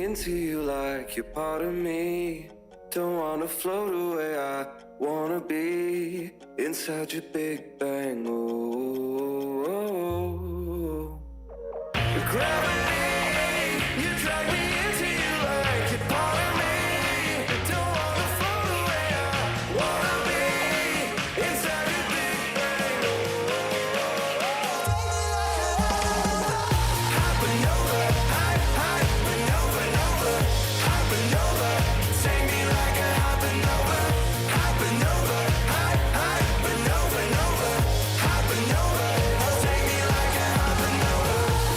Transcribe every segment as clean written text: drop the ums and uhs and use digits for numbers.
into you like you're part of me. Don't wanna float away, I wanna be inside your Big Bang. Oh, oh, oh. Gravity, you drag me into you like you're part of me. Don't wanna float away, I wanna be inside your Big Bang. Hypernova, hypernova, hypernova. Take me like a hypernova, hypernova, hypernova, hypernova. Take me like a hypernova.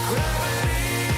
Gravity.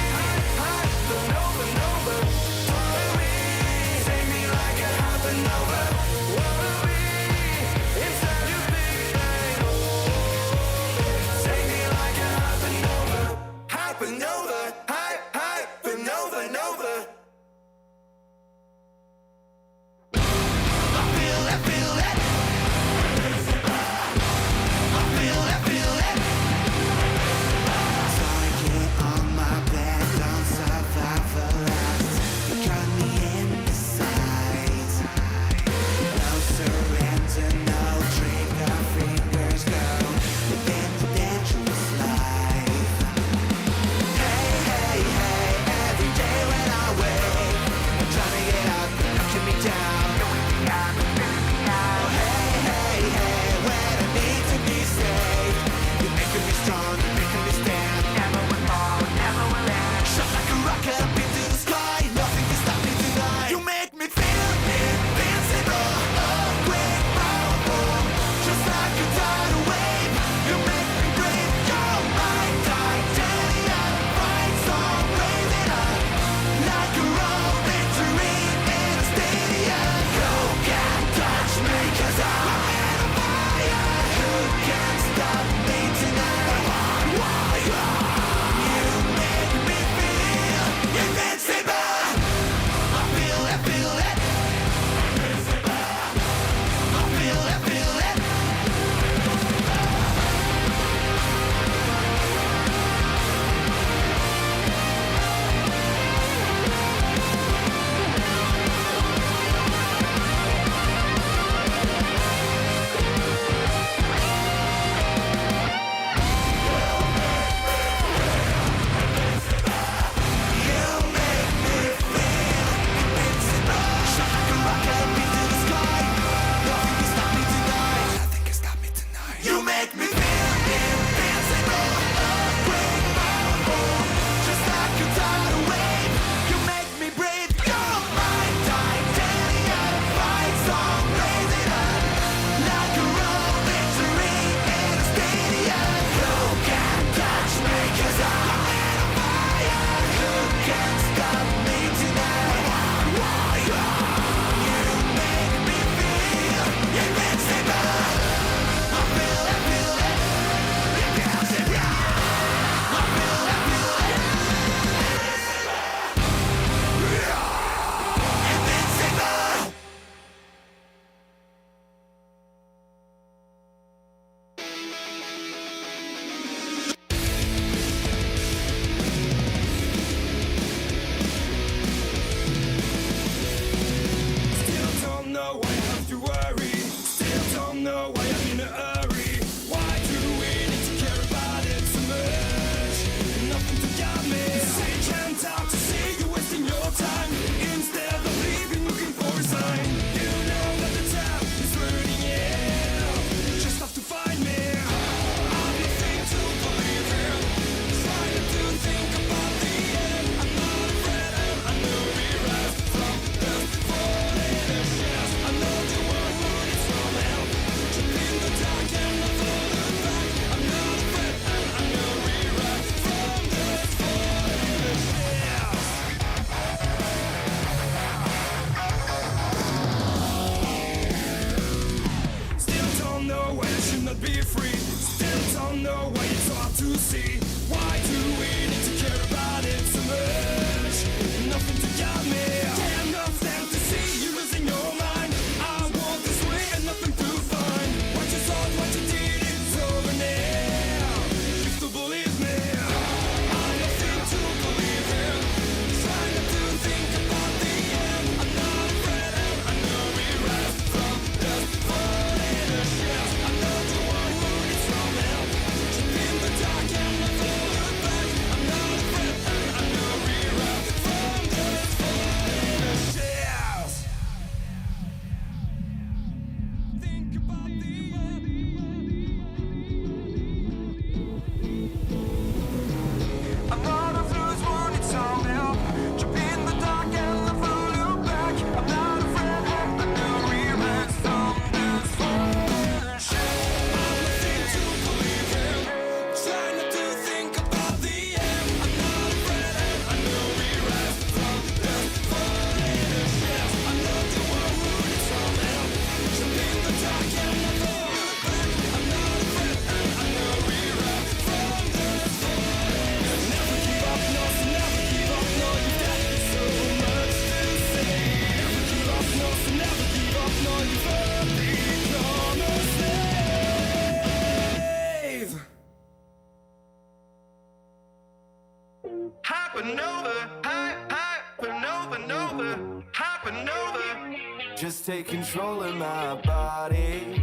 hopping over. Just take control of my body.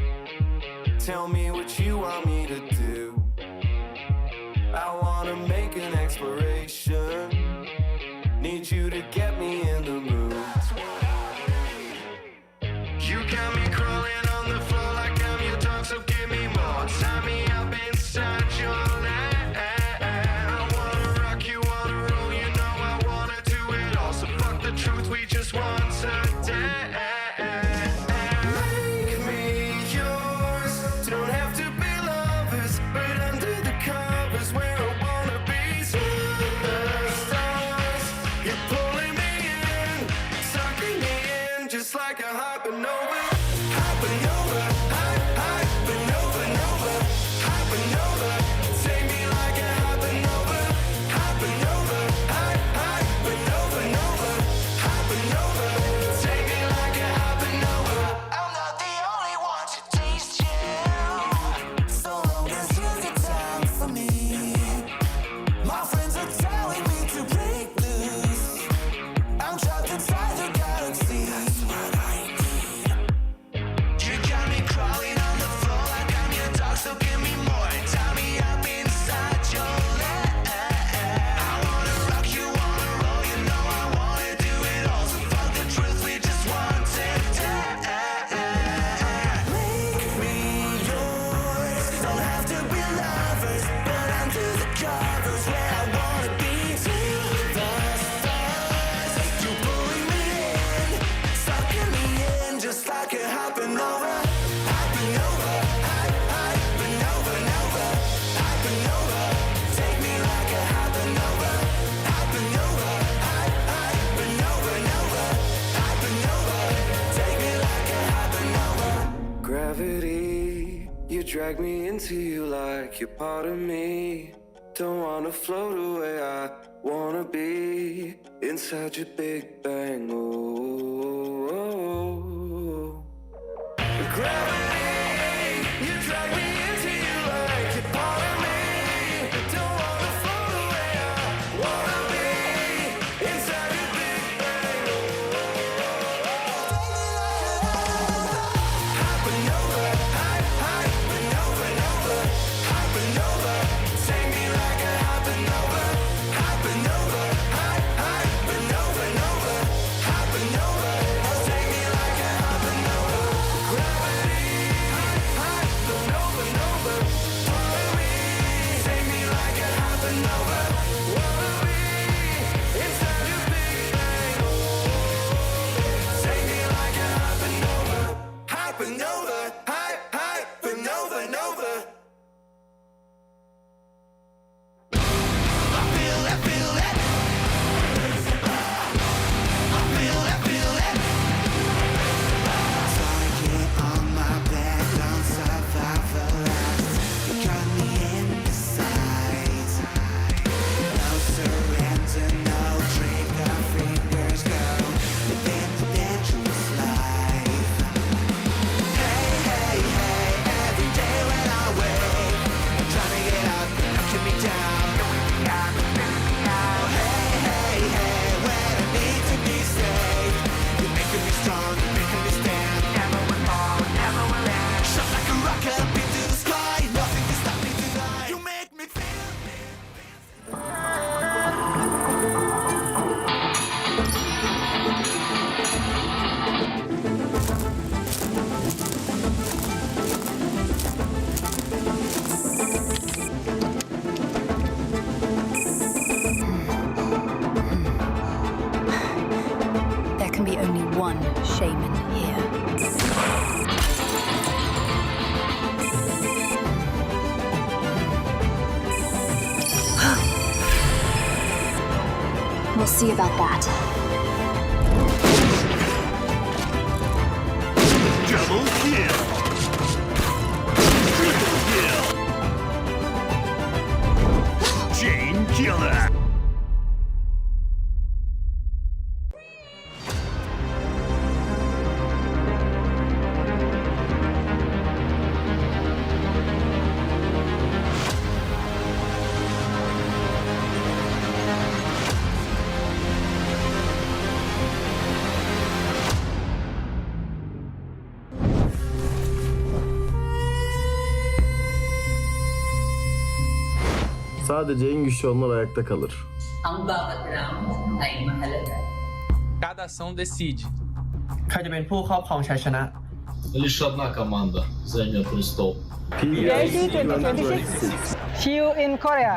Tell me what you want me to do. I wanna make an exploration. Need you to get me in the mood. You got me crawling on the floor like I'm your dog, so give me more. Tie me up inside your land. I wanna rock you, wanna roll, you know I wanna do it all. So fuck the truth, we just want to dance. Make me yours. Don't have to be lovers, but under the covers where I wanna be. Superstars, you're pulling me in, sucking me in, just like a hopping over. Hopping over, hopping over, over, hopping over. Take me like a hopping over, hopping over, hopping over, over, hopping over. Take me like a hopping over. I'm not the only one to taste you, so long as you're the time for me. My friends are telling me to break loose. I'm trapped inside the galaxy. That's what I need. You got me crawling on the floor like I'm your dog, so give me more. Tie me up inside your land. I wanna rock you, wanna roll, you know I wanna do it all. So fuck the truth, we just want to dance. Make me yours. Don't have to be lovers, but under the covers where I wanna be. Superstars, you pulling me in, sucking me in, just like a hopping over, hopping over, hopping over, over, hopping over. Take me like a hopping over, hopping over, hopping over, over, hopping over. Take me like a hopping over. Gravity, you drag me into you like you're part of me. Don't wanna float away, I wanna be inside your big bang. Oh, gravity, you drag me into you like you're part of me. Don't wanna float away, I wanna be inside your big bang. Hopping over, hopping over, over, hopping over. Take me like a hopping over, hopping over, hopping over, over, hopping over. Take me like a hopping over. Gravity, hopping over, over, follow me. Take me like a hopping over, wanna be inside your big bang. Take me like a hopping over, hopping over, hopping over, over. I feel it, feel it. I feel it, feel it. Target on my back, don't survive the last. You got me in the sights. No surrender, no drink, our fingers go within the dangerous life. Hey, hey, hey, every day when I wake, I'm trying to get up, knocking me down. Oh, hey, hey, hey, when I need to be safe, you're making me strong, you're making me stand. Never will fall, never will end. Shot like a rocket up into the sky, nothing can stop me tonight. You make me feel. There can be only one shaman here. We'll see about that. Double kill! Triple kill! Chain killer! Sadece en güçlü onlar ayakta kalır. Ang bawat round ay mahalaga. Cada ação decide. ใครจะเป็นผู้ครอบครองชัยชนะ Лишь одна команда займет престол. PBIC 2026 See you in Korea.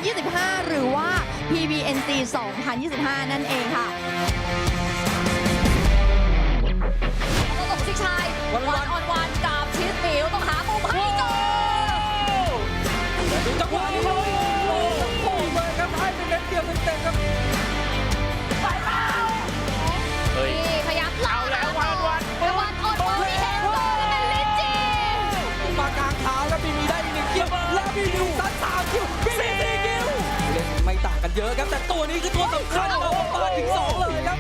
PBIC หรือว่า PBNC 2025 นั่นเองค่ะตลกสิชายวันออนวันกับชิสมิวต้องหามุมให้เจอจังหวะนี้ครับโอ้โหเลยครับให้เป็นเม็ดเดียวเต็มๆครับไปเปล่าเฮ้ยขยับเอาแล้ววันออนวันมีเฮนโซเป็นลิจิมากลางเท้าแล้วมีได้อีก1คิวแล้วมีนิวซัด3คิวมี4คิวเล่นไม่ต่างกันเยอะครับแต่ตัวนี้คือตัวสำคัญเราปาดถึง2เลยครับ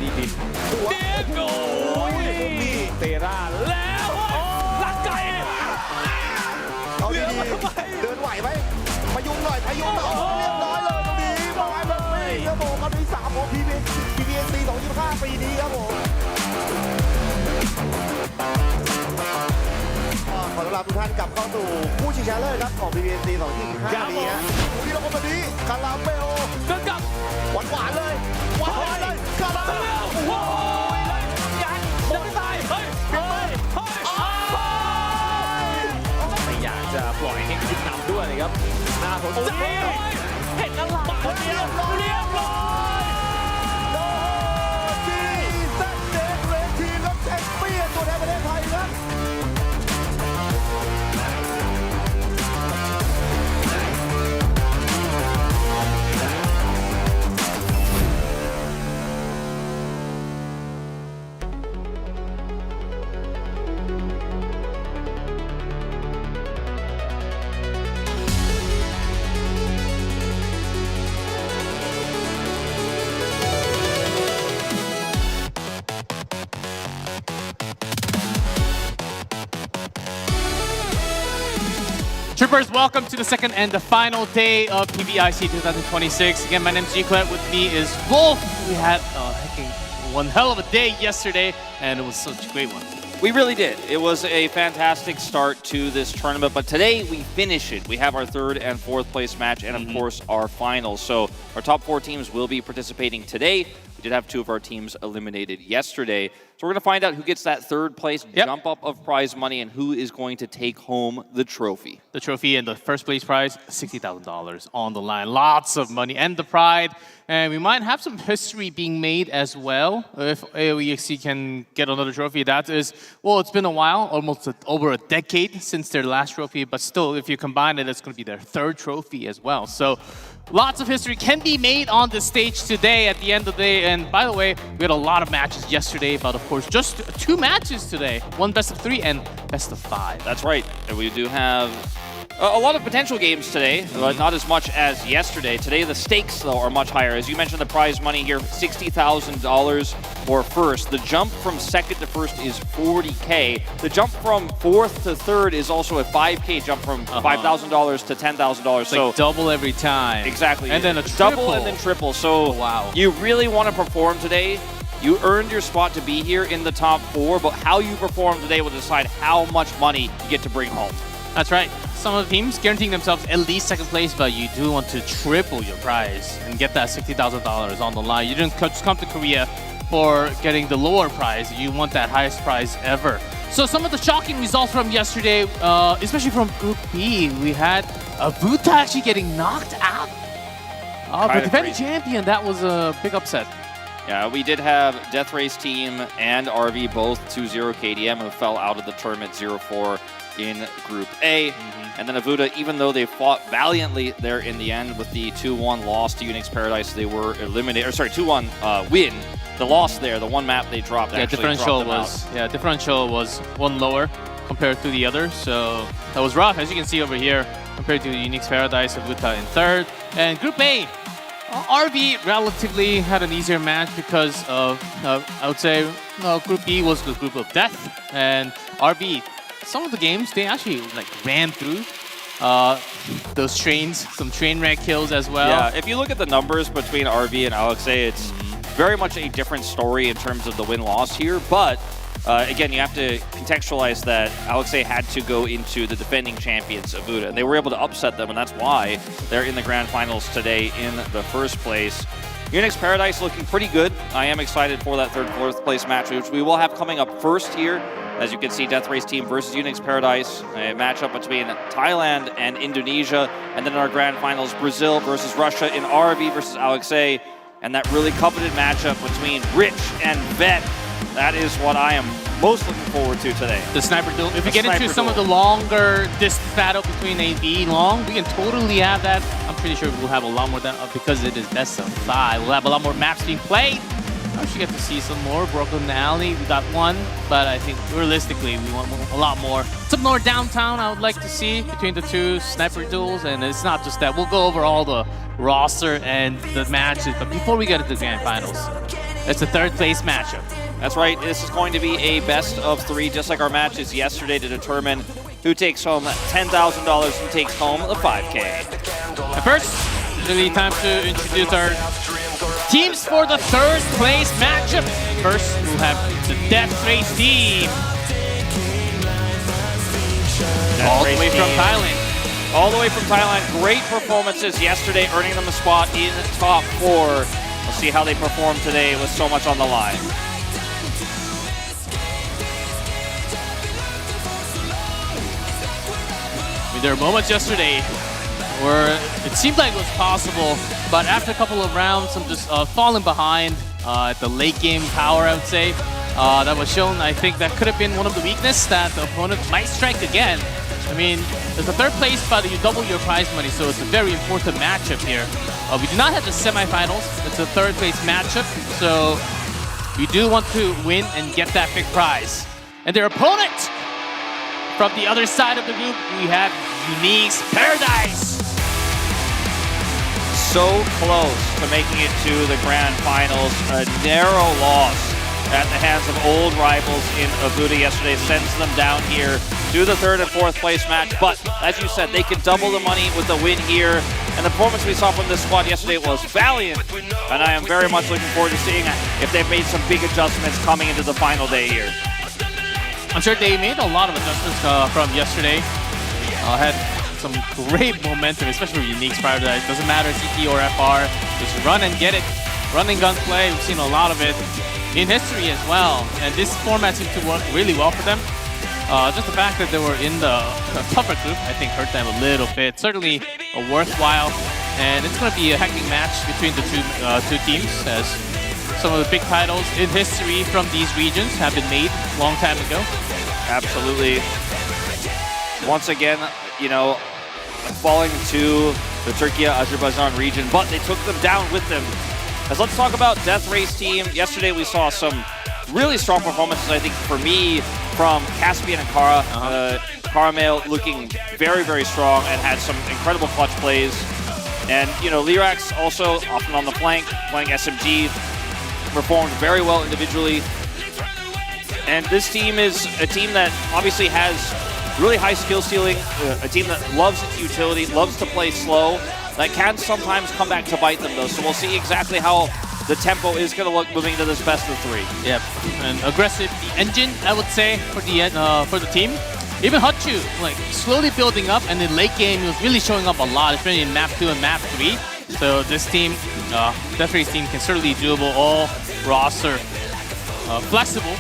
นี่ดินเดียโก้เตร่าแล้วลักไก่เอาดีๆเดินไหวไหมพยุงหน่อยเรียบร้อยเลยตรงนี้มาไว้แบบนี้ครับผมอันที่3ของ PBIC 2025 ปีนี้ครับผมขอต้อนรับทุกท่านกลับเข้าสู่ผู้ชิงชนะเลิศครับของ PBIC 2025 นี้ฮะที่เราคนนี้คาราเมล เดินกลับ หวานเลยคาราเมลโอ้โหยันบอลตายเฮ้ยไม่อยากจะปล่อยให้ขึ้นนำด้วยนะครับหน้าผมจะเห็นอะไรเรียบร้อยโดจีเซนเดนเรทีมครับแชมเปี้ยนตัวแทนประเทศไทยครับTroopers, welcome to the second and the final day of PBIC 2026. Again, my name is G-Clet. With me is Wolf. We had one hell of a day yesterday, and it was such a great one. We really did. It was a fantastic start to this tournament, but today we finish it. We have our third and fourth place match, and of course our finals. So our top 4 teams will be participating today. We did have 2 of our teams eliminated yesterday. So we're going to find out who gets that third place jump up of prize money and who is going to take home the trophy. The trophy and the first place prize, $60,000 on the line. Lots of money and the pride. And we might have some history being made as well if AoeXe can get another trophy. That is, well, it's been a while, almost over a decade since their last trophy. But still, if you combine it, it's going to be their third trophy as well. So lots of history can be made on the stage today at the end of the day. And by the way, we had a lot of matches yesterday, but of course, just 2 matches today. 1 best of 3 and best of 5. That's right. And we do have a lot of potential games today, but not as much as yesterday. Today, the stakes, though, are much higher. As you mentioned, the prize money here, $60,000 for first. The jump from second to first is $40K. The jump from fourth to third is also a $5K jump from $5,000 to $10,000. So like double every time. Exactly. And then a triple. Double and then triple. So wow. You really want to perform today. You earned your spot to be here in the top 4, but how you perform today will decide how much money you get to bring home. That's right. Some of the teams guaranteeing themselves at least second place, but you do want to triple your prize and get that $60,000 on the line. You didn't just come to Korea for getting the lower prize. You want that highest prize ever. So some of the shocking results from yesterday, especially from Group B, we had Veto actually getting knocked out. But defending champion, that was a big upset. Yeah, we did have Death Race Team and RV both 2-0 KDM who fell out of the tournament 0-4 in Group A. And then Avuda, even though they fought valiantly there in the end with the 2-1 loss to UNIX Paradise, they were eliminated. Or sorry, 2-1 win. The loss there, the one map they dropped, differential was 1 lower compared to the other. So that was rough, as you can see over here, compared to UNIX Paradise, Avuda in third. And Group A, RV relatively had an easier match because of, I would say, Group B was the group of death, and RV, some of the games, they actually like ran through those trains, some train wreck kills as well. Yeah, if you look at the numbers between RV and AoeXe, it's very much a different story in terms of the win-loss here, but again, you have to contextualize that AoeXe had to go into the defending champions, Avuda, and they were able to upset them, and that's why they're in the grand finals today in the first place. UNIX Paradise looking pretty good. I am excited for that third, fourth place match, which we will have coming up first here. As you can see, Death Race Team versus UNIX Paradise, a matchup between Thailand and Indonesia, and then in our grand finals, Brazil versus Russia in RV versus AoeXe, and that really coveted matchup between Rich and Vet. That is what I am most looking forward to today. The sniper duel. If we get into some of the longer distance battle between AB long, we can totally have that. I'm pretty sure we'll have a lot more than because it is best of 5. We'll have a lot more maps being played. I should get to see some more. Brooklyn Alley, we got 1, but I think realistically we want a lot more. Some more downtown I would like to see between the 2 sniper duels, and it's not just that. We'll go over all the roster and the matches, but before we get to the grand finals, It's a third place matchup. That's right. This is going to be a best of 3, just like our matches yesterday, to determine who takes home $10,000 and takes home the 5K. At first, it's really time to introduce our teams for the third place matchup. First, we'll have the Death Race team. All the way from Thailand. All the way from Thailand. Great performances yesterday, earning them a spot in top 4. We'll see how they perform today with so much on the line. There were moments yesterday where it seemed like it was possible, but after a couple of rounds, I'm just falling behind at the late game power, I would say. That was shown. I think that could have been one of the weaknesses that the opponent might strike again. I mean, it's the third place, but you double your prize money, so it's a very important matchup here. We do not have the semifinals. It's a third place matchup, so we do want to win and get that big prize. And their opponent from the other side of the group, we have UNIX Paradise. So close to making it to the grand finals. A narrow loss at the hands of old rivals in Abuja yesterday sends them down here to the third and fourth place match. But as you said, they can double the money with the win here. And the performance we saw from this squad yesterday was valiant. And I am very much looking forward to seeing if they've made some big adjustments coming into the final day here. I'm sure they made a lot of adjustments from yesterday. Had some great momentum, especially for UNIX prior to that. It doesn't matter CT or FR, just run and get it. Run and gun play, we've seen a lot of it in history as well. And this format seemed to work really well for them. Just the fact that they were in the tougher group, I think, hurt them a little bit. Certainly a worthwhile, and it's going to be a hectic match between the two teams, as some of the big titles in history from these regions have been made a long time ago. Absolutely. Once again, you know, falling to the Turkey-Azerbaijan region, but they took them down with them. As let's talk about Death Race team. Yesterday we saw some really strong performances, I think, for me, from Caspian and Kara. Caramel looking very, very strong and had some incredible clutch plays. And, you know, Lyrax also often on the flank, playing SMG, performed very well individually. And this team is a team that obviously has really high skill ceiling, a team that loves its utility, loves to play slow, that can sometimes come back to bite them though. So we'll see exactly how the tempo is going to look moving into this best of 3. Yep, and aggressive the engine, I would say, for the team. Even Hutchu, like, slowly building up, and in late game, he was really showing up a lot, especially in map 2 and map 3. So this team, Death Race team, can certainly doable all roster, flexible,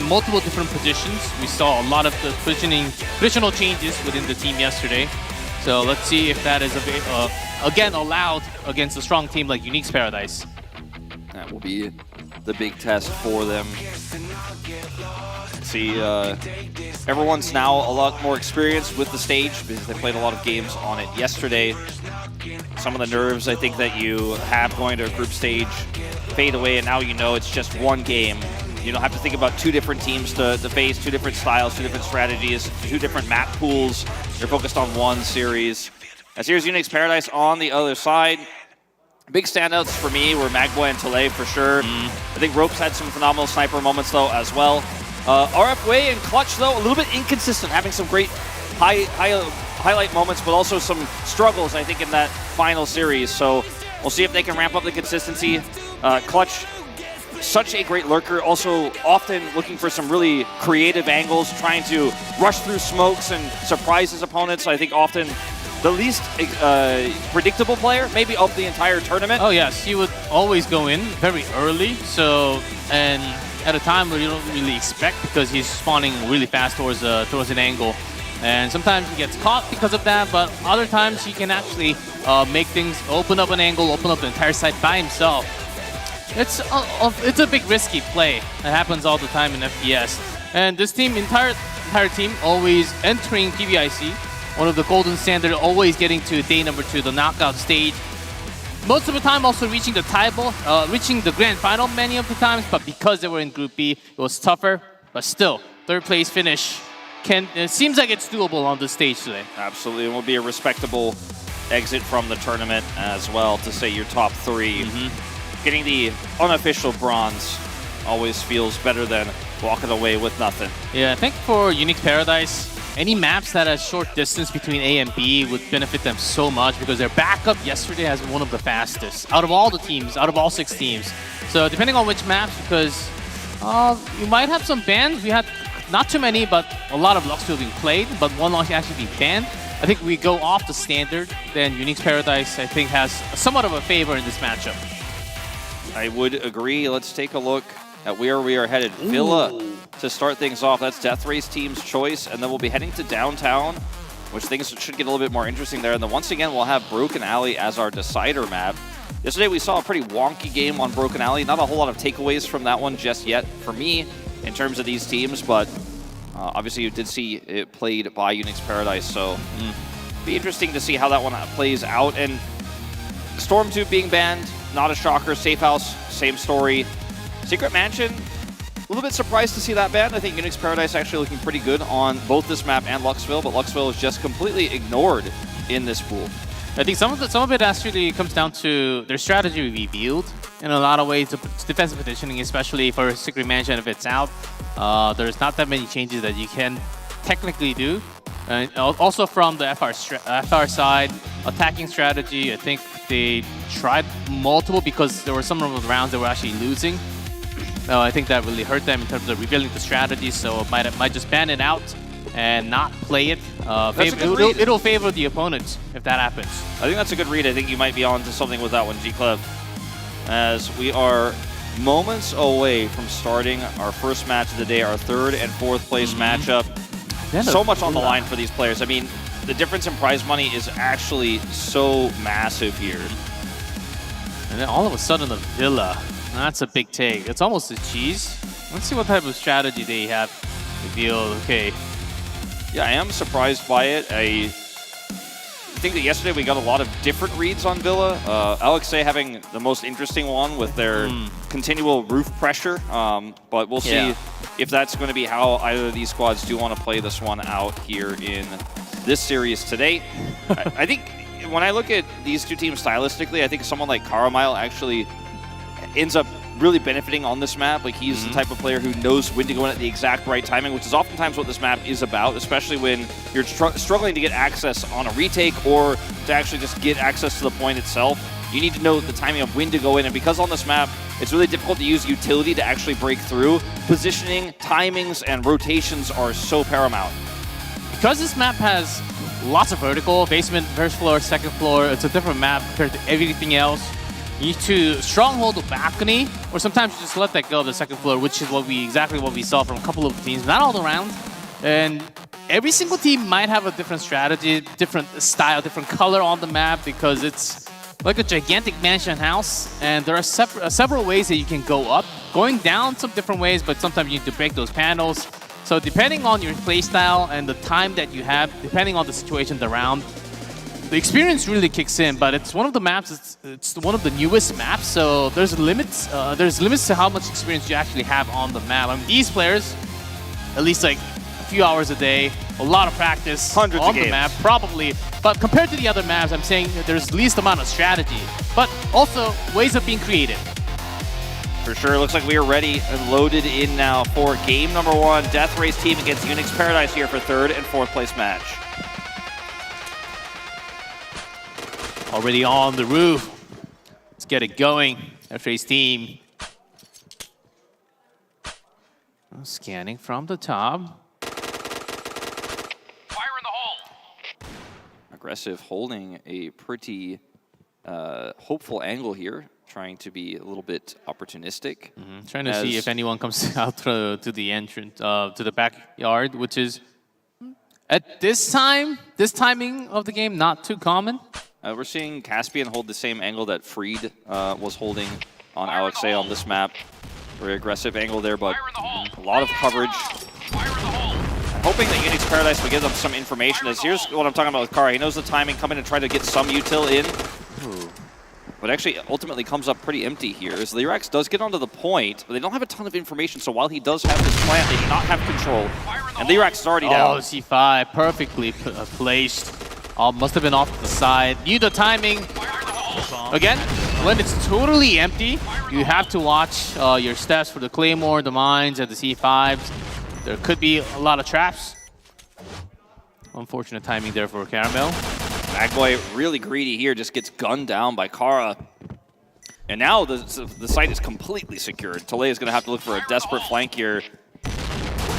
multiple different positions. We saw a lot of the positional changes within the team yesterday. So let's see if that is again allowed against a strong team like UNIX Paradise. That will be the big test for them. See, everyone's now a lot more experienced with the stage because they played a lot of games on it yesterday. Some of the nerves, I think, that you have going to a group stage fade away, and now you know it's just one game. You don't have to think about 2 different teams to face, 2 different styles, 2 different strategies, 2 different map pools. You're focused on one series. As here's UNIX Paradise on the other side. Big standouts for me were Magboy and Tele for sure. I think Ropes had some phenomenal sniper moments though as well. RFWay and Clutch though, a little bit inconsistent, having some great highlight moments, but also some struggles I think in that final series. So we'll see if they can ramp up the consistency. Clutch, such a great lurker, also often looking for some really creative angles, trying to rush through smokes and surprise his opponents. I think often the least predictable player, maybe of the entire tournament. Oh yes, he would always go in very early, so, and at a time where you don't really expect, because he's spawning really fast towards an angle. And sometimes he gets caught because of that, but other times he can actually make things, open up an angle, open up the entire site by himself. It's a big risky play. That happens all the time in FPS. And this team, entire team, always entering PBIC. One of the golden standard, always getting to day number 2, the knockout stage. Most of the time also reaching the title, reaching the grand final many of the times, but because they were in Group B, it was tougher. But still, 3rd place finish. It seems like it's doable on the stage today. Absolutely, it will be a respectable exit from the tournament as well, to say you're top 3. getting the unofficial bronze always feels better than walking away with nothing. Yeah, I think for UNIX Paradise, any maps that has short distance between A and B would benefit them so much because their backup yesterday has been one of the fastest out of all the teams, out of all 6 teams. So depending on which maps, because you might have some bans. We had not too many, but a lot of Luxfield being played, but one Lux actually being banned. I think we go off the standard, then UNIX Paradise, I think, has somewhat of a favor in this matchup. I would agree. Let's take a look at where we are headed. Ooh. Villa to start things off. That's Death Race team's choice, and then we'll be heading to downtown, which things should get a little bit more interesting there. And then once again, we'll have Broken Alley as our decider map. Yesterday, we saw a pretty wonky game on Broken Alley. Not a whole lot of takeaways from that one just yet for me in terms of these teams, but obviously you did see it played by UNIX Paradise, so be interesting to see how that one plays out. And Storm 2 being banned, not a shocker. Safe House, same story. Secret Mansion, a little bit surprised to see that banned. I think UNIX Paradise actually looking pretty good on both this map and Luxville, but Luxville is just completely ignored in this pool. I think some of it actually comes down to their strategy revealed in a lot of ways. Defensive positioning, especially for Secret Mansion, if it's out, there's not that many changes that you can technically do. And also from the FR side, attacking strategy, I think they tried multiple because there were some of the rounds that were actually losing. I think that really hurt them in terms of revealing the strategy, so it might just ban it out and not play it. It'll favor the opponents if that happens. I think that's a good read. I think you might be on to something with that one, G-Clev. As we are moments away from starting our first match of the day, our 3rd and 4th place matchup. So much on the line for these players. I mean, the difference in prize money is actually so massive here. And then all of a sudden the Villa. That's a big take. It's almost a cheese. Let's see what type of strategy they have revealed. Okay. Yeah, I am surprised by it. I think that yesterday we got a lot of different reads on Villa. AoeXe having the most interesting one with their continual roof pressure. But we'll see if that's going to be how either of these squads do want to play this one out here in this series today. I think when I look at these two teams stylistically, I think someone like Caramile actually ends up really benefiting on this map. Like, he's the type of player who knows when to go in at the exact right timing, which is oftentimes what this map is about, especially when you're struggling to get access on a retake or to actually just get access to the point itself. You need to know the timing of when to go in, and because on this map, it's really difficult to use utility to actually break through. Positioning, timings, and rotations are so paramount. Because this map has lots of vertical, basement, first floor, second floor, it's a different map compared to everything else. You need to stronghold the balcony, or sometimes you just let that go of the second floor, which is exactly what we saw from a couple of teams, not all around. And every single team might have a different strategy, different style, different color on the map, because it's like a gigantic mansion house, and there are several ways that you can go up. Going down some different ways, but sometimes you need to break those panels. So depending on your playstyle and the time that you have, depending on the situation of the round, the experience really kicks in. But it's one of the maps, it's one of the newest maps, so there's limits to how much experience you actually have on the map. I mean, these players, at least like a few hours a day, a lot of practice on the map, probably. But compared to the other maps, I'm saying there's least amount of strategy, but also ways of being creative. For sure, looks like we are ready and loaded in now for game number 1. Death Race team against UNIX Paradise here for 3rd and 4th place match. Already on the roof. Let's get it going. Death Race team. Scanning from the top. Fire in the hole. Aggressive, holding a pretty hopeful angle here. Trying to be a little bit opportunistic. Trying to see if anyone comes out to the entrance, to the backyard, which is at this timing of the game, not too common. We're seeing Caspian hold the same angle that Freed was holding on AoeXe on this map. Very aggressive angle there, but a lot of coverage. I'm hoping that UNIX Paradise will give them some information. As here's what I'm talking about with Kara. He knows the timing, come in and try to get some util in. But actually ultimately comes up pretty empty here, as UNIX does get onto the point, but they don't have a ton of information, so while he does have this plant, they do not have control. And UNIX is already down. Oh, C5, perfectly placed. Must have been off to the side. Knew the timing. Again, when it's totally empty, you have to watch your steps for the Claymore, the Mines, and the C5s. There could be a lot of traps. Unfortunate timing there for Caramel. Magboy really greedy here, just gets gunned down by Kara. And now the site is completely secured. Tole is going to have to look for a desperate flank here.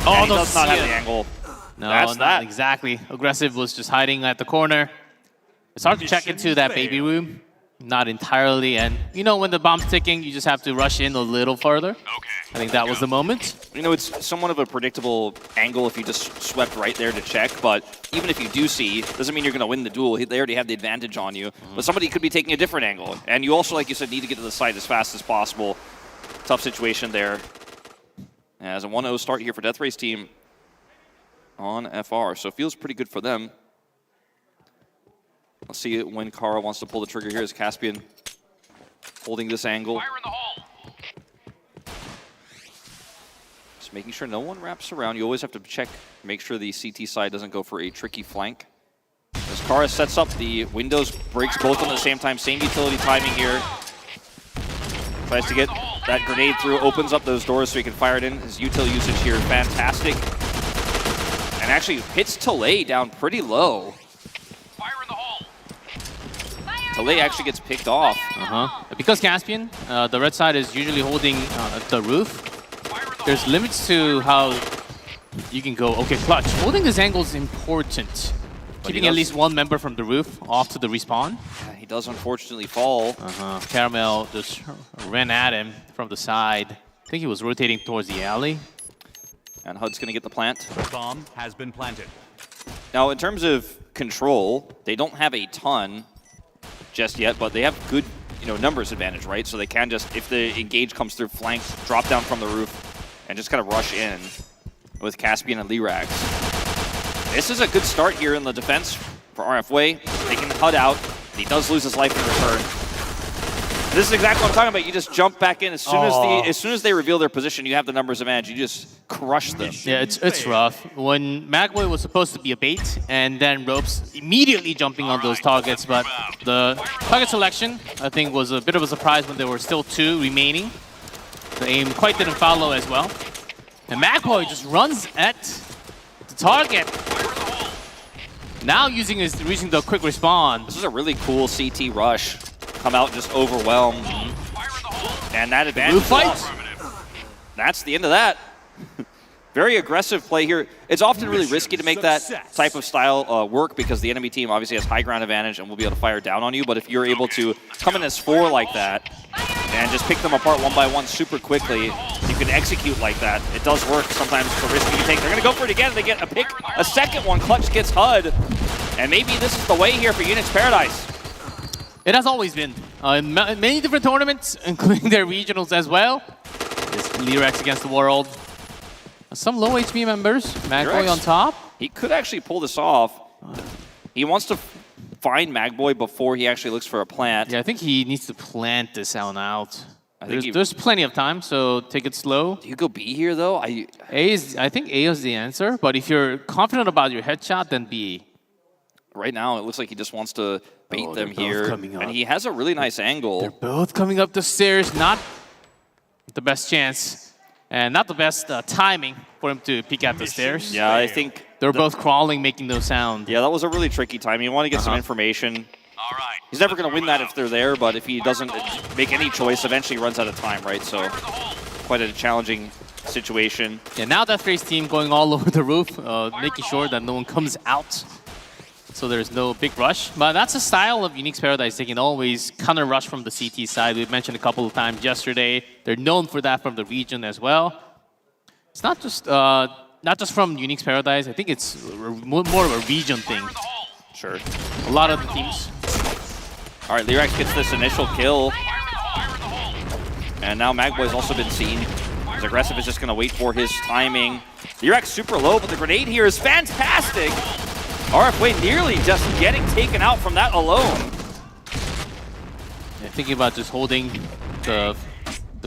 Oh, and he does not have the angle. No, That's not exactly. Aggressive was just hiding at the corner. It's hard to check into that baby room. Not entirely, and you know when the bomb's ticking, you just have to rush in a little further. I think that was the moment. You know, it's somewhat of a predictable angle if you just swept right there to check, but even if you do see, doesn't mean you're going to win the duel. They already have the advantage on you, but somebody could be taking a different angle. And you also, like you said, need to get to the site as fast as possible. Tough situation there. As a 1-0 start here for Death Race team on FR, so it feels pretty good for them. Let's see when Kara wants to pull the trigger here as Caspian holding this angle. Fire in the hole. Just making sure no one wraps around. You always have to check, make sure the CT side doesn't go for a tricky flank. As Kara sets up the windows, breaks both of them at the same time. Same utility timing here. Tries to get that grenade through, opens up those doors so he can fire it in. His util usage here, fantastic. And actually hits Tole down pretty low. Tole actually gets picked off. Because Caspian, the red side is usually holding the roof. There's limits to how you can go. Okay, Clutch. Holding this angle is important. Keeping at least one member from the roof off to the respawn. Yeah, he does unfortunately fall. Caramel just ran at him from the side. I think he was rotating towards the alley. And HUD's going to get the plant. Bomb has been planted. Now, in terms of control, they don't have a ton just yet, but they have good, numbers advantage, right? So they can just, if the engage comes through, flank, drop down from the roof, and just kind of rush in with Caspian and Lyrax. This is a good start here in the defense for RFWay. Taking the HUD out, and he does lose his life in return. This is exactly what I'm talking about. You just jump back in as soon as they reveal their position. You have the numbers advantage. You just crush them. Yeah, it's rough. When Magboy was supposed to be a bait, and then Ropes immediately jumping on those targets, but the target selection I think was a bit of a surprise when there were still 2 remaining. The aim quite didn't follow as well, and Magboy just runs at the target. Now using the quick respawn. This is a really cool CT rush. Come out just overwhelmed. And that advantage. That's the end of that. Very aggressive play here. It's often really risky to make that type of style work because the enemy team obviously has high ground advantage and will be able to fire down on you. But if you're able to come in as 4 like that and just pick them apart one by one super quickly, you can execute like that. It does work sometimes for risky to take. They're going to go for it again. They get a pick. A second one. Clutch gets HUD. And maybe this is the way here for UNIX Paradise. It has always been. In many different tournaments, including their regionals as well. It's Lyrax against the world. Some low HP members. Magboy on top. He could actually pull this off. He wants to find Magboy before he actually looks for a plant. Yeah, I think he needs to plant this out. There's plenty of time, so take it slow. Do you go B here, though? I think A is the answer, but if you're confident about your headshot, then B. Right now, it looks like he just wants to bait them here. And he has a really nice angle. They're both coming up the stairs. Not the best chance. And not the best timing for him to peek at the stairs. Yeah, I think... They're both crawling, making no sound. Yeah, that was a really tricky timing. You want to get some information. All right. He's never going to win that if they're there, but if he doesn't make any choice, eventually he runs out of time, right? So, quite a challenging situation. Yeah, now Death Race team going all over the roof, making sure that no one comes out. So there's no big rush. But that's a style of UNIX Paradise. They can always counter rush from the CT side. We mentioned a couple of times yesterday. They're known for that from the region as well. It's not just from UNIX Paradise. I think it's more of a region thing. Sure. A lot of the teams. All right, Lyrax gets this initial kill. And now Magboy's also been seen. His aggressive is just going to wait for his timing. Lyrax super low, but the grenade here is fantastic. RFWay nearly just getting taken out from that alone. Yeah, thinking about just holding the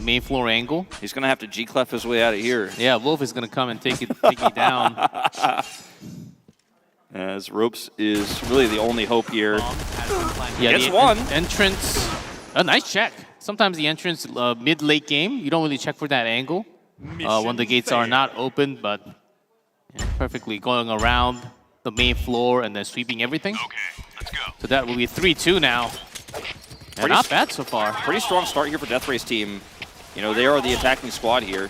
main floor angle. He's going to have to G-clef his way out of here. Yeah, Wolf is going to come and take it down. As Ropes is really the only hope here. Yeah, gets one. Entrance A nice check. Sometimes the entrance mid-late game, you don't really check for that angle when the gates are not open, but perfectly going around the main floor and then sweeping everything. Okay, let's go. So that will be 3-2 now. And not bad so far. Pretty strong start here for Death Race team. You know, they are the attacking squad here,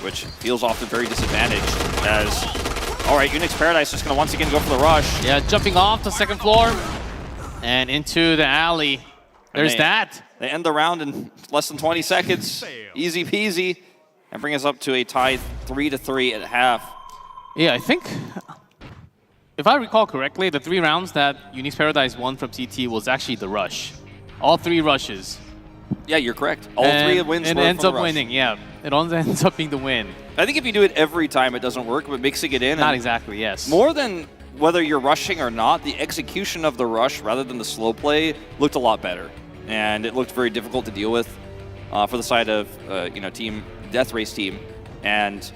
which feels often very disadvantaged as, all right, UNIX Paradise just going to once again go for the rush. Yeah, jumping off the second floor and into the alley. There's that. They end the round in less than 20 seconds. Easy peasy. And bring us up to a tied 3-3 at half. Yeah, I think, if I recall correctly, the 3 rounds that UNIX Paradise won from CT was actually the rush. All 3 rushes. Yeah, you're correct. All 3 wins and were it ends from up the rush. winning, yeah. It always ends up being the win. I think if you do it every time, it doesn't work, but mixing it in. Not exactly, yes. More than whether you're rushing or not, the execution of the rush rather than the slow play looked a lot better. And it looked very difficult to deal with for the side of, team Death Race team. And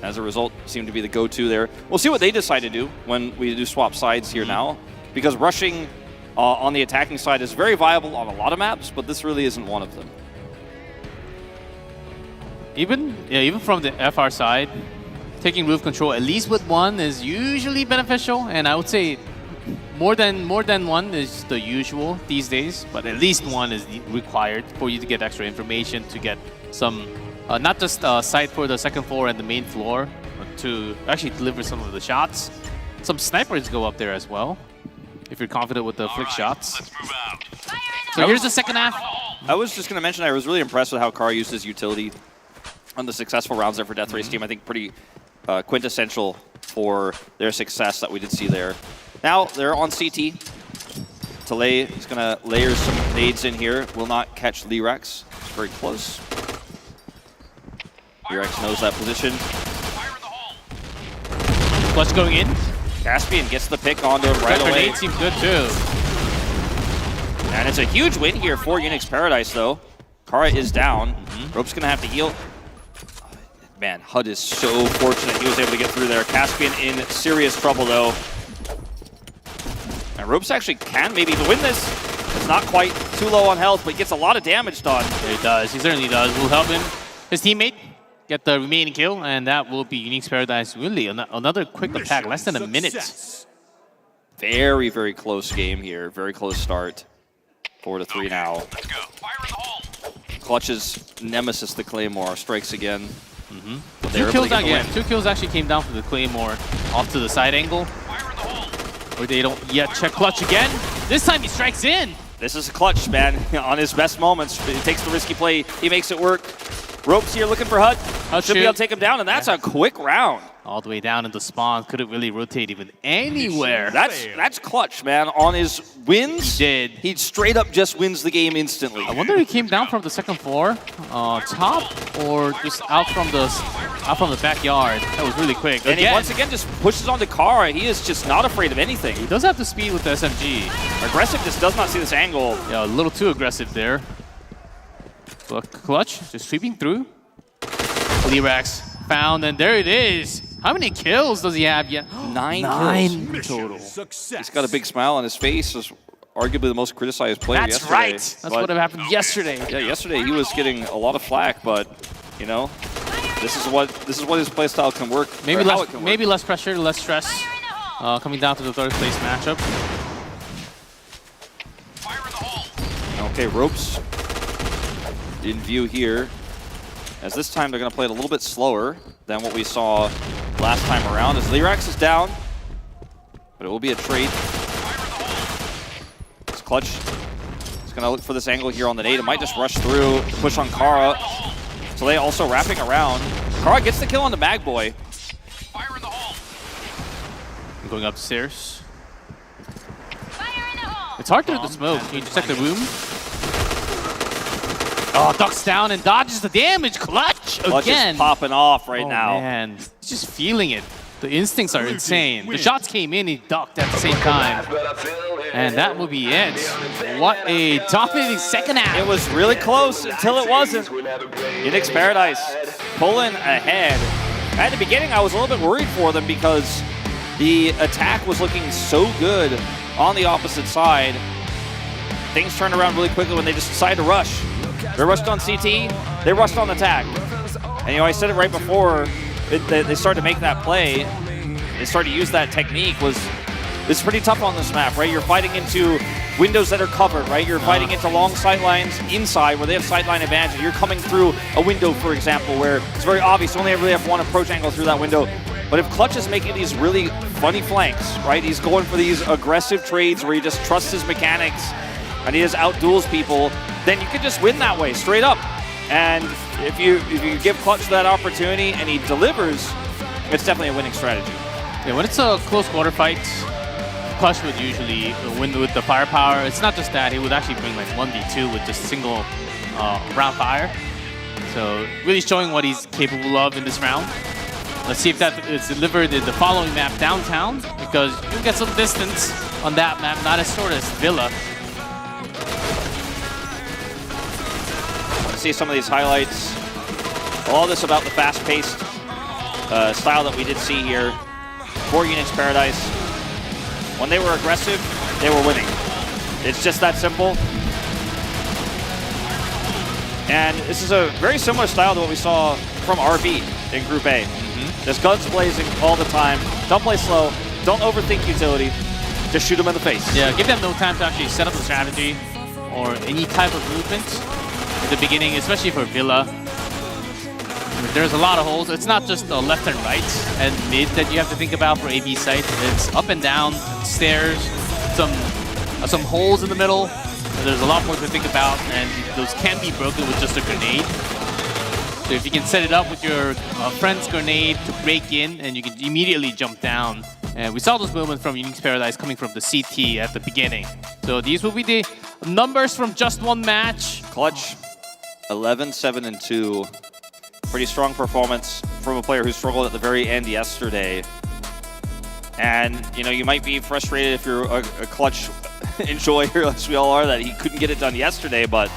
as a result, seemed to be the go-to there. We'll see what they decide to do when we do swap sides here now. Because rushing on the attacking side is very viable on a lot of maps, but this really isn't one of them. Even from the FR side, taking roof control at least with 1 is usually beneficial, and I would say more than 1 is the usual these days, but at least 1 is required for you to get extra information, to get some, not just sight for the second floor and the main floor, but to actually deliver some of the shots. Some snipers go up there as well, if you're confident with the flick shots. Let's move out. So here's the second half. I was just going to mention I was really impressed with how Kara used his utility on the successful rounds there for Death Race team. I think pretty quintessential for their success that we did see there. Now they're on CT. Talay is going to layer some nades in here. Will not catch Lyrax. It's very close. Lyrax knows that position. Clutch going in. Caspian gets the pick onto him right away. Grenade seems good too. And it's a huge win here for UNIX Paradise though. Kara is down. Rope's going to have to heal. Man, HUD is so fortunate he was able to get through there. Caspian in serious trouble, though. And Ropes actually can maybe win this. It's not quite too low on health, but he gets a lot of damage done. He does. He certainly does. Will help him, his teammate, get the remaining kill, and that will be UNIX Paradise. Really, another quick attack, less than a minute. Very, very close game here. Very close start. 4-3 now. Let's go. Fire in the hole. Clutch's nemesis, the Claymore, strikes again. 2 kills again. 2 kills actually came down from the Claymore off to the side angle. Where they don't yet check Clutch again. This time he strikes in. This is Clutch, man, on his best moments. He takes the risky play. He makes it work. Ropes here looking for HUD. Should be able to take him down, and that's a quick round. All the way down into spawn. Couldn't really rotate even anywhere. That's Clutch, man. On his wins, he straight up just wins the game instantly. I wonder if he came down from the second floor, top, or just out from the backyard. That was really quick. And he once again just pushes onto Kara. He is just not afraid of anything. He does have the speed with the SMG. Aggressiveness does not see this angle. Yeah, a little too aggressive there. But Clutch just sweeping through. Lyrax found, and there it is. How many kills does he have yet? 9 kills total. He's got a big smile on his face. Is arguably the most criticized player That's yesterday. right. That's what happened yesterday. Yeah, yesterday he was getting a lot of flack, but you know, this is what his playstyle can work. Maybe less pressure, less stress. Coming down to the 3rd place matchup. Okay, Ropes in view here. As this time they're going to play it a little bit slower than what we saw last time around. As Lyrax is down, but it will be a trade. As Clutch is going to look for this angle here on the nade. It might just rush through to push on Kara. So they also wrapping around. Kara gets the kill on the Mag Boy. I'm going upstairs. It's hard to hit the smoke. Can you detect the room? Oh, ducks down and dodges the damage. Clutch again. Clutch is popping off right now. Man, he's just feeling it. The instincts are insane. The shots came in, he ducked at the same time. And that will be it. What a dominating second half. It was really close until it wasn't. UNIX Paradise pulling ahead. At the beginning, I was a little bit worried for them because the attack was looking so good on the opposite side. things turn around really quickly when they just decide to rush. They rushed on CT, they rushed on attack. And you know, I said it right before, they started to make that play, they started to use that technique. It's pretty tough on this map, right? You're fighting into windows that are covered, right? You're fighting into long sight lines inside where they have sideline advantage. You're coming through a window, for example, where it's very obvious you only really have one approach angle through that window. But if Clutch is making these really funny flanks, right? He's going for these aggressive trades where he just trusts his mechanics and he just outduels people, then you can just win that way, straight up. And if you give Clutch that opportunity and he delivers, it's definitely a winning strategy. Yeah, when it's a close quarter fight, Clutch would usually win with the firepower. It's not just that, he would actually bring like 1v2 with just single round fire. So really showing what he's capable of in this round. Let's see if that is delivered in the following map, Downtown, because you'll get some distance on that map, not as short as Villa. See some of these highlights. All this about the fast-paced style that we did see here for UNIX Paradise. When they were aggressive, they were winning. It's just that simple. And this is a very similar style to what we saw from RB in Group A. Just guns blazing all the time. Don't play slow. Don't overthink utility. Just shoot them in the face. Yeah, give them no time to actually set up a strategy or any type of movement at the beginning, especially for Villa. There's a lot of holes. It's not just the left and right and mid that you have to think about for AB site. It's up and down, stairs, some holes in the middle. There's a lot more to think about, and those can be broken with just a grenade. So if you can set it up with your friend's grenade to break in, and you can immediately jump down. And we saw those movements from UNIX Paradise coming from the CT at the beginning. So these will be the numbers from just one match. Clutch, 11-7-2. Pretty strong performance from a player who struggled at the very end yesterday. And, you know, you might be frustrated if you're a Clutch enjoyer, as we all are, that he couldn't get it done yesterday, but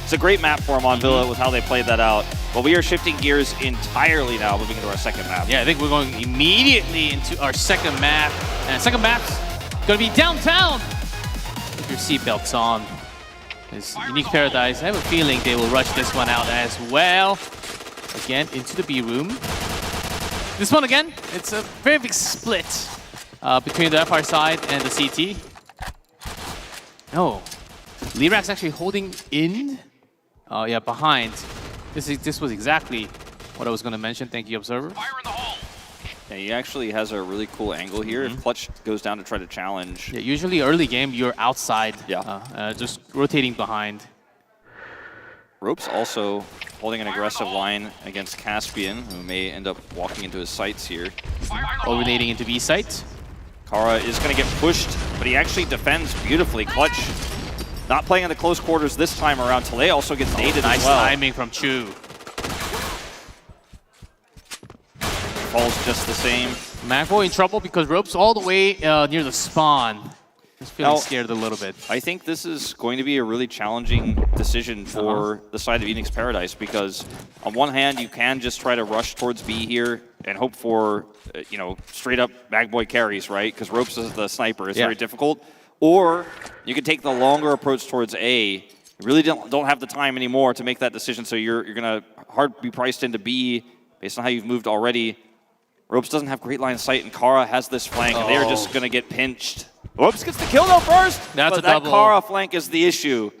it's a great map for him on Villa with how they played that out. But we are shifting gears entirely now, moving into our second map. Yeah, I think we're going immediately into our second map. And second map's going to be Downtown. With your seatbelts on. It's UNIX Paradise. I have a feeling they will rush this one out as well. Again, into the B room. This one again, it's a very big split between the FR side and the CT. No, Lirax actually holding in. Oh yeah, behind. This was exactly what I was going to mention. Thank you, Observer. Fire in the hole. Yeah, he actually has a really cool angle here. If Clutch goes down to try to challenge. Yeah, usually early game you're outside. Yeah. Just rotating behind. Ropes also holding an aggressive line against Caspian, who may end up walking into his sights here. Overnating into B site. Kara is going to get pushed, but he actually defends beautifully. Clutch not playing in the close quarters this time around. Tele also gets naded nice as well. Nice timing from Chu. Falls just the same. Magboy in trouble because Ropes all the way near the spawn. Just feeling scared a little bit. I think this is going to be a really challenging decision for the side of UNIX Paradise, because on one hand, you can just try to rush towards B here and hope for, you know, straight up Magboy carries, right? Because Ropes is the sniper. It's very difficult. Or you can take the longer approach towards A. You really don't have the time anymore to make that decision, so you're going to be priced into B based on how you've moved already. Ropes doesn't have great line of sight, and Kara has this flank, and they're just going to get pinched. Ropes gets the kill though first, but that double. Kara flank is the issue.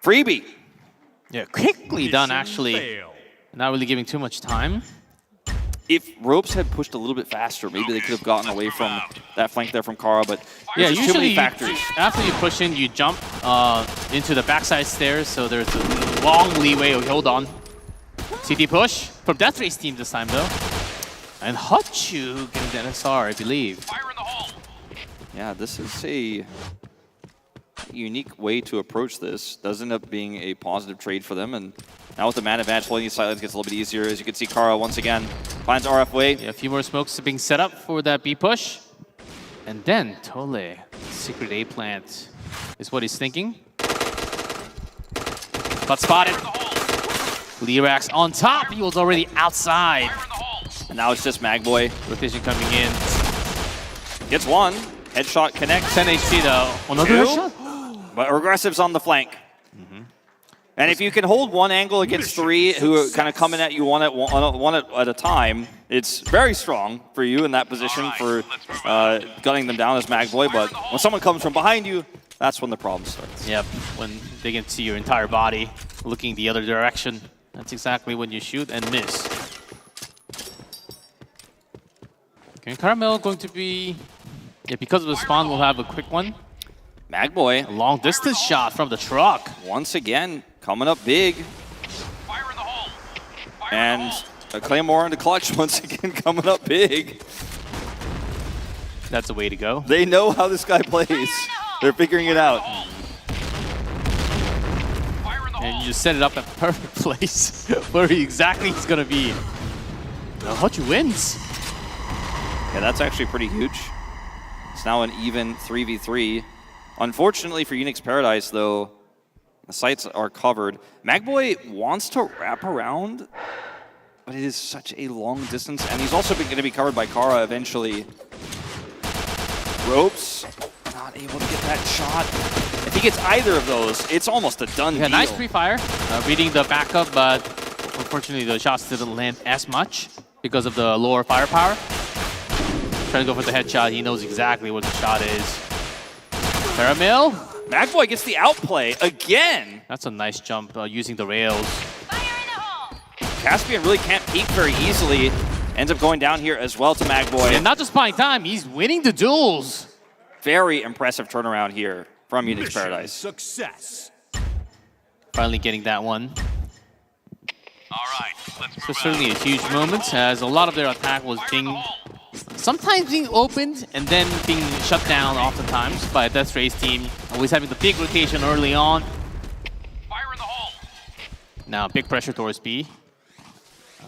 Freebie. Yeah, quickly done actually. Not really giving too much time. If Ropes had pushed a little bit faster, maybe they could have gotten away from that flank there from Kara, but yeah, usually too many factors. After you push in, you jump into the backside stairs, so there's a long leeway. Hold on. CT push from Death Race team this time though. And Hotchu getting the NSR, I believe. Fire in the hole. Yeah, this is a unique way to approach this. Does end up being a positive trade for them, and now with the man advantage, holding these sidelines gets a little bit easier. As you can see, Kara once again finds RF way. Yeah, a few more smokes being set up for that B push. And then Tole, secret A plant is what he's thinking. But spotted. Lirax on top, he was already outside. And now it's just Magboy. Rotation coming in. Gets one. Headshot connects. 10 HP though. Another headshot? But aggressive's on the flank. And if you can hold one angle against three who are kind of coming at you one at a time, it's very strong for you in that position for gunning them down as Magboy. But when someone comes from behind you, that's when the problem starts. Yep, when they can see your entire body looking the other direction. That's exactly when you shoot and miss. Okay, Caramel going to be... Yeah, because of the spawn, we'll have a quick one. Magboy. A long distance shot from the truck. Once again, coming up big. Fire in the hole. Fire And in the hole. a Claymore and a clutch once again coming up big. That's the way to go. They know how this guy plays. They're figuring it out. And you just set it up at the perfect place where exactly he's going to be. Now, Hochu wins. Yeah, that's actually pretty huge. It's now an even 3v3. Unfortunately for UNIX Paradise, though, the sites are covered. Magboy wants to wrap around, but it is such a long distance, and he's also going to be covered by Kara eventually. Ropes, not able to get that shot. If he gets either of those, it's almost a done deal. Nice pre-fire, reading the backup, but unfortunately the shots didn't land as much because of the lower firepower. Trying to go for the headshot, he knows exactly what the shot is. Caramel. Magboy gets the outplay again. That's a nice jump using the rails. Caspian really can't peek very easily. Ends up going down here as well to Magboy. And not just buying time, he's winning the duels. Very impressive turnaround here from UNIX Paradise. Success. Finally getting that one. All right, let's move So certainly a huge moment as a lot of their attack was being sometimes being opened and then being shut down oftentimes by a Death Race team. Always having the big rotation early on. Fire in the hole. Now big pressure towards B.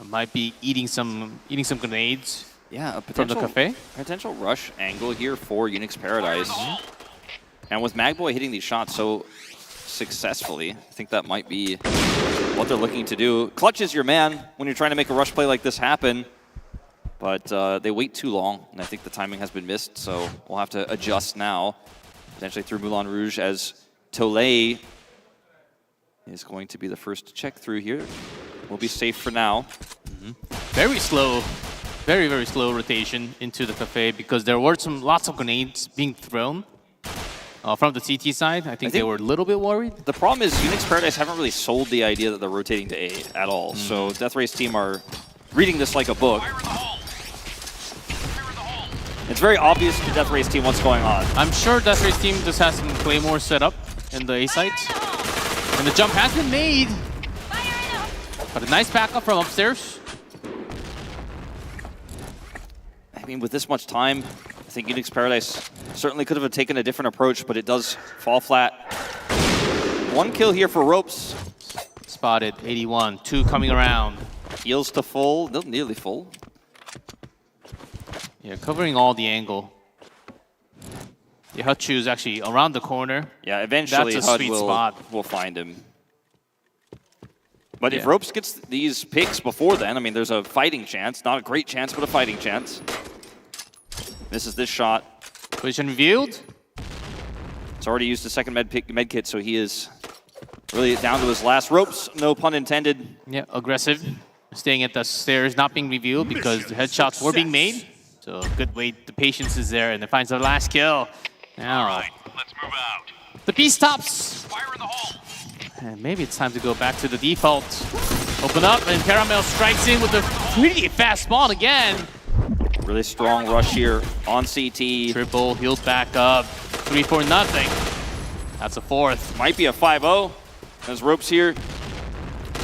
Might be eating some grenades. Yeah, a from the cafe. Potential rush angle here for UNIX Paradise. And with Magboy hitting these shots so successfully, I think that might be what they're looking to do. Clutch is your man when you're trying to make a rush play like this happen. But they wait too long, and I think the timing has been missed, so we'll have to adjust now. Potentially through Moulin Rouge as Tolay is going to be the first to check through here. We'll be safe for now. Very slow, very, very slow rotation into the cafe because there were lots of grenades being thrown from the CT side. I think they were a little bit worried. The problem is UNIX Paradise haven't really sold the idea that they're rotating to A at all. So Death Race team are reading this like a book. It's very obvious to Death Race team what's going on. I'm sure Death Race team just has some Claymore set up in the A site. And the jump has been made. But a nice backup from upstairs. I mean, with this much time, I think UNIX Paradise certainly could have taken a different approach, but it does fall flat. One kill here for Ropes. Spotted, 81, 2 coming around. Heals to full, nearly full. Yeah, covering all the angle. Yeah, Hutchu is actually around the corner. Yeah, eventually that's a sweet HUD spot. will find him. But if Ropes gets these picks before then, I mean, there's a fighting chance. Not a great chance, but a fighting chance. Misses this shot. Position revealed. It's already used the second med kit, so he is really down to his last. Ropes, no pun intended. Yeah, aggressive. Staying at the stairs, not being revealed because the headshots were being made. So good wait, the patience is there, and it finds the last kill. Now, All right, let's move out. the B stops. Fire in the hole. And maybe it's time to go back to the default. Open up, and Caramel strikes in with a pretty fast spawn again. Really strong rush here on CT. Triple, healed back up. 3-4 nothing. That's a fourth. Might be a 5-0. There's Ropes here.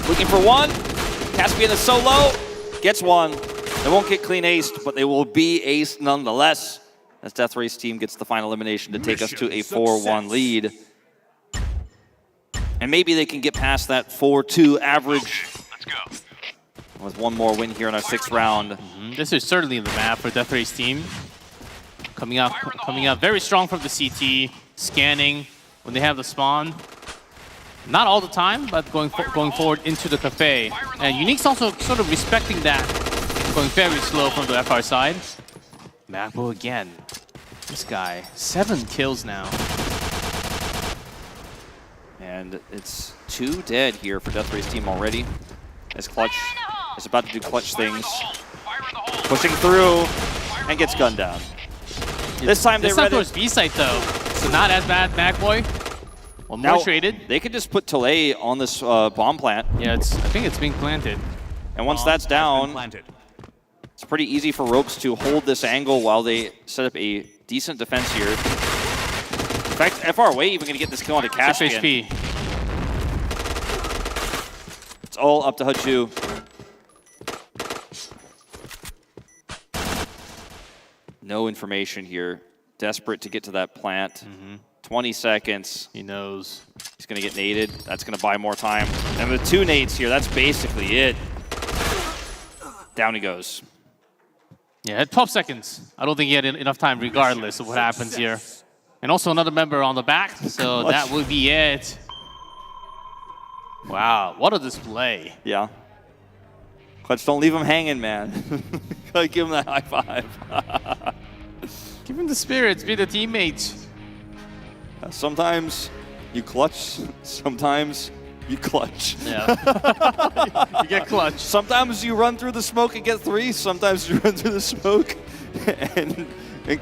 Looking for one. Caspian is so low. Gets one. They won't get clean aced, but they will be aced nonetheless. As Death Race team gets the final elimination to take us to a 4-1 lead. And maybe they can get past that 4-2 average. Let's go. With one more win here in our 6th round. This is certainly in the map for Death Race team. Coming out very strong from the CT, scanning when they have the spawn. Not all the time, but going forward into the cafe. And UNIX also sort of respecting that, going very slow from the FR side. Magbo again. This guy, 7 kills now. And it's 2 dead here for Death Race team already. As Clutch is about to do clutch things. Pushing through and gets gunned down. This time they read it. B site though, so not as bad. Magboy. One more traded. They could just put Tele on this bomb plant. Yeah, I think it's being planted. And once that's down, it's pretty easy for Ropes to hold this angle while they set up a decent defense here. In fact, FR Way even going to get this kill onto Caspian. 6 HP. It's all up to Hachu. No information here. Desperate to get to that plant. 20 seconds. He knows. He's going to get naded. That's going to buy more time. And with 2 nades here, that's basically it. Down he goes. Yeah, at 12 seconds. I don't think he had enough time regardless of what happens here. And also another member on the back, so that would be it. Wow, what a display. Yeah. Clutch, don't leave him hanging, man. Gotta give him that high five. Give him the spirits, be the teammates. Sometimes you clutch, sometimes you clutch. Yeah. You get clutch. Sometimes you run through the smoke and get 3, sometimes you run through the smoke and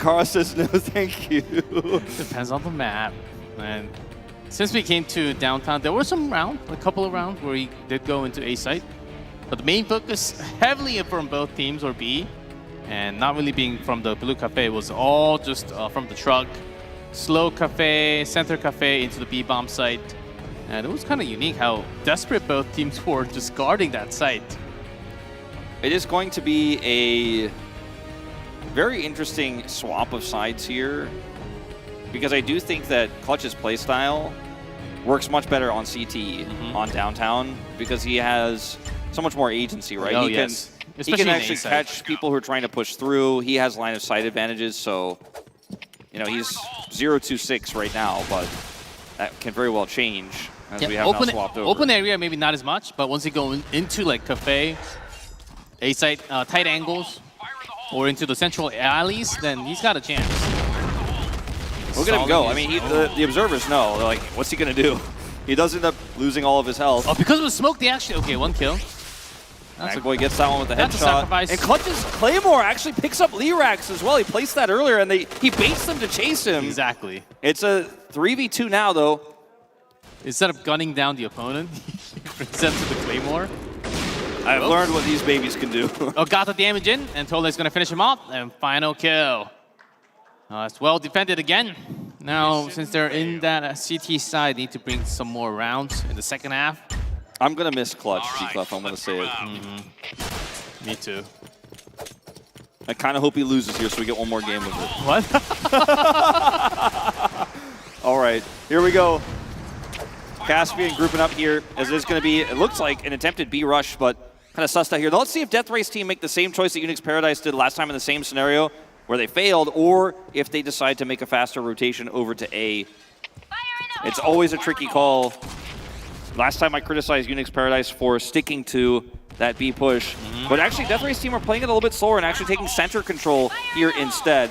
Kara says no thank you. Depends on the map. And since we came to downtown, there were some rounds, a couple of rounds where he did go into A site. But the main focus heavily from both teams or B, and not really being from the blue cafe, was all just from the truck. Slow cafe, center cafe into the B bomb site. And it was kind of unique how desperate both teams were just guarding that site. It is going to be a very interesting swap of sides here, because I do think that Clutch's playstyle works much better on CT, on downtown, because he has so much more agency, right? Oh, he yes. He can actually catch people who are trying to push through. He has line of sight advantages, so you know he's 0-2-6 right now, but that can very well change as we have now swapped over. Open area maybe not as much, but once you go into like cafe, A site, tight angles, or into the central alleys, then he's got a chance. Look at him go. I mean, the observers know. They're like, what's he going to do? He does end up losing all of his health. Oh, because of the smoke, they actually... Okay, 1 kill. Magboy gets that one with the that's headshot. A sacrifice. And Clutch's Claymore actually picks up Lyrax as well. He placed that earlier, and he baits them to chase him. Exactly. It's a 3v2 now, though. Instead of gunning down the opponent, he brings them to the Claymore. I've learned what these babies can do. Oh, got the damage in, and Tole's going to finish him off, and final kill. It's well defended again. Now, since they're in that CT side, need to bring some more rounds in the second half. I'm going to miss Clutch, G-Clef, I'm going to say it. Me too. I kind of hope he loses here so we get one more game of it. What? All right, here we go. Caspian grouping up here, as it's going to be, it looks like an attempted B rush, but kind of sussed out here. Now let's see if Death Race team make the same choice that UNIX Paradise did last time in the same scenario, where they failed, or if they decide to make a faster rotation over to A. It's always a tricky call. Last time I criticized UNIX Paradise for sticking to that B push, but actually Death Race team are playing it a little bit slower and actually taking center control here instead.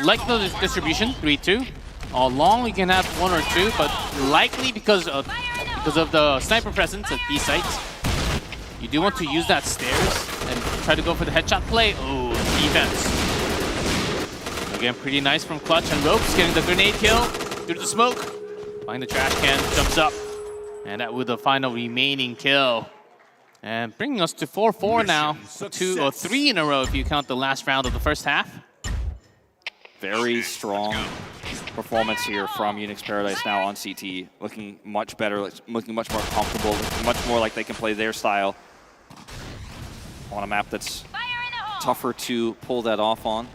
Like the distribution, 3-2. All along we can have 1 or 2, but likely because of the sniper presence at B sites, you do want to use that stairs and try to go for the headshot play. Oh, defense. Again, pretty nice from Clutch and Ropes, getting the grenade kill through the smoke. Find the trash can, jumps up, and that with the final remaining kill. And bringing us to 4-4 now. 2 or 3 in a row if you count the last round of the first half. Very strong performance here from UNIX Paradise now on CT. Looking much better, looking much more comfortable, looking much more like they can play their style on a map that's tougher to pull that off on.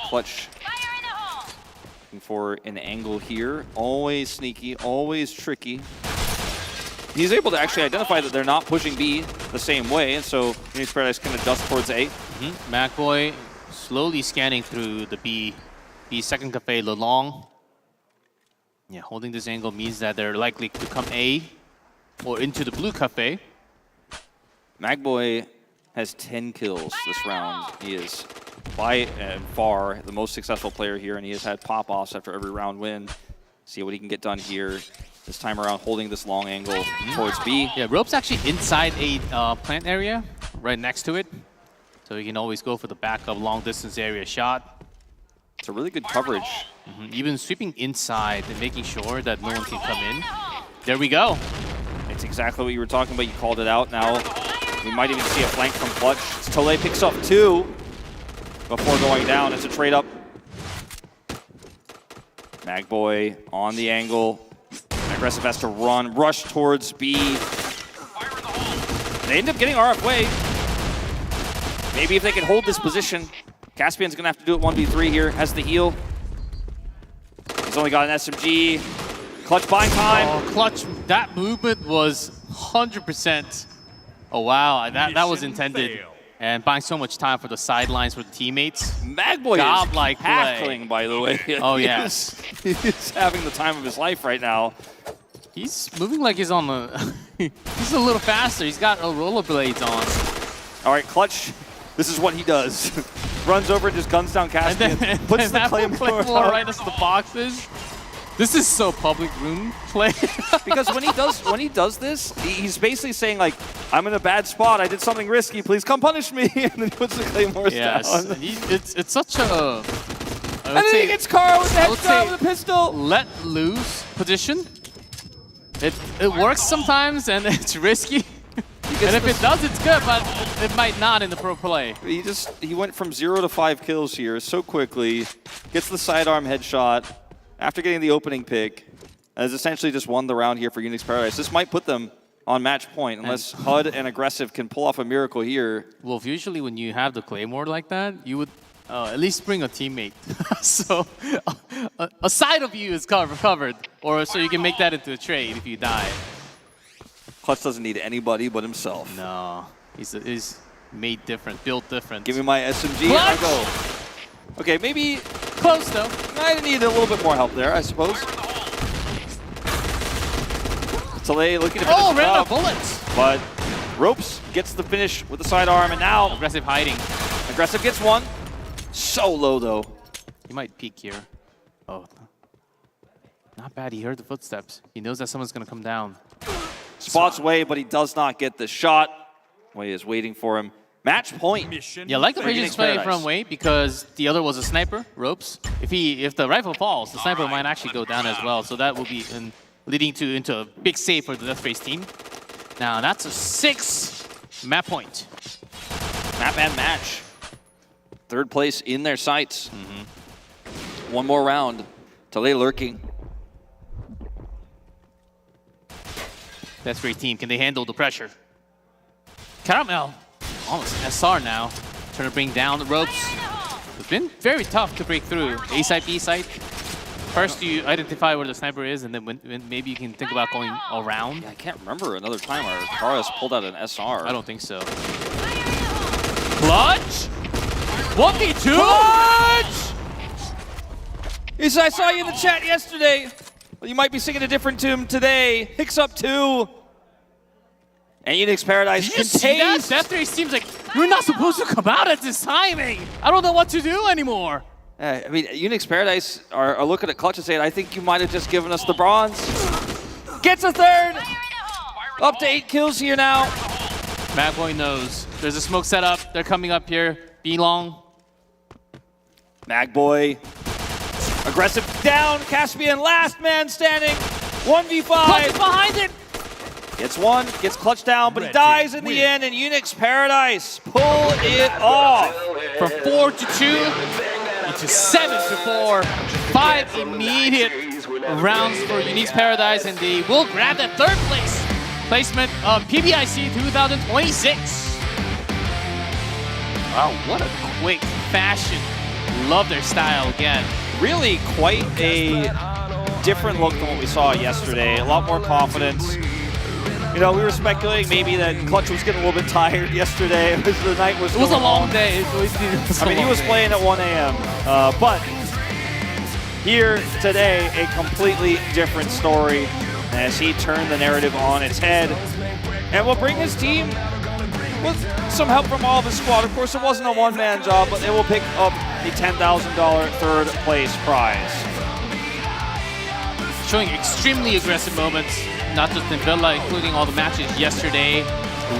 Clutch looking for an angle here. Always sneaky, always tricky. He's able to actually identify that they're not pushing B the same way, and so UNIX Paradise can adjust towards A. Macboy slowly scanning through the B second cafe, Lelong. Yeah, holding this angle means that they're likely to come A or into the blue cafe. Magboy has 10 kills this round. He is by and far the most successful player here, and he has had pop-offs after every round win. See what he can get done here. This time around, holding this long angle towards B. Yeah, Rope's actually inside a plant area, right next to it. So you can always go for the backup long distance area shot. It's a really good coverage. Even sweeping inside and making sure that no one can come in. There we go. It's exactly what you were talking about. You called it out. Now we might even see a flank from Clutch. Tole picks up 2 before going down. It's a trade up. Magboy on the angle. Aggressive has to run, rush towards B. They end up getting RFA. Maybe if they can hold this position, Caspian's gonna have to do it 1v3 here. Has the heal. He's only got an SMG. Clutch buying time. Oh, Clutch, that movement was 100%. Oh wow, that was intended. And buying so much time for the sidelines for the teammates. Magboy is tackling, by the way. Oh yes. He's having the time of his life right now. He's moving like he's on the... he's a little faster. He's got rollerblades on. All right, Clutch, this is what he does. Runs over and just guns down Caspian. And puts the Claymore right next to the boxes. This is so public room play. Because when he does this, he's basically saying like, I'm in a bad spot. I did something risky. Please come punish me. And then he puts the Claymores down. It's such a... And then he gets Carl with the headshot with a pistol. Let loose position. It works sometimes, and it's risky. And if it does, it's good, but it might not in the pro play. He went from 0 to 5 kills here so quickly. Gets the sidearm headshot after getting the opening pick. Has essentially just won the round here for UNIX Paradise. This might put them on match point unless HUD and Aggressive can pull off a miracle here. Well, usually when you have the Claymore like that, you would at least bring a teammate. So a side of you is covered, or so you can make that into a trade if you die. Clutch doesn't need anybody but himself. No, he's made different, built different. Give me my SMG and I go. Okay, maybe close though. I need a little bit more help there, I suppose. Tole looking to finish ran out of bullets. But Ropes gets the finish with the sidearm, and now Aggressive hiding. Aggressive gets one. So low though. He might peek here. Oh, not bad. He heard the footsteps. He knows that someone's gonna come down. Spots Way, but he does not get the shot. Way is waiting for him. Match point. Yeah, I like the Raging's play from Way because the other was a sniper, Ropes. If the rifle falls, the sniper might actually go down as well. So that will be leading into a big save for the Death Race team. Now that's a 6 map point. Map and match. 3rd place in their sights. One more round. Tole lurking. Death Race team, can they handle the pressure? Caramel, almost SR now. Trying to bring down the Ropes. It's been very tough to break through. A side, B side. First you identify where the sniper is, and then when maybe you can think about going around. Yeah, I can't remember another time where Karas pulled out an SR. I don't think so. Clutch! 1v2! Clutch! I saw you in the chat yesterday. Well, you might be singing a different tune today. Hicks up 2. And UNIX Paradise contains. Death Race seems like you're not supposed to come out at this timing. I don't know what to do anymore. I mean, UNIX Paradise are looking at Clutch and saying, I think you might have just given us the bronze. Gets a 3rd. Up to 8 kills here now. Magboy knows. There's a smoke setup. They're coming up here. Be long. Magboy. Aggressive down. Caspian, last man standing. 1v5. Clutch is behind it. Gets one, gets Clutch down, but he dies in the end, and UNIX Paradise pull it off. From 4 to 2 into 7 to 4. 5 immediate rounds for UNIX Paradise, and they will grab that 3rd place placement of PBIC 2026. Wow, what a quick fashion. Love their style again. Really quite a different look than what we saw yesterday. A lot more confidence. You know, we were speculating maybe that Clutch was getting a little bit tired yesterday. The night was. It was a long day. I mean, he was playing at 1 a.m. But here today, a completely different story as he turned the narrative on its head, and will bring his team with some help from all of his squad. Of course, it wasn't a one-man job, but they will pick up the $10,000 3rd place prize. showing extremely aggressive moments, not just in Villa, including all the matches yesterday.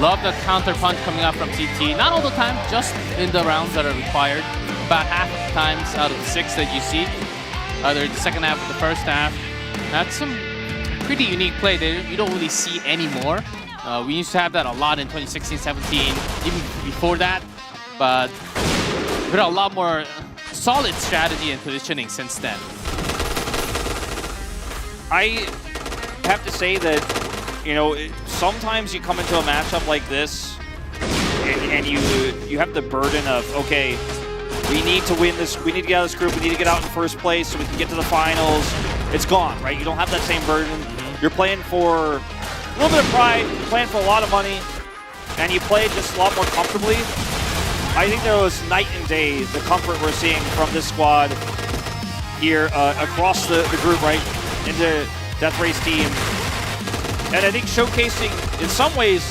Love the counter punch coming out from CT. Not all the time, just in the rounds that are required. About half of the times out of the 6 that you see, either the second half or the first half. That's some pretty unique play that you don't really see anymore. We used to have that a lot in 2016-17, even before that, but we had a lot more solid strategy and positioning since then. I have to say that, you know, sometimes you come into a matchup like this and you have the burden of, okay, we need to win this, we need to get out of this group, we need to get out in first place so we can get to the finals. It's gone, right? You don't have that same burden. You're playing for a little bit of pride, you're playing for a lot of money, and you play just a lot more comfortably. I think there was night and day, the comfort we're seeing from this squad here across the group, right, into Death Race team. And I think showcasing, in some ways,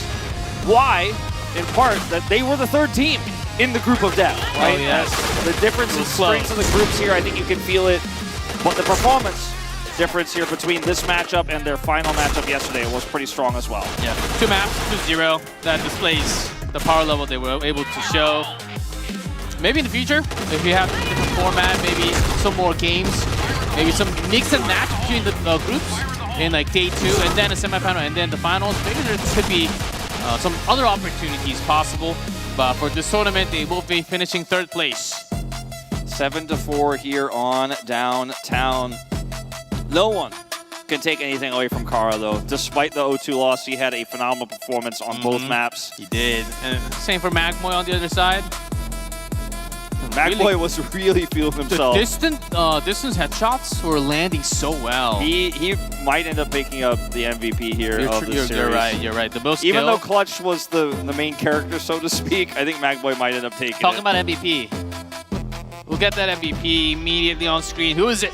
why, in part, that they were the 3rd team in the group of death, right? Oh, yes. The difference in strengths of the groups here, I think you can feel it. But the performance difference here between this matchup and their final matchup yesterday was pretty strong as well. Yeah, 2 maps, 2-0. That displays the power level they were able to show. Maybe in the future, if you have a different format, maybe some more games, maybe some mix and match between the groups in like day 2 and then a semifinal and then the finals. Maybe there could be some other opportunities possible. But for this tournament, they will be finishing 3rd place. 7-4 here on downtown. No one can take anything away from Kara, though. Despite the 0-2 loss, he had a phenomenal performance on both maps. He did. And same for Magmoy on the other side. Magmoy was really feeling himself. The distance headshots were landing so well. He might end up picking up the MVP here of the series. You're right. The most Even though Clutch was the main character, so to speak, I think Magmoy might end up taking Talking about MVP. We'll get that MVP immediately on screen. Who is it?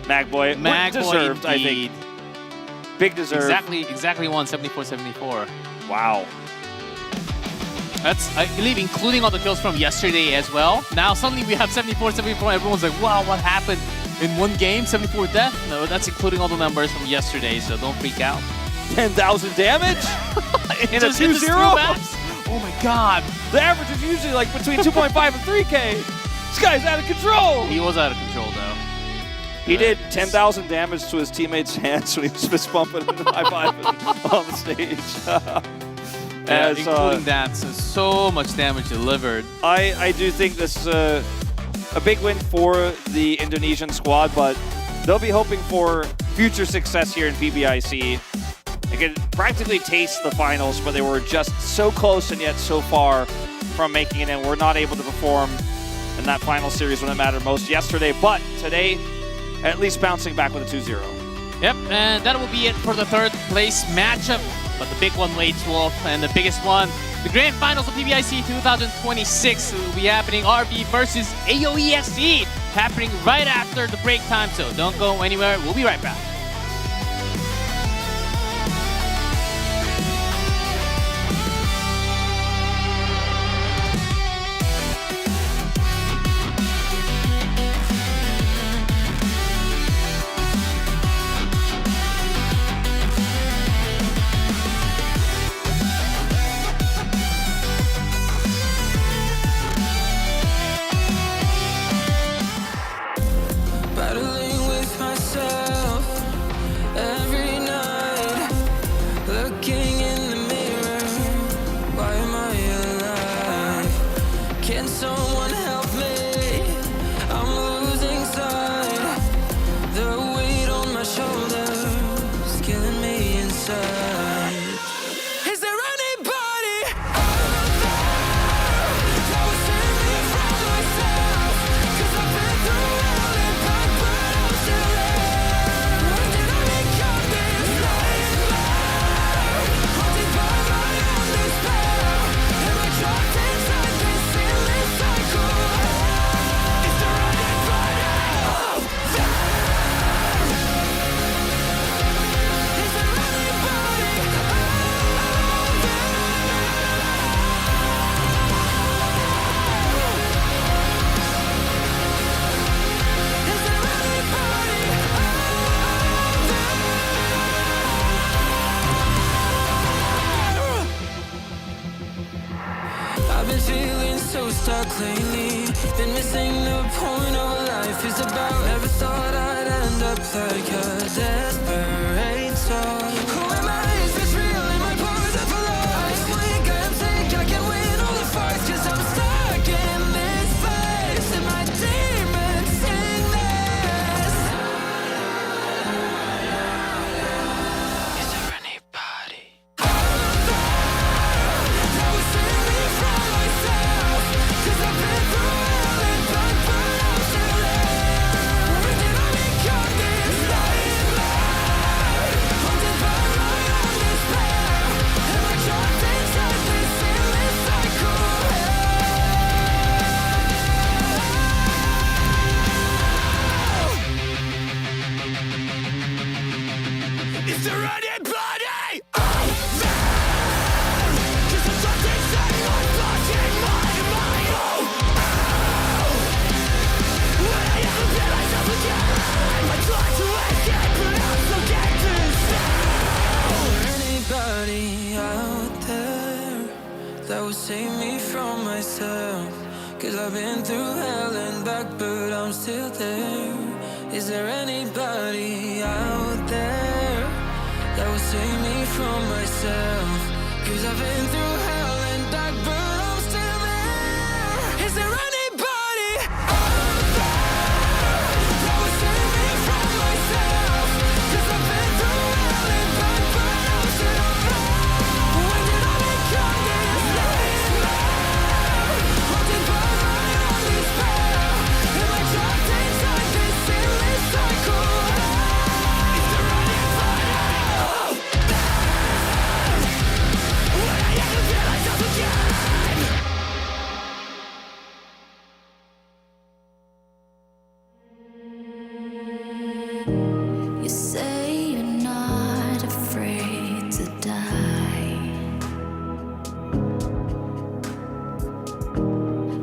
Magmoy. Magmoy deserved, indeed. I think. Big deserve. Exactly won 74-74. Wow. That's, I believe, including all the kills from yesterday as well. Now suddenly we have 74-74. Everyone's like, wow, what happened in one game? 74 death? No, that's including all the numbers from yesterday, so don't freak out. 10,000 damage in a 2-0? Oh my god. The average is usually like between 2.5 and 3K. This guy's out of control. He was out of control, though. He did 10,000 damage to his teammates' hands when he was fist bumping and high-fiving on the stage. Yeah, including that, so much damage delivered. I do think this is a big win for the Indonesian squad, but they'll be hoping for future success here in PBIC. They could practically taste the finals, but they were just so close and yet so far from making it, and were not able to perform in that final series when it mattered most yesterday. But today, at least bouncing back with a 2-0. Yep, and that will be it for the 3rd place matchup. But the big one waits, Wolf, and the biggest one, the grand finals of PBIC 2026 will be happening. RV versus AoeXe, happening right after the break time, so don't go anywhere. We'll be right back. Battling with myself, stuck lately. Been missing the point of life is about. Never thought I'd end up like a desperate soul. Who am I? Is this real? Am I posing for love? I am weak, I am sick, I can't win all the fights, 'cause I'm stuck in this place, and my demons sing this. Is there anybody out there that will save me from myself? 'Cause I've been through hell and back, but I'm still there. When did I become this nightmare? Haunted by my own despair. Am I trapped inside this endless cycle? Is there anybody out there? 'Cause I'm trapped inside one blocking my mind. When I ever feel myself again, I try to escape, but I'm so dead to stay. Anybody out there that will save me from myself? 'Cause I've been through hell and back, but I'm still there. Is there anybody out there that will save me from myself? 'Cause I've been through hell and back, but I'm still there. Is there anybody out there that will save me from myself? 'Cause I've been through hell and back, but I'm still there. When did I become this nightmare? Haunted by my own despair. Am I trapped inside this endless cycle? Is there anybody out there? When I ever feel myself again? You say you're not afraid to die,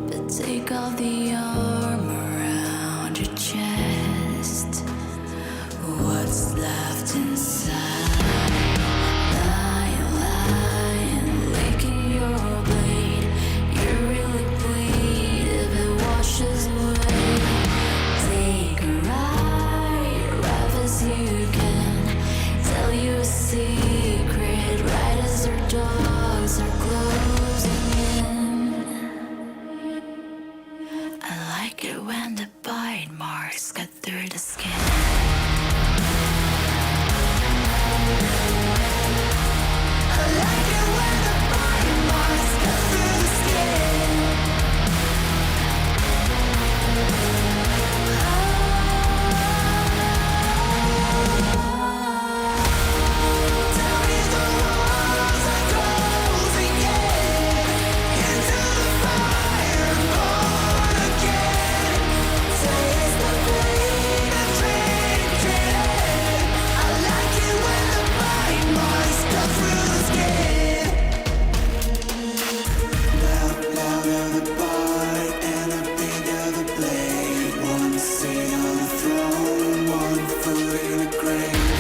but take off the arm around your chest. What's left inside? Lying, licking your blade. You really bleed if it washes away. Take a ride, rough as you can. Tell you a secret, right as our dogs are closing in. I like it when the bite marks cut through the skin. I like it when the bite marks cut through the skin. Tell me the walls are closing in. Into the fire and born again. Taste the pain and drink it in. I like it when the bite marks cut through the skin. Louder the bite and the bigger the blade. One seat on the throne, one foot in the grave.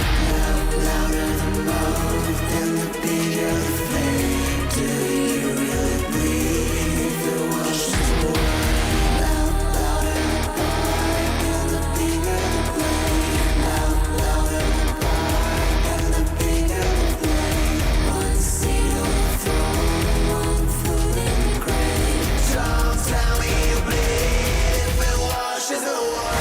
Louder the mouth and the bigger the flame. Do you really bleed if it washes away? Louder the bite and the bigger the blade. Louder the bite and the bigger the blade. One seat on the throne, one foot in the grave. Don't tell me you bleed if it washes away.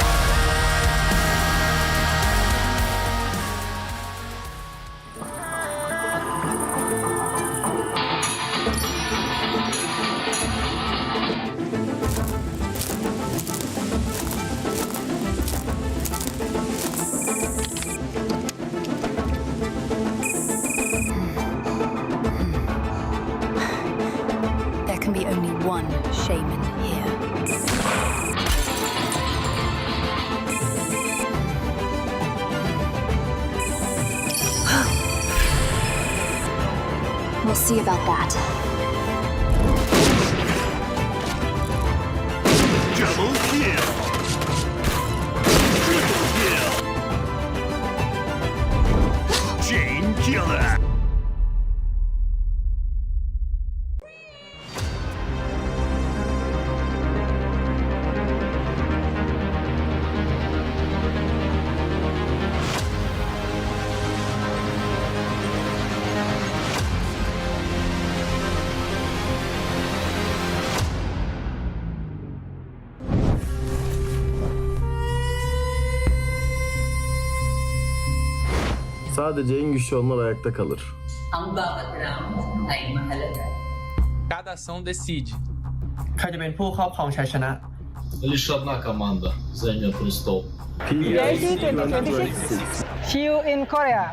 There can be only one shaman here. We'll see about that. Double kill. Triple kill. Chain killer. Sadece en güçlü onlar ayakta kalır. Ang bawat round ay mahalaga. Cada ação decide. ใครจะเป็นผู้ครอบครองชัยชนะ Лишь одна команда займет престол. PBIC 2026 Chill in Korea.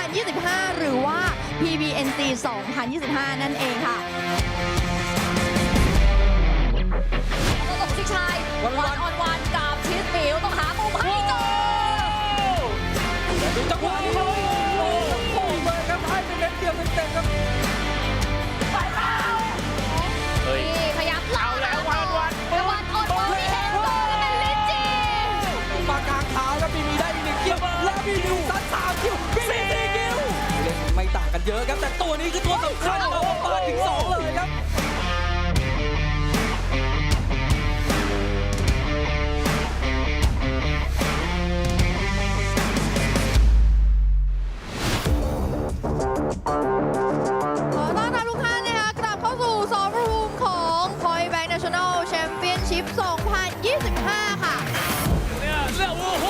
PBIC หรือว่า PBNC 2025 นั่นเองค่ะตกชิงชายวันออนวันกับชีสปิวต้องหามุมให้เจอดูจังหวะนี้ครับโอ้โหเลยครับให้เป็นเม็ดเดียวเต็มๆครับไปแล้วนี่ขยับหลังแล้ววันออนวันที่เห็นเลยเป็นลิจิมากลางเท้าแล้วมีได้อีก1คิวแล้วมีนิวซัด3คิวมี4คิวเล่นไม่ต่างกันเยอะครับแต่ตัวนี้คือตัวสำคัญเรามาถึง2เลยครับ Championship 2025 ค่ะเนี่ยโอ้โห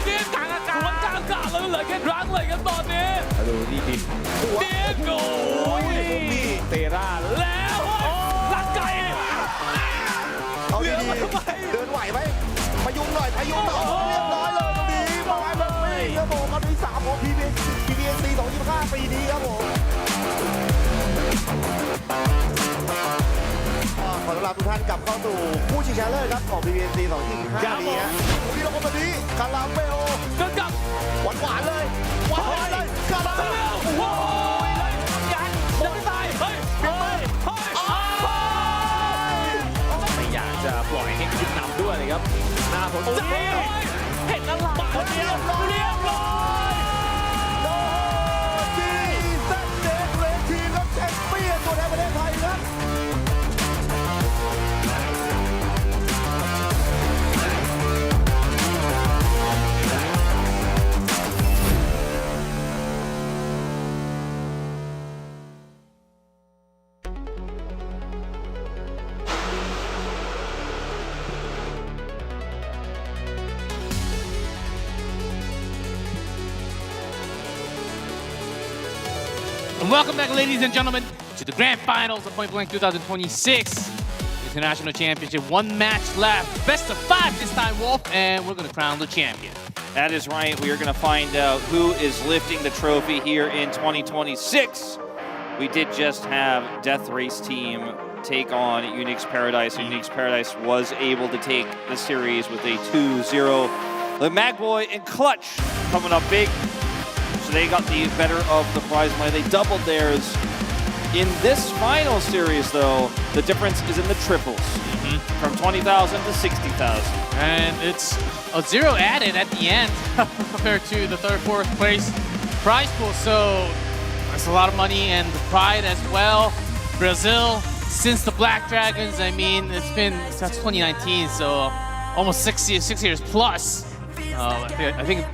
นี่กลางอากาศมันกลางอากาศแล้วเหลือแค่รั้งเลยกันตอนนี้ดูนี่ดิเดียโก้เตร่าแล้วลักไก่เอาดีๆเดินไหวไหมพยุงหน่อยพยุงหน่อยเรียบร้อยเลยตรงนี้บอยแบบนี้ครับผมมาที่3ของ PBIC 2025 ปีนี้ครับผมขอต้อนรับทุกท่านกลับเข้าสู่ผู้ชิงชนะเลิศครับของ PBIC 2025 นี้ฮะที่เราคนนี้คาราเมล ก็กลับ หวานเลยหวานเลยคาราเมลโอ้ย ยันจะไม่ตายเฮ้ยเฮ้ยไม่อยากจะปล่อยให้ขึ้นนำด้วยเลยครับหน้าผมเห็นอะไรเรียบร้อยโดจีเซตเดทเรทีมครับแชมเปี้ยนตัวแทนประเทศไทยครับAnd welcome back, ladies and gentlemen, to the grand finals of Point Blank 2026 International Championship. One match left. Best of 5 this time, Wolf, and we're going to crown the champion. That is right. We are going to find out who is lifting the trophy here in 2026. We did just have Death Race team take on UNIX Paradise. UNIX Paradise was able to take the series with a 2-0. The Magboy and Clutch coming up big. So they got the better of the prize money. They doubled theirs. In this final series, though, the difference is in the triples. From 20,000 to 60,000. And it's a 0 added at the end compared to the 3rd, 4th place prize pool. So that's a lot of money, and the pride as well. Brazil, since the Black Dragons, I mean, it's been since 2019, so almost 6 years plus. I think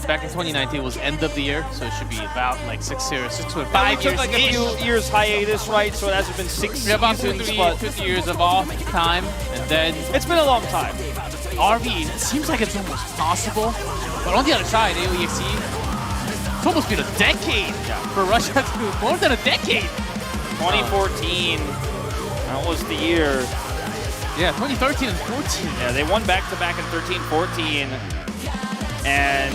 back in 2019 was end of the year, so it should be about like 6 years, 6.5 years. Took like a few years hiatus, right? So it hasn't been 6 seasons, about 2 years of off time, and then it's been a long time. RV, it seems like it's almost possible, but on the other side, AoeXe, it's almost been a decade for Russia to more than a decade. 2014, that was the year. Yeah, 2013 and 14. Yeah, they won back-to-back in 13, 14. And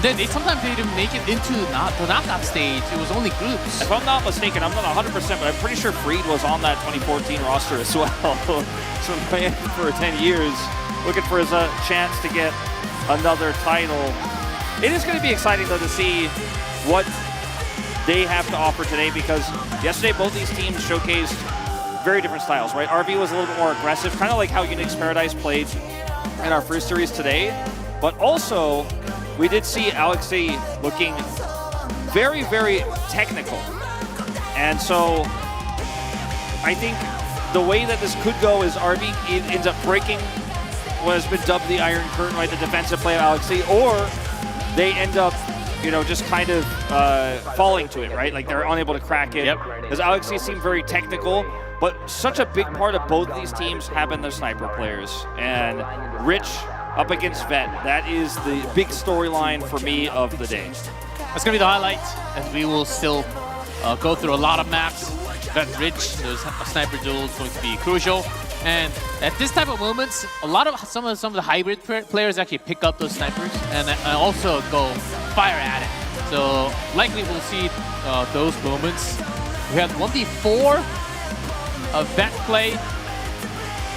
then sometimes they didn't make it into the knockout stage. It was only groups. If I'm not mistaken, I'm not 100%, but I'm pretty sure Freed was on that 2014 roster as well. So playing for 10 years, looking for his chance to get another title. It is going to be exciting, though, to see what they have to offer today, because yesterday both these teams showcased very different styles, right? RV was a little bit more aggressive, kind of like how UNIX Paradise played in our first series today. But also, we did see AoeXe looking very, very technical. And so, I think the way that this could go is RV ends up breaking what has been dubbed the Iron Curtain, right? The defensive play of AoeXe, or they end up, you know, just kind of falling to it, right? Like they're unable to crack it. Yep. Because AoeXe seem very technical, but such a big part of both these teams have been their sniper players. And Rich up against Vet. That is the big storyline for me of the day. That's going to be the highlight, as we will still go through a lot of maps. Vet Rich, there's a sniper duel is going to be crucial. And at this type of moments, a lot of some of the hybrid players actually pick up those snipers and also go fire at it. So likely we'll see those moments. We had 1v4 of Vet play.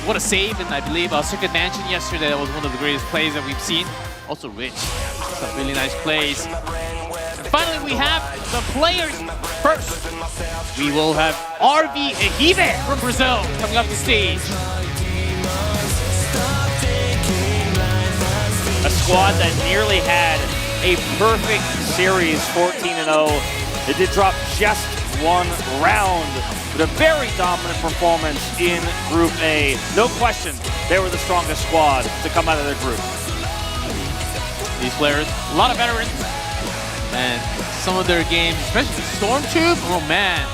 What a save in, I believe, Circuit Mansion yesterday. That was one of the greatest plays that we've seen. Also Rich, some really nice plays. And finally, we have the players first. We will have AoeXe from Brazil coming up the stage. A squad that nearly had a perfect series, 14-0. It did drop just one round, with a very dominant performance in Group A. No question, they were the strongest squad to come out of their group. These players, a lot of veterans, and some of their games, especially Stormtube, oh man,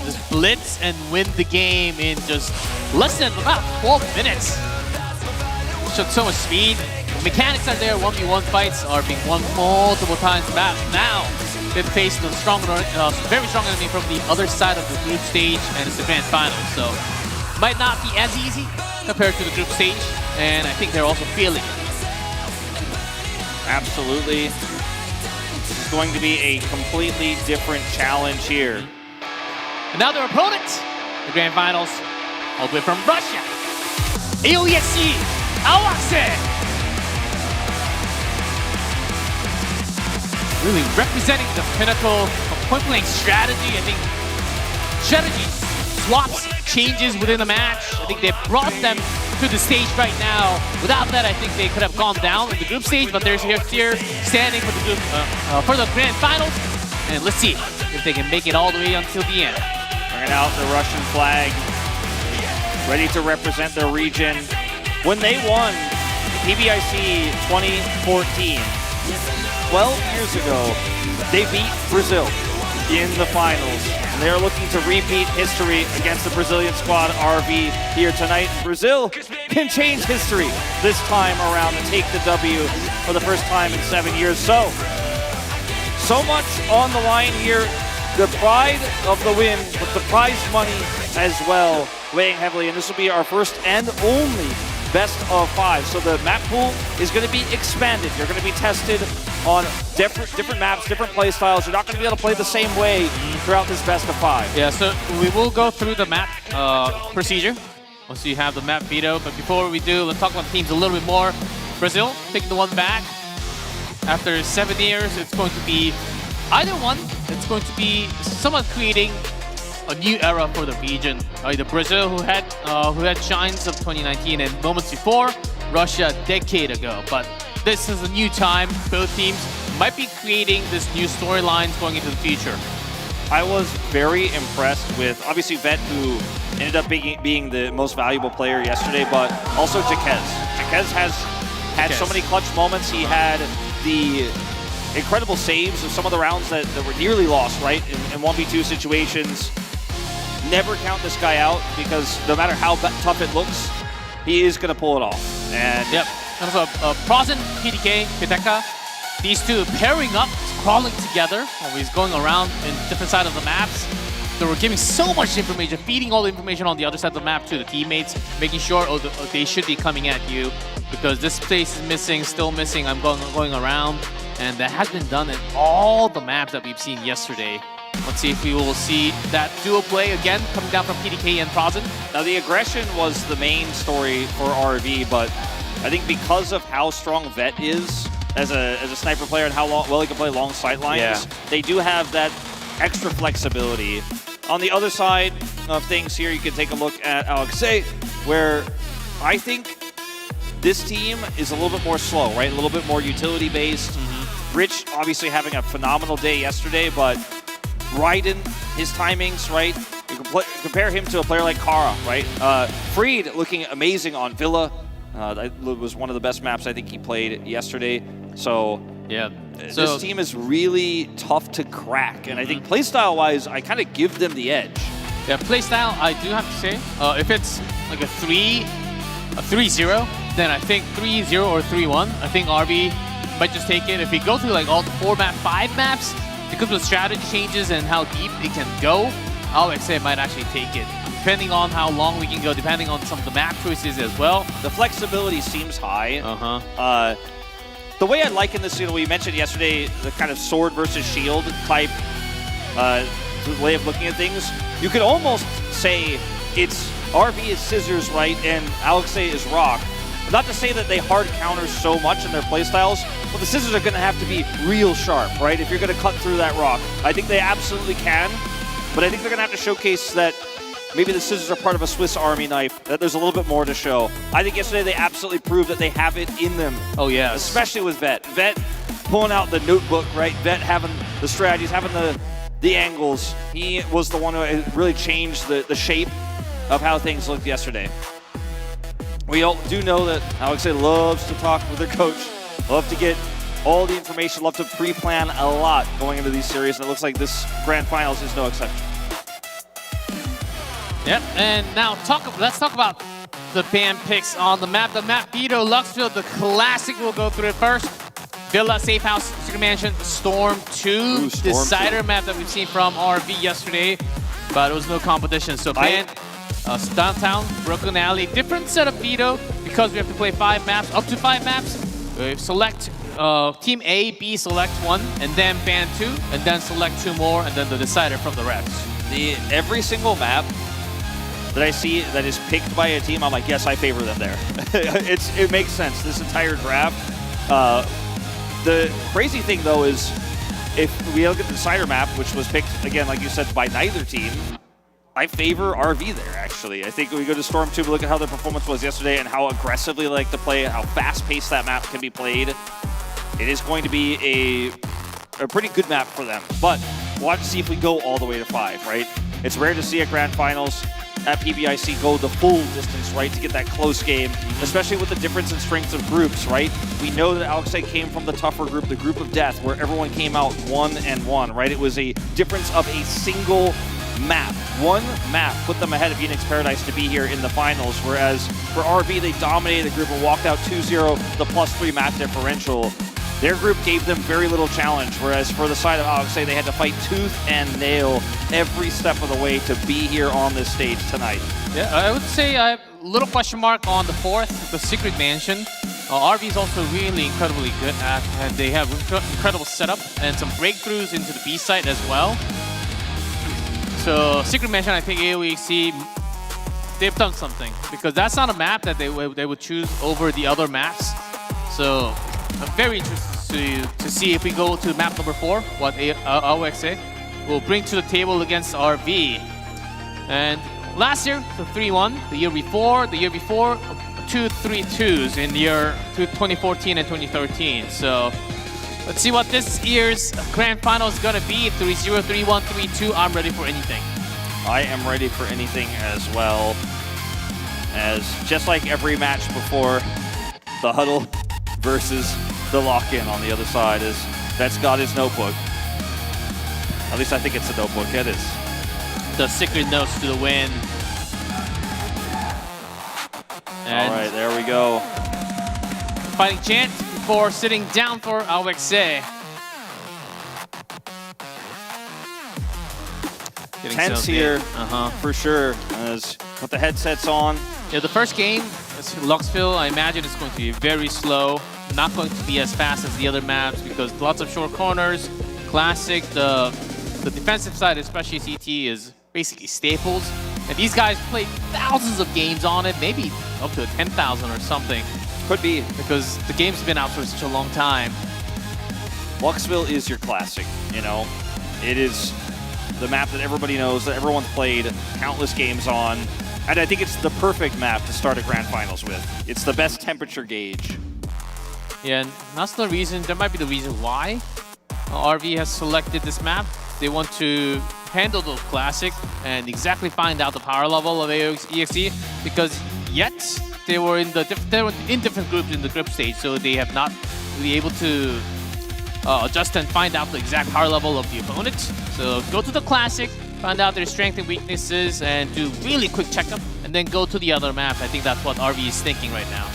just blitz and win the game in just less than about 12 minutes. showed so much speed. The mechanics are there. 1v1 fights are being won multiple times. Now they've faced a very strong enemy from the other side of the group stage, and it's the grand final. So might not be as easy compared to the group stage, and I think they're also feeling it. Absolutely. It's going to be a completely different challenge here. And now their opponent, the grand finals, all the way from Russia, AoeXe, AoeXe. Really representing the pinnacle of point-blank strategy. I think strategy swaps, changes within the match. I think they brought them to the stage right now. Without that, I think they could have gone down in the group stage, but they're here standing for the group, for the grand finals. And let's see if they can make it all the way until the end. Bringing out the Russian flag, ready to represent their region. When they won PBIC 2014, 12 years ago, they beat Brazil in the finals. And they're looking to repeat history against the Brazilian squad, RV, here tonight. Brazil can change history this time around and take the W for the first time in 7 years. So much on the line here. The pride of the win, but the prize money as well, weighing heavily. And this will be our first and only best of 5. So the map pool is going to be expanded. You're going to be tested on different maps, different play styles. You're not going to be able to play the same way throughout this best of 5. Yeah, so we will go through the map procedure once you have the map veto. But before we do, let's talk about the teams a little bit more. Brazil taking the one back. After 7 years, it's going to be either one. It's going to be somewhat creating a new era for the region. Either Brazil, who had shines of 2019, and moments before, Russia a decade ago. But this is a new time. Both teams might be creating this new storylines going into the future. I was very impressed with, obviously, Vet, who ended up being the most valuable player yesterday, but also Jaquez. Jaquez has had so many clutch moments. He had the incredible saves of some of the rounds that were nearly lost, right? In 1v2 situations. Never count this guy out, because no matter how tough it looks, he is going to pull it off. And yep. And so Prozen, PDK, Piteka, these two pairing up, crawling together, always going around in different sides of the maps. They were giving so much information, feeding all the information on the other side of the map to the teammates, making sure they should be coming at you, because this space is missing, still missing, I'm going around. And that has been done in all the maps that we've seen yesterday. Let's see if we will see that duo play again coming down from PDK and Prozen. Now the aggression was the main story for RV, but I think because of how strong Vet is as a sniper player and how well he can play long sight lines, they do have that extra flexibility. On the other side of things here, you can take a look at AoeXe, where I think this team is a little bit more slow, right? A little bit more utility based. Rich obviously having a phenomenal day yesterday, but Raiden, his timings, right? You can compare him to a player like Kara, right? Freed looking amazing on Villa. That was one of the best maps I think he played yesterday. So yeah, this team is really tough to crack. And I think playstyle wise, I kind of give them the edge. Yeah, playstyle, I do have to say, if it's like a 3-0, then I think 3-0 or 3-1. I think RB might just take it. If we go through like all the 4-5 maps, because of the strategy changes and how deep it can go, AoeXe might actually take it. Depending on how long we can go, depending on some of the map choices as well. The flexibility seems high. The way I liken this, we mentioned yesterday, the kind of sword versus shield type way of looking at things. You could almost say it's RV is scissors, right, and AoeXe is rock. Not to say that they hard counter so much in their playstyles, but the scissors are going to have to be real sharp, right? If you're going to cut through that rock. I think they absolutely can, but I think they're going to have to showcase that maybe the scissors are part of a Swiss Army knife, that there's a little bit more to show. I think yesterday they absolutely proved that they have it in them. Oh, yeah. Especially with Vet. Vet pulling out the notebook, right? Vet having the strategies, having the angles. He was the one who really changed the shape of how things looked yesterday. We all do know that AoeXe loves to talk with their coach, love to get all the information, love to pre-plan a lot going into these series, and it looks like this grand finals is no exception. Yep, and now let's talk about the band picks on the map. The map Veto, Luxville, the classic will go through it first. Villa, Safe House, Secret Mansion, Storm 2, Decider map that we've seen from RV yesterday, but it was no competition. So band, Downtown, Brooklyn Alley, different set of Veto because we have to play 5 maps, up to 5 maps. We select Team A, B select 1, and then ban 2, and then select 2 more, and then the Decider from the rest. Every single map that I see that is picked by a team, I'm like, yes, I favor them there. It makes sense, this entire draft. The crazy thing, though, is if we look at the Decider map, which was picked, again, like you said, by neither team, I favor RV there, actually. I think we go to Storm 2, we look at how their performance was yesterday and how aggressively they like to play, how fast-paced that map can be played. It is going to be a pretty good map for them, but we'll have to see if we go all the way to 5, right? It's rare to see at Grand Finals at PBIC go the full distance, right, to get that close game, especially with the difference in strengths of groups, right? We know that AoeXe came from the tougher group, the group of death, where everyone came out 1-1, right? It was a difference of a single map. One map put them ahead of UNIX Paradise to be here in the finals, whereas for RV, they dominated the group and walked out 2-0, the +3 map differential. Their group gave them very little challenge, whereas for the side of AoeXe, they had to fight tooth and nail every step of the way to be here on this stage tonight. Yeah, I would say I have a little question mark on the 4th, the Secret Mansion. RV is also really incredibly good at, and they have incredible setup and some breakthroughs into the B side as well. So Secret Mansion, I think AoeXe, they've done something because that's not a map that they would choose over the other maps. So I'm very interested to see if we go to map number 4, what AoeXe will bring to the table against RV. And last year, so 3-1. The year before, 2 3-2s in the year 2014 and 2013. So let's see what this year's Grand Final is going to be. 3-0, 3-1, 3-2. I'm ready for anything. I am ready for anything as well. As just like every match before, the huddle versus the lock-in on the other side that's got his notebook. At least I think it's a notebook. It is. The secret notes to the win. And all right, there we go. Fighting chant before sitting down for AoeXe. Tense here, for sure. As put the headsets on. Yeah, the first game, Luxville, I imagine it's going to be very slow. Not going to be as fast as the other maps because lots of short corners. Classic, the defensive side, especially CT, is basically staples. And these guys played thousands of games on it, maybe up to 10,000 or something. Could be. Because the game's been out for such a long time. Luxville is your classic, you know? It is the map that everybody knows, that everyone's played countless games on. And I think it's the perfect map to start a Grand Finals with. It's the best temperature gauge. Yeah, and that's the reason, that might be the reason why RV has selected this map. They want to handle the classic and exactly find out the power level of AoeXe because yet they were in different groups in the group stage, so they have not really able to adjust and find out the exact power level of the opponent. So go to the classic, find out their strengths and weaknesses, and do really quick checkup, and then go to the other map. I think that's what RV is thinking right now.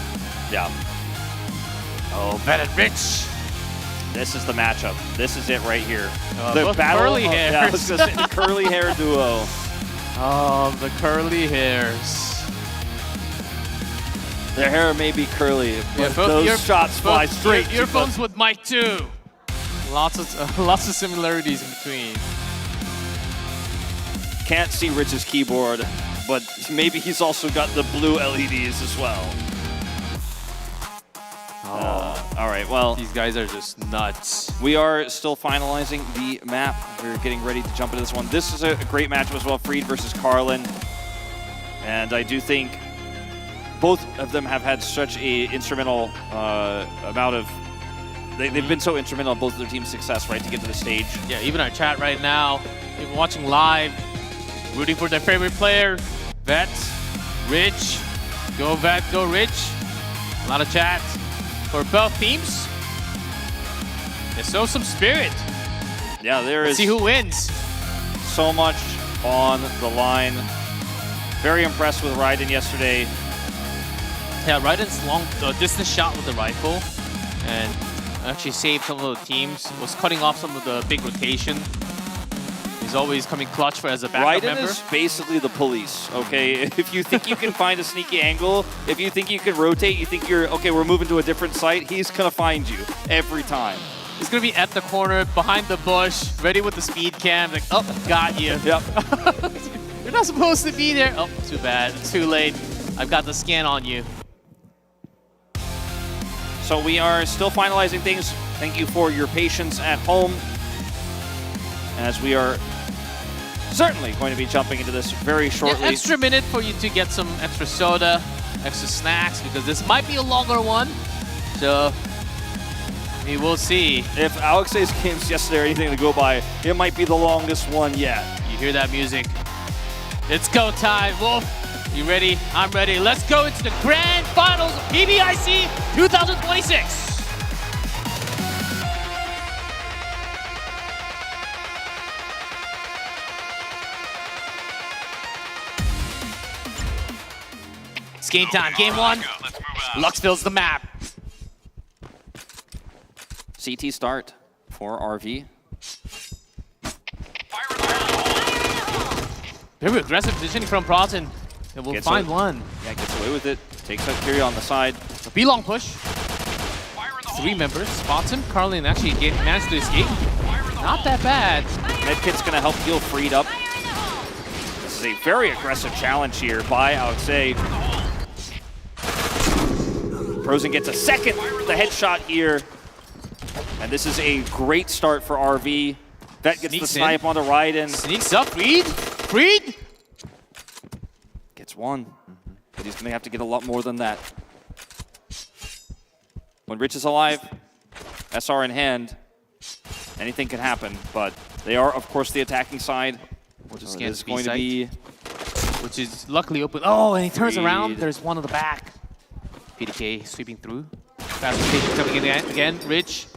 Yeah. Oh, Bet and Rich. This is the matchup. This is it right here. The curly hairs. Yeah, I was gonna say the curly hair duo. Oh, the curly hairs. Their hair may be curly, but those shots fly straight. Earphones with Mike too. Lots of similarities in between. Can't see Rich's keyboard, but maybe he's also got the blue LEDs as well. All right, well. These guys are just nuts. We are still finalizing the map. We're getting ready to jump into this one. This is a great matchup as well, Freed versus Carlin. And I do think both of them have had such a instrumental amount of... They've been so instrumental in both of their team's success, right, to get to the stage. Yeah, even our chat right now, even watching live, rooting for their favorite player, Vet, Rich, go Vet, go Rich. A lot of chat for both teams. There's so some spirit. Yeah, there Let's is. See who wins. So much on the line. Very impressed with Raiden yesterday. Yeah, Raiden's long distance shot with the rifle, and actually saved some of the teams. Was cutting off some of the big rotation. He's always coming clutch as a backup member. Raiden is basically the police, okay? If you think you can find a sneaky angle, if you think you can rotate, you think you're, okay, we're moving to a different site, he's gonna find you every time. He's gonna be at the corner, behind the bush, ready with the speed cam, like, oh, got you. Yep. You're not supposed to be there. Oh, too bad, too late. I've got the scan on you. So we are still finalizing things. Thank you for your patience at home, as we are certainly going to be jumping into this very shortly. Yeah, extra minute for you to get some extra soda, extra snacks, because this might be a longer one. So we will see. If AoeXe's games yesterday are anything to go by, it might be the longest one yet. You hear that music? It's go time, Wolf. You ready? I'm ready. Let's go into the grand finals of PBIC 2026. It's game time. Game one. Lux fills the map. CT start for RV. Very aggressive positioning from Proton. And we'll find one. Yeah, gets away with it. Takes out Kyria on the side. A B-long push. 3 members. Spots him. Carlin actually managed to escape. Not that bad. Medkit's going to help heal freed up. This is a very aggressive challenge here by AoeXe. Frozen gets a second, the headshot here. And this is a great start for RV. Vet gets the snipe onto Raiden. Sneaks up, Freed. Freed! Gets one, but he's gonna have to get a lot more than that. When Rich is alive, SR in hand, anything can happen, but they are, of course, the attacking side. Which is going to be... Which is luckily open. Oh, and he turns around. There's one on the back. PDK sweeping through. Fast rotation coming in again. Rich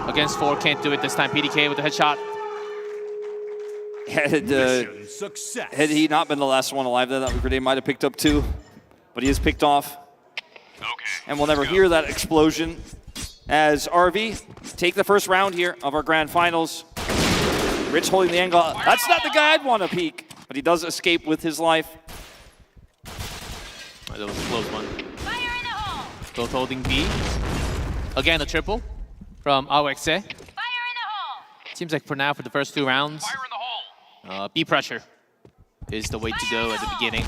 against 4, can't do it this time. PDK with the headshot. Had he not been the last one alive there, that grenade might have picked up too. But he is picked off. And we'll never hear that explosion as RV take the first round here of our grand finals. Rich holding the angle. That's not the guy I'd want to peek, but he does escape with his life. That was a close one. Both holding B. Again, a triple from AoeXe. Seems like for now, for the first 2 rounds, B pressure is the way to go at the beginning.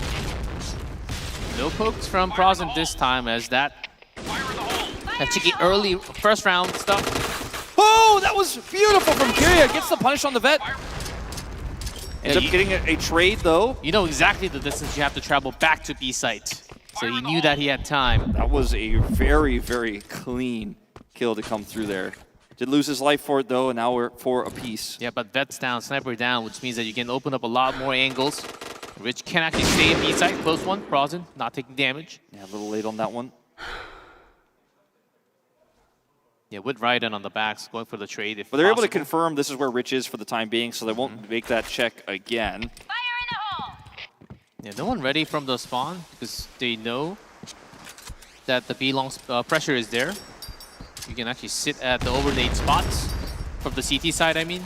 No pokes from Prozen this time, as that cheeky early first round stuff. Oh, that was beautiful from Kyria. Gets the punish on the vet. Ends up getting a trade, though. You know exactly the distance you have to travel back to B site. So he knew that he had time. That was a very, very clean kill to come through there. Did lose his life for it, though, and now we're 4 apiece. Yeah, but vet's down, sniper down, which means that you can open up a lot more angles. Rich can actually stay in B site. Close one. Prozen not taking damage. Yeah, a little late on that one. Yeah, with Raiden on the backs, going for the trade if But they're able to confirm this is where Rich is for the time being, so they won't make that check again. Yeah, no one ready from the spawn because they know that the B-long pressure is there. You can actually sit at the overnade spots from the CT side, I mean.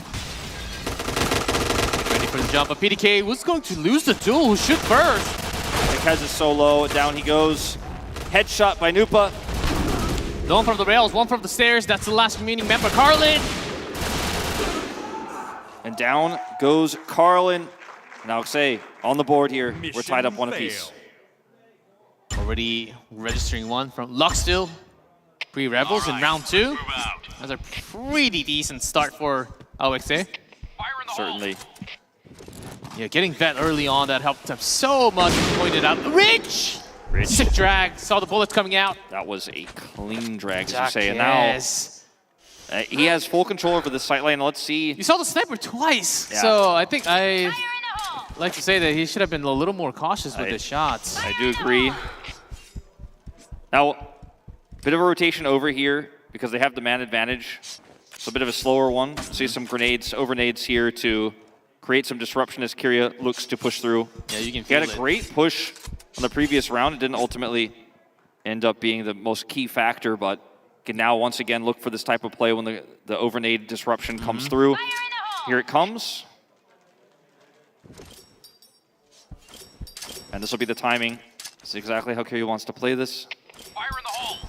Ready for the jump, but PDK was going to lose the duel. Who should first? Because is so low, down he goes. Headshot by Nupa. No one from the rails, one from the stairs. That's the last remaining member, Carlin. And down goes Carlin. And AoeXe on the board here. We're tied up 1 apiece. Already registering one from Lux still. Pre-Rebels in round 2. That's a pretty decent start for AoeXe. Certainly. Yeah, getting vet early on, that helped him so much. Pointed out. Rich! Sick drag. Saw the bullets coming out. That was a clean drag, as you say. And now he has full control over the sight lane. Let's see. You saw the sniper twice. Yeah. So I think I like to say that he should have been a little more cautious with his shots. I do agree. Now, bit of a rotation over here because they have the man advantage. So a bit of a slower one. See some grenades, overnades here to create some disruption as Kyria looks to push through. Yeah, you can feel it. He had a great push on the previous round. It didn't ultimately end up being the most key factor, but can now once again look for this type of play when the overnade disruption comes through. Here it comes. And this will be the timing. This is exactly how Kiryu wants to play this. Fire in the hole.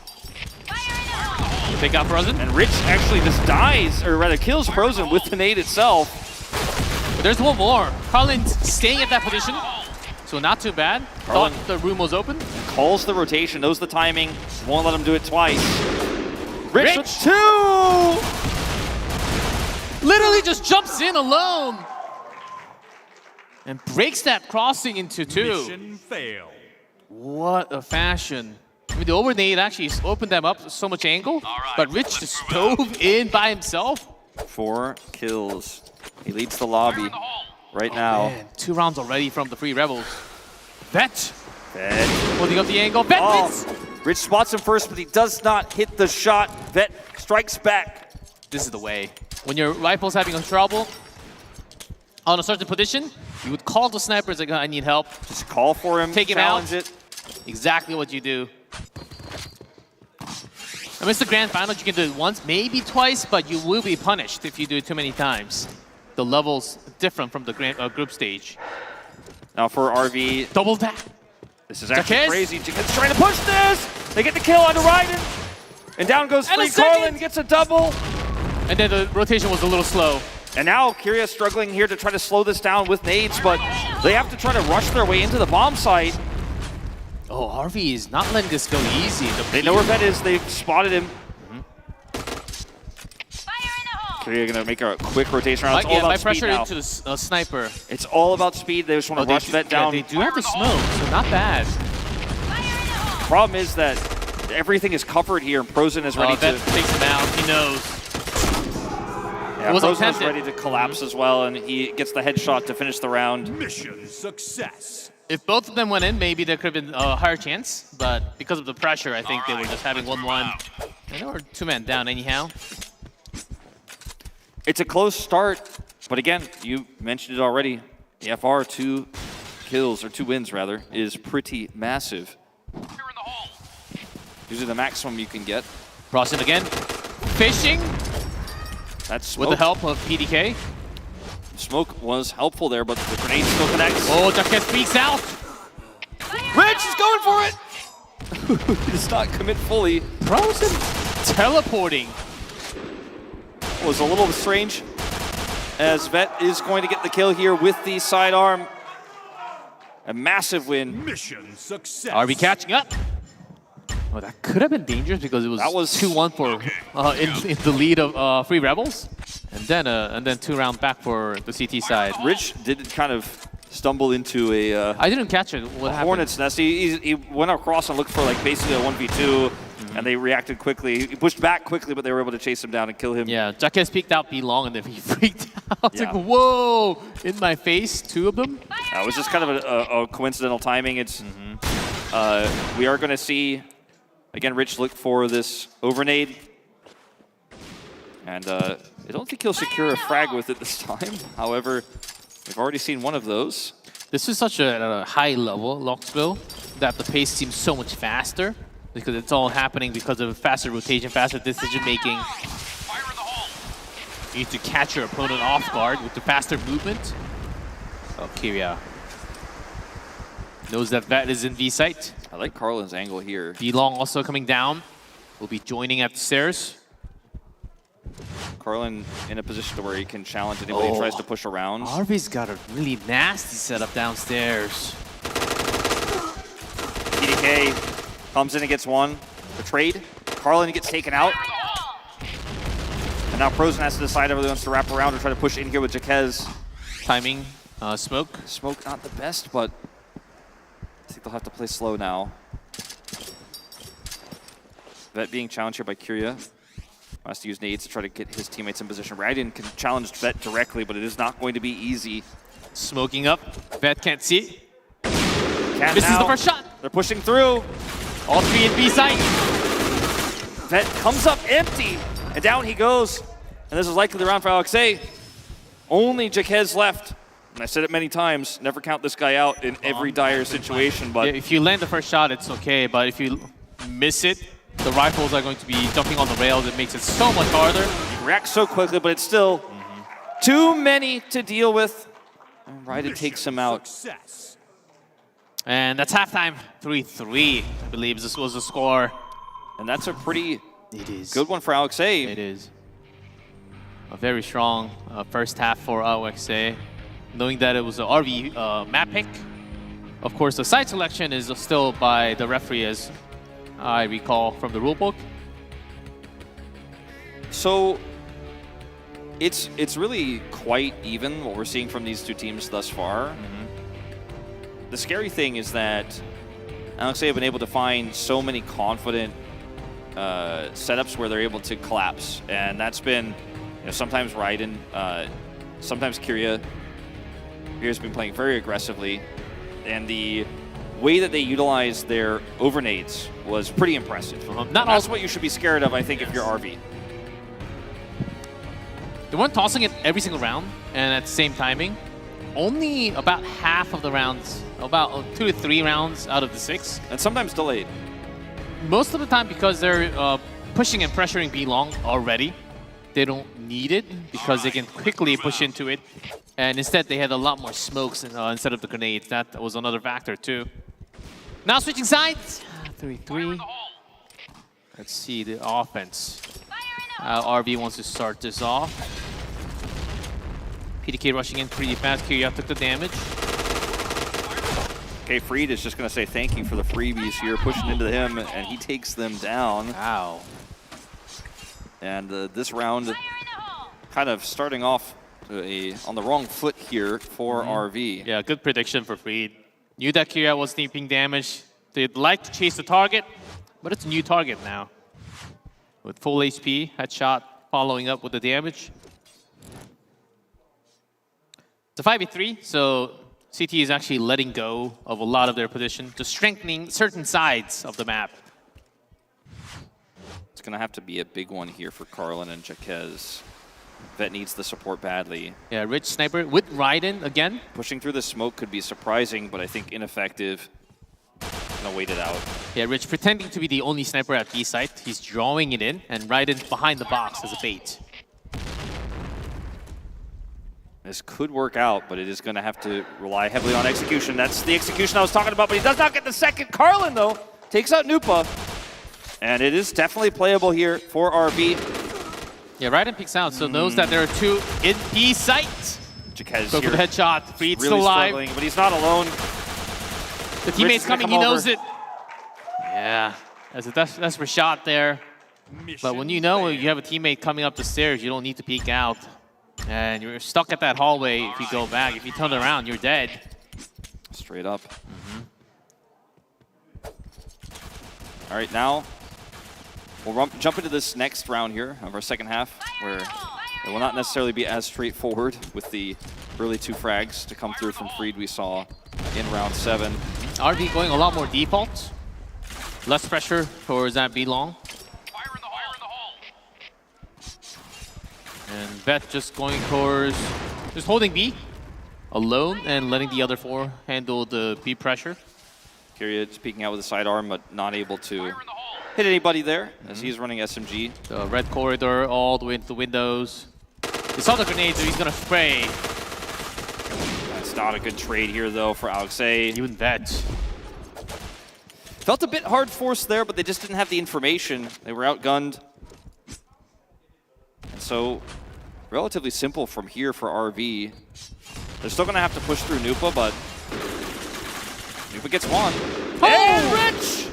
Take out Frozen. And Rich actually just dies, or rather kills Frozen with the nade itself. But there's one more. Carlin's staying at that position, so not too bad. Thought the room was open. Calls the rotation, knows the timing, won't let him do it twice. Rich with 2! Literally just jumps in alone. And breaks that crossing into 2. Mission failed. What a fashion. I mean, the overnade actually opened them up so much angle, but Rich just dove in by himself. 4 kills. He leads the lobby right now. Man, 2 rounds already from the Free Rebels. Vet. Vet. Holding up the angle. Vet hits. Rich spots him first, but he does not hit the shot. Vet strikes back. This is the way. When your rifle's having a trouble on a certain position, you would call the snipers like, I need help. Just call for him, take him out. challenge it. Exactly what you do. I mean, it's the grand final. You can do it once, maybe twice, but you will be punished if you do it too many times. The level's different from the group stage. Now for RV. Double tap. This is actually crazy. Jacquez trying to push this. They get the kill on the Raiden. And down goes Free. Carlin gets a double. And then the rotation was a little slow. And now Kyria struggling here to try to slow this down with nades, but they have to try to rush their way into the bomb site. Oh, Harvey is not letting this go easy. They know where Vet is. They've spotted him. Kyria gonna make a quick rotation around. It's all about speed now. Into the sniper. It's all about speed. They just want to rush Vet down. They do have the smoke, so not bad. Problem is that everything is covered here, and Frozen is ready to... Vet takes him out. He knows. Yeah, Frozen is ready to collapse as well, and he gets the headshot to finish the round. Mission success. If both of them went in, maybe there could have been a higher chance, but because of the pressure, I think they were just having 1-1. And they were 2-man down anyhow. It's a close start, but again, you mentioned it already. The FR, 2 kills, or 2 wins rather, is pretty massive. Usually the maximum you can get. Crossing again. Fishing. That's Smoke. With the help of PDK. Smoke was helpful there, but the grenade still connects. Oh, Jacquez peeks out. Rich is going for it. He does not commit fully. Frozen teleporting. Was a little strange, as Vet is going to get the kill here with the sidearm. A massive win. Mission success. RB catching up. Oh, that could have been dangerous because it was 2-1 for in the lead of Free Rebels, and then 2 rounds back for the CT side. Rich did kind of stumble into a. I didn't catch it. What happened? Hornet's nest. He went across and looked for like basically a 1v2. And they reacted quickly. He pushed back quickly, but they were able to chase him down and kill him. Yeah, Jacquez peeked out B-long, and then he freaked out. It's like, whoa, in my face, 2 of them. It was just kind of a coincidental timing. It's we are going to see, again, Rich look for this overnade. And I don't think he'll secure a frag with it this time. However, we've already seen one of those. This is such a high-level Locksville that the pace seems so much faster. Because it's all happening because of faster rotation, faster decision-making. You need to catch your opponent off guard with the faster movement. Oh, Kyria knows that Vet is in V-site. I like Carlin's angle here. D-Long also coming down. Will be joining at the stairs. Carlin in a position where he can challenge anybody who tries to push around. Harvey's got a really nasty setup downstairs. PDK comes in and gets one. The trade. Carlin gets taken out. And now Frozen has to decide whether he wants to wrap around or try to push in here with Jacquez. Timing. Smoke. Smoke not the best, but I think they'll have to play slow now. Vet being challenged here by Kyria. Has to use nades to try to get his teammates in position. Raiden can challenge Vet directly, but it is not going to be easy. Smoking up. Vet can't see. This is the first shot. They're pushing through. All 3 in B site. Vet comes up empty, and down he goes. And this is likely the round for AoeXe. Only Jacquez left. And I said it many times, never count this guy out in every dire situation. But if you land the first shot, it's okay. But if you miss it, the rifles are going to be jumping on the rails. It makes it so much harder. You react so quickly, but it's still too many to deal with. And Raiden takes him out. Success. And that's halftime. 3-3, I believe this was the score. And that's a pretty It is. good one for AoeXe. It is. A very strong first half for AoeXe. Knowing that it was an RV map pick. Of course, the site selection is still by the referee, as I recall from the rulebook. So it's really quite even what we're seeing from these two teams thus far. The scary thing is that AoeXe have been able to find so many confident setups where they're able to collapse, and that's been sometimes Raiden, sometimes Kyria. Kyria's been playing very aggressively, and the way that they utilized their overnades was pretty impressive. That's what you should be scared of, I think, if you're RV. They weren't tossing it every single round and at the same timing. Only about half of the rounds, about 2 to 3 rounds out of the 6. And sometimes delayed. Most of the time because they're pushing and pressuring B long already. They don't need it because they can quickly push into it. And instead they had a lot more smokes instead of the grenades. That was another factor too. Now switching sides. 3-3. Let's see the offense. RB wants to start this off. PDK rushing in pretty fast. Kyria took the damage. Okay, Freed is just going to say thank you for the freebies here, pushing into him, and he takes them down. Wow. And this round kind of starting off on the wrong foot here for RV. Yeah, good prediction for Freed. Knew that Kyria was taking damage. They'd like to chase the target, but it's a new target now. With full HP, headshot following up with the damage. It's a 5v3, so CT is actually letting go of a lot of their position, just strengthening certain sides of the map. It's going to have to be a big one here for Carlin and Jaquez. Vet needs the support badly. Yeah, Rich Sniper with Raiden again. Pushing through the smoke could be surprising, but I think ineffective. Gonna wait it out. Yeah, Rich pretending to be the only sniper at B site. He's drawing it in, and Raiden's behind the box as a bait. This could work out, but it is going to have to rely heavily on execution. That's the execution I was talking about, but he does not get the second. Carlin, though, takes out Nupa. And it is definitely playable here for RB. Yeah, Raiden peeks out, so knows that there are two in B site. Jaquez go for the headshot. Freed's really still alive. But he's not alone. The teammate's coming, he knows it. Yeah, that's a desperate shot there. But when you know you have a teammate coming up the stairs, you don't need to peek out. And you're stuck at that hallway if you go back. If you turn around, you're dead. Straight up. All right, now we'll jump into this next round here of our second half, where it will not necessarily be as straightforward with the early 2 frags to come through from Freed we saw in round 7. RV going a lot more default. Less pressure towards that B long. And Vet just going towards, just holding B alone and letting the other 4 handle the B pressure. Kyria peeking out with a sidearm, but not able to hit anybody there as he's running SMG. The red corridor all the way into the windows. He saw the grenade, so he's gonna spray. That's not a good trade here, though, for AoeXe. Even Vet. Felt a bit hard forced there, but they just didn't have the information. They were outgunned. And so, relatively simple from here for RV. They're still going to have to push through Nupa, but Nupa gets one. Oh! And Rich!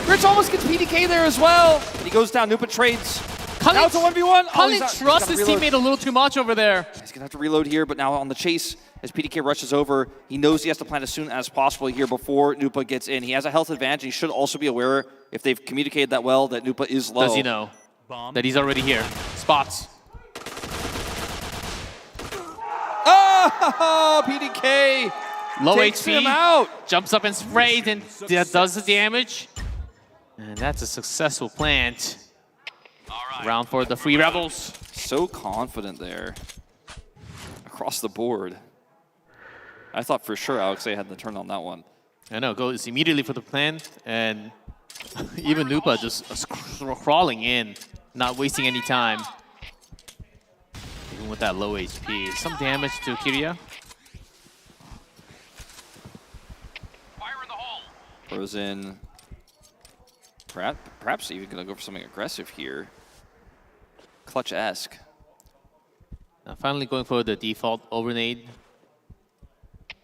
Rich almost gets PDK there as well. But he goes down, Nupa trades. Now it's a 1v1. Cullen trusts his teammate a little too much over there. He's going to have to reload here, but now on the chase, as PDK rushes over, he knows he has to plant as soon as possible here before Nupa gets in. He has a health advantage. He should also be aware, if they've communicated that well, that Nupa is low. Does he know that he's already here? Spots. Oh, PDK low takes HP, him out. Jumps up and sprays and does the damage. And that's a successful plant. Round for the Free Rebels. So confident there. Across the board. I thought for sure AoeXe had the turn on that one. I know, goes immediately for the plant, and Even Nupa just crawling in, not wasting any time. Even with that low HP. Some damage to Kiria. Frozen. Perhaps even going to go for something aggressive here. Clutch-esque. Now finally going for the default overnade.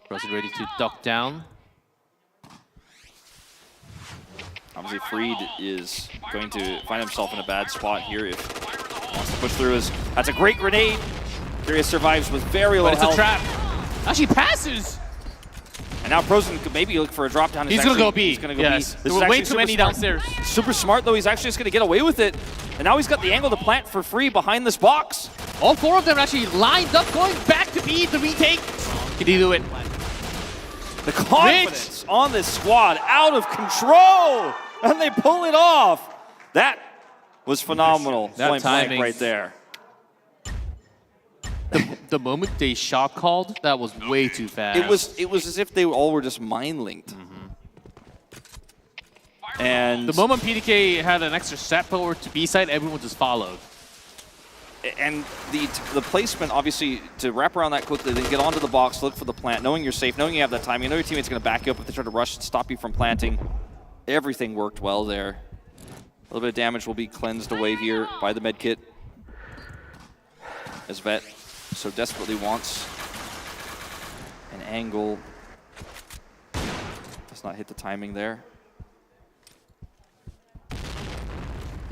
Frozen ready to duck down. Obviously, Freed is going to find himself in a bad spot here if he wants to push through. That's a great grenade. Kiria survives with very low health. But it's a trap. Actually passes. And now Frozen could maybe look for a drop down. He's going to go B. He's going to go yes. B. There were way too many downstairs. Super smart, though. He's actually just going to get away with it. And now he's got the angle to plant for free behind this box. All four of them are actually lined up, going back to B, the retake. Can he do it? The confidence on this squad out of control. And they pull it off. That was phenomenal. That timing right there. The moment they shot called, that was way too fast. It was as if they all were just mind linked. And the moment PDK had an extra step forward to B side, everyone just followed. And the placement, obviously, to wrap around that quickly, then get onto the box, look for the plant, knowing you're safe, knowing you have that time. You know your teammate's going to back you up if they try to rush and stop you from planting. Everything worked well there. A little bit of damage will be cleansed away here by the medkit, as Vet so desperately wants an angle. Does not hit the timing there.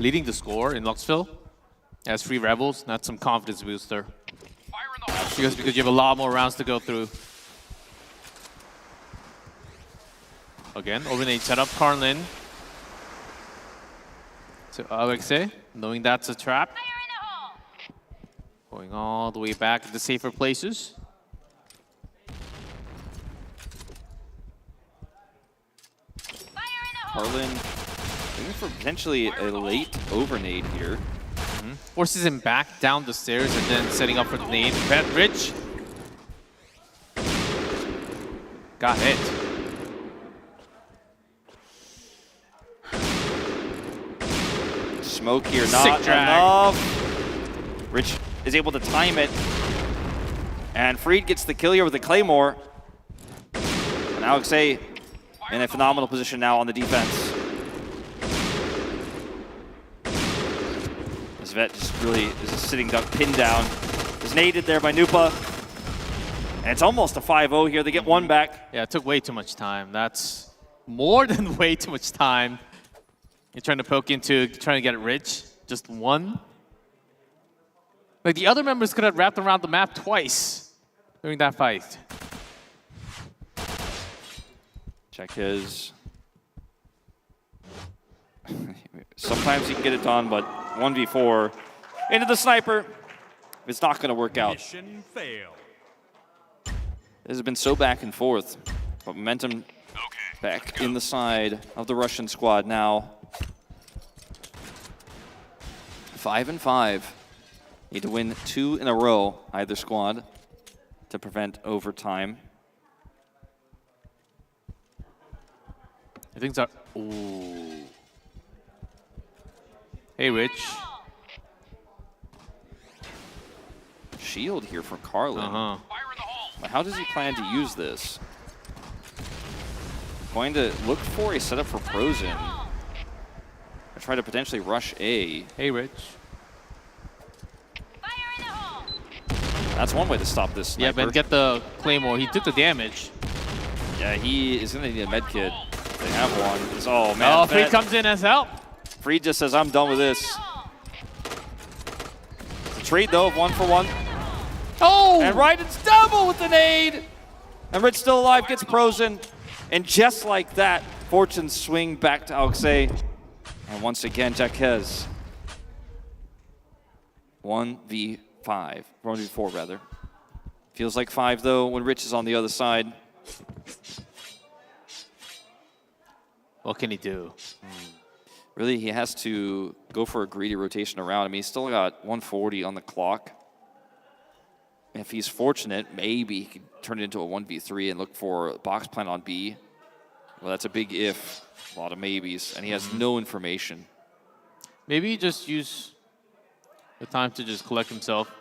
Leading the score in Luxville as Free Rebels, that's some confidence booster. Because you have a lot more rounds to go through. Again, overnight setup, Carlin. To AoeXe, knowing that's a trap. Going all the way back to the safer places. Carlin looking for potentially a late overnade here. Forces him back down the stairs and then setting up for the nade. Bet Rich. Got hit. Smoke here, not enough. Rich is able to time it. And Freed gets the kill here with the Claymore. And AoeXe in a phenomenal position now on the defense. This Vet just really is a sitting duck pinned down. Is naded there by Nupa. And it's almost a 5-0 here. They get one back. Yeah, it took way too much time. That's more than way too much time. You're trying to poke into trying to get it rich. Just one. Like the other members could have wrapped around the map twice during that fight. Check his. Sometimes you can get it done, but 1v4 into the sniper. It's not going to work out. Mission fail. This has been so back and forth, but momentum back in the side of the Russian squad now. 5-5. Need to win 2 in a row, either squad, to prevent overtime. I think it's ooh. Hey, Rich. Shield here for Carlin. But how does he plan to use this? Going to look for a setup for Frozen. Or try to potentially rush A. Hey, Rich. That's one way to stop this sniper. Yeah, but get the Claymore. He took the damage. Yeah, he is going to need a medkit. They have one. Oh, man. Oh, Freed comes in as help. Freed just says, I'm done with this. It's a trade, though, of 1-for-1. Oh! And Ryden's double with the nade. And Rich still alive, gets Frozen. And just like that, fortunes swing back to AoeXe. And once again, Jaquez. 1v5. 1v4, rather. Feels like 5, though, when Rich is on the other side. What can he do? Really, he has to go for a greedy rotation around. I mean, he's still got 140 on the clock. If he's fortunate, maybe he could turn it into a 1v3 and look for a box plant on B. Well, that's a big if. A lot of maybes, and he has no information. Maybe just use the time to just collect himself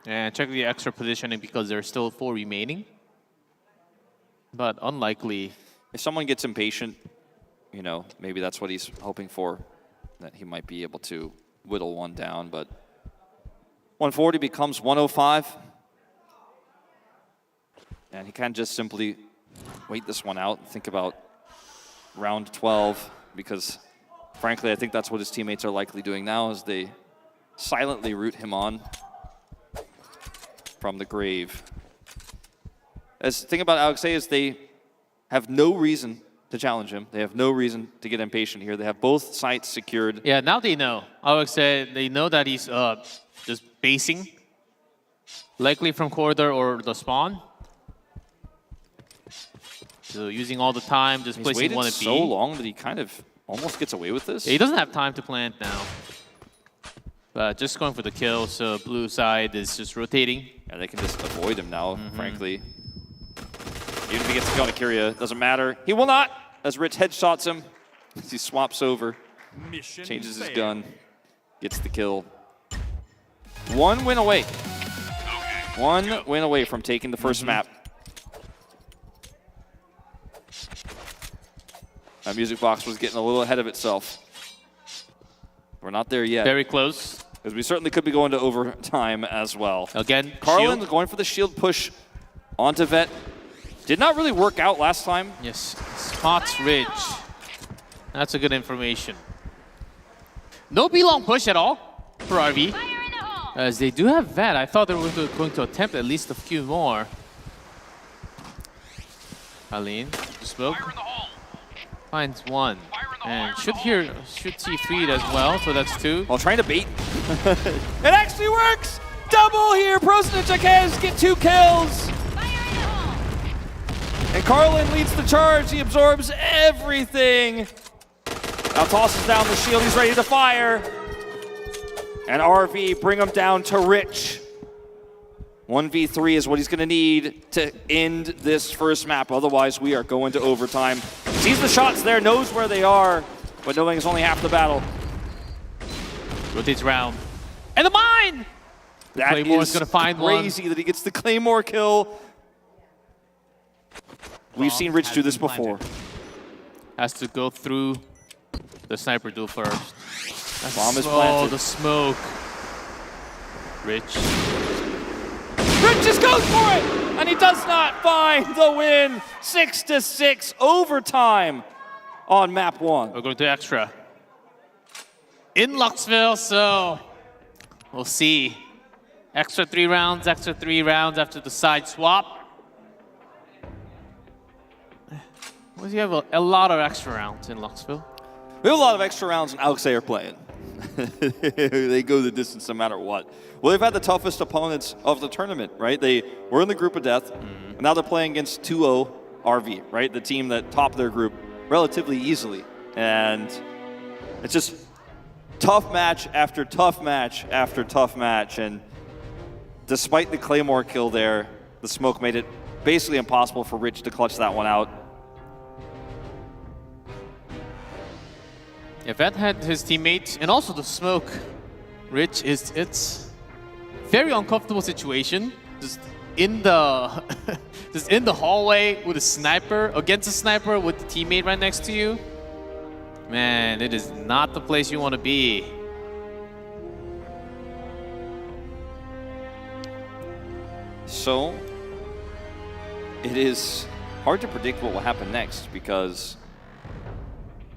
and check the extra positioning because there's still 4 remaining. But unlikely. If someone gets impatient, you know, maybe that's what he's hoping for, that he might be able to whittle one down. But 140 becomes 105. And he can just simply wait this one out and think about round 12, because frankly, I think that's what his teammates are likely doing now, as they silently root him on from the grave. The thing about AoeXe is they have no reason to challenge him. They have no reason to get impatient here. They have both sites secured. Yeah, now they know. AoeXe, they know that he's just basing, likely from corridor or the spawn. So using all the time, just placing one at B. He's waited so long that he kind of almost gets away with this. Yeah, he doesn't have time to plant now. But just going for the kill, so blue side is just rotating. Yeah, they can just avoid him now, frankly. Even if he gets the kill on Kyria, doesn't matter. He will not, as Rich headshots him as he swaps over, changes his gun, gets the kill. 1 win away. 1 win away from taking the first map. That music box was getting a little ahead of itself. We're not there yet. Very close. Because we certainly could be going to overtime as well. Again, Carlin shield. going for the shield push onto Vet. Did not really work out last time. Yes, spots Ridge. That's a good information. No B-long push at all for RV. As they do have Vet. I thought they were going to attempt at least a few more. Aline, smoke. Finds 1. And should see feed as well, so that's 2. While trying to bait. It actually works! Double here! Prosnicek get 2 kills! And Carlin leads the charge. He absorbs everything. Now tosses down the shield. He's ready to fire. And RV bring him down to Rich. 1v3 is what he's going to need to end this first map. Otherwise, we are going to overtime. Sees the shots there, knows where they are, but knowing is only half the battle. Rotates around. And the mine! That Claymore's going to find crazy that he gets the Claymore kill. We've seen Rich do this before. Has to go through the sniper duel first. Bomb is planted. Oh, the smoke. Rich just goes for it, and he does not find the win. 6-6 overtime on map 1. We're going to extra. In Luxville, so we'll see. Extra 3 rounds after the side swap. You have a lot of extra rounds in Luxville. We have a lot of extra rounds, and AoeXe are playing. They go the distance no matter what. Well, they've had the toughest opponents of the tournament, right? They were in the group of death, and now they're playing against 2-0 RV, right? The team that topped their group relatively easily. And it's just tough match after tough match after tough match. And despite the Claymore kill there, the smoke made it basically impossible for Rich to clutch that one out. If Ed had his teammates and also the smoke, Rich it's very uncomfortable situation. Just in the just in the hallway with a sniper against a sniper with the teammate right next to you. Man, it is not the place you want to be. So it is hard to predict what will happen next because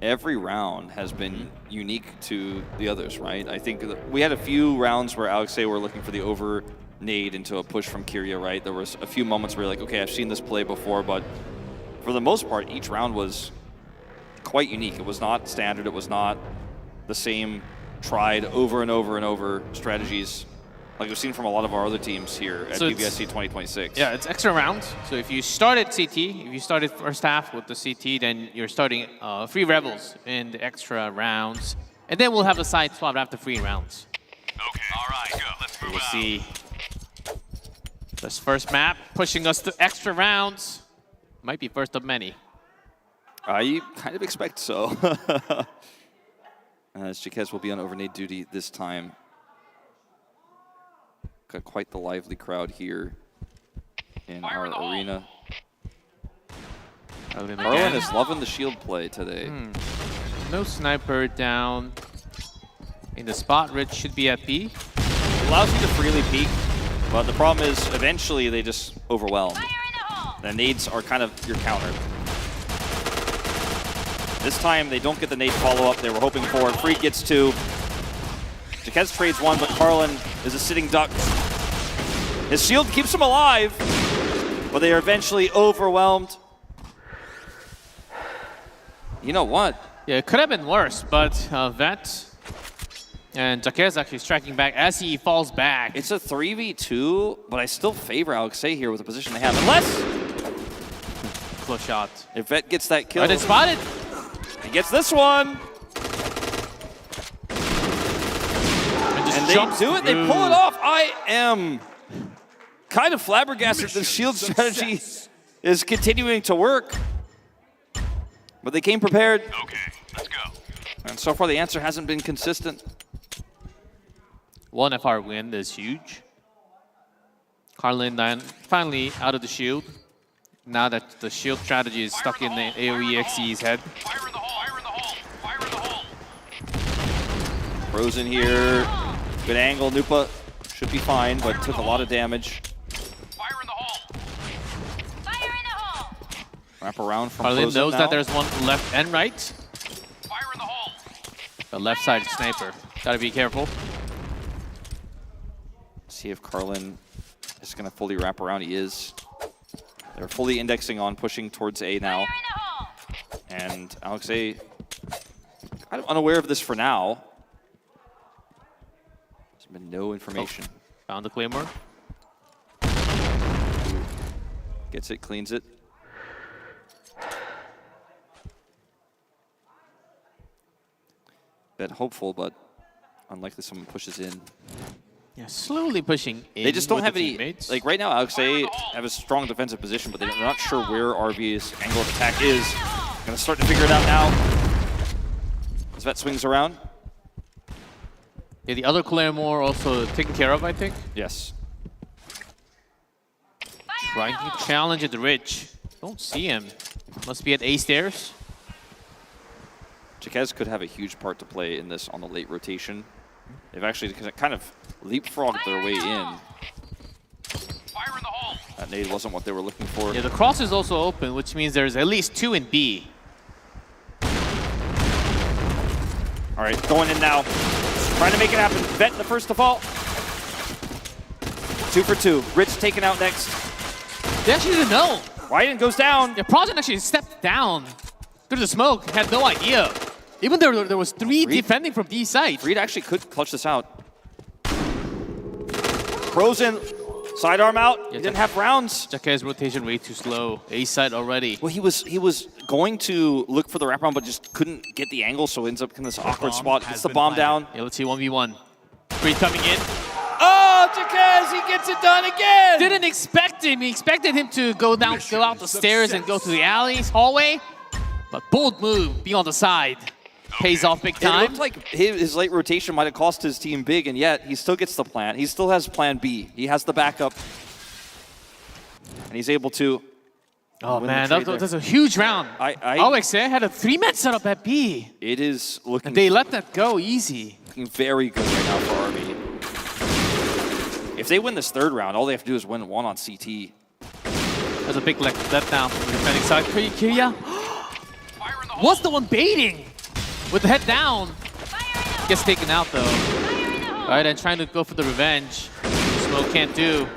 every round has been unique to the others, right? I think we had a few rounds where AoeXe were looking for the over nade into a push from Kyria, right? There was a few moments where you're like, okay, I've seen this play before, but for the most part, each round was quite unique. It was not standard. It was not the same tried over and over and over strategies like we've seen from a lot of our other teams here at PBIC 2026. Yeah, it's extra rounds. So if you start at CT, if you started first half with the CT, then you're starting 3 Rebels in the extra rounds. And then we'll have a side swap after 3 rounds. Okay, all right, good. Let's move We'll out. see this first map pushing us to extra rounds. Might be first of many. You kind of expect so. As Jaquez will be on overnight duty this time. Got quite the lively crowd here in our arena. Carlin is loving the shield play today. No sniper down in the spot. Rich should be at B. It allows you to freely peek, but the problem is eventually they just overwhelm. The nades are kind of your counter. This time they don't get the nade follow-up they were hoping for. Freed gets 2. Jaquez trades 1, but Carlin is a sitting duck. His shield keeps him alive, but they are eventually overwhelmed. You know what? Yeah, it could have been worse, but Vet and Jaquez actually striking back as he falls back. It's a 3v2, but I still favor AoeXe here with the position they have. Unless... Close shot. If Vet gets that kill... Right, it's spotted. He gets this one. And they do it. They pull it off. I am kind of flabbergasted the shield strategy is continuing to work. But they came prepared. Okay, let's go. And so far the answer hasn't been consistent. 1 FR win is huge. Carlin then finally out of the shield. Now that the shield strategy is stuck in the AoeXe's head. Fire in the hole, fire in the hole, fire in the hole. Frozen here. Good angle. Nupa should be fine, but took a lot of damage. Fire in the hole. Fire in the hole. Wrap around from Carlin Frozen knows now. that there's one left and right. Fire in the hole. The left side sniper. Gotta be careful. See if Carlin is going to fully wrap around. He is. They're fully indexing on pushing towards A now. And AoeXe kind of unaware of this for now. There's been no information. Oh, found the Claymore. Gets it, cleans it. Bit hopeful, but unlikely someone pushes in. Yeah, slowly pushing in. They just don't have any, teammates. like right now AoeXe have a strong defensive position, but they're not sure where RV's angle of attack is. Gonna start to figure it out now. As Vet swings around. Yeah, the other Claymore also taken care of, I think. Yes. Trying to challenge at the ridge. Don't see him. Must be at A stairs. Jaquez could have a huge part to play in this on the late rotation. They've actually kind of leapfrogged their way in. Fire in the hole. That nade wasn't what they were looking for. Yeah, the cross is also open, which means there's at least 2 in B. All right, going in now. Trying to make it happen. Vet the first to fall. 2 for 2. Rich taken out next. They actually didn't know. Wyden goes down. The Project actually stepped down through the smoke. Had no idea. Even though there was 3 defending from D side. Reed actually could clutch this out. Frozen. Sidearm out. He didn't have rounds. Jaquez's rotation way too slow. A side already. Well, he was going to look for the wraparound, but just couldn't get the angle, so ends up in this awkward spot. Gets the bomb down. Yeah, let's see 1v1. Reed coming in. Oh, Jaquez, he gets it done again. Didn't expect him. He expected him to go out the stairs and go to the alleys, hallway. But bold move, be on the side. Pays off big time. It looked like his late rotation might have cost his team big, and yet he still gets the plan. He still has plan B. He has the backup. And he's able to Oh man, that's a huge round. AoeXe had a 3-man setup at B. It is looking... And they let that go easy. Looking very good right now for RB. If they win this 3rd round, all they have to do is win 1 on CT. That's a big letdown from the defending side. Kirya was the one baiting with the head down. Gets taken out though. Alright, and trying to go for the revenge. Smoke can't do.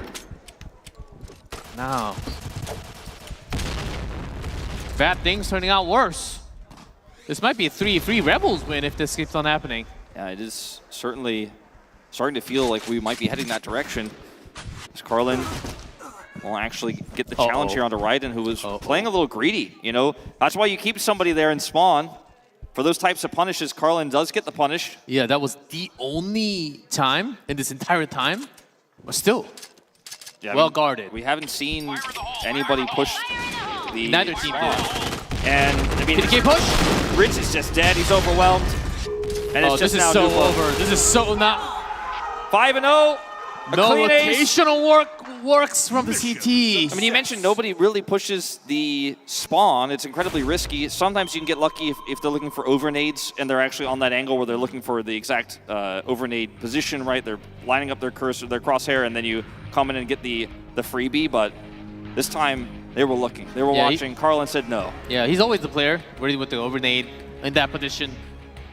Now. Bad things turning out worse. This might be a 3-3 Rebels win if this keeps on happening. Yeah, it is certainly starting to feel like we might be heading that direction. As Carlin will actually get the challenge here onto Raiden, who was playing a little greedy, you know? That's why you keep somebody there in spawn. For those types of punishes, Carlin does get the punish. Yeah, that was the only time in this entire time. But still, yeah, well guarded. We haven't seen anybody push the... Neither team did. And I mean, PBIC push. Rich is just dead. He's overwhelmed. And it's just this is now so Nuvo. over. This is so not. 5-0. No rotational works from the CT. I mean, you mentioned nobody really pushes the spawn. It's incredibly risky. Sometimes you can get lucky if they're looking for overnades and they're actually on that angle where they're looking for the exact overnade position, right? They're lining up their cursor, their crosshair, and then you come in and get the freebie. But this time, they were looking. They were watching. Carlin said no. Yeah, he's always the player, ready with the overnade in that position.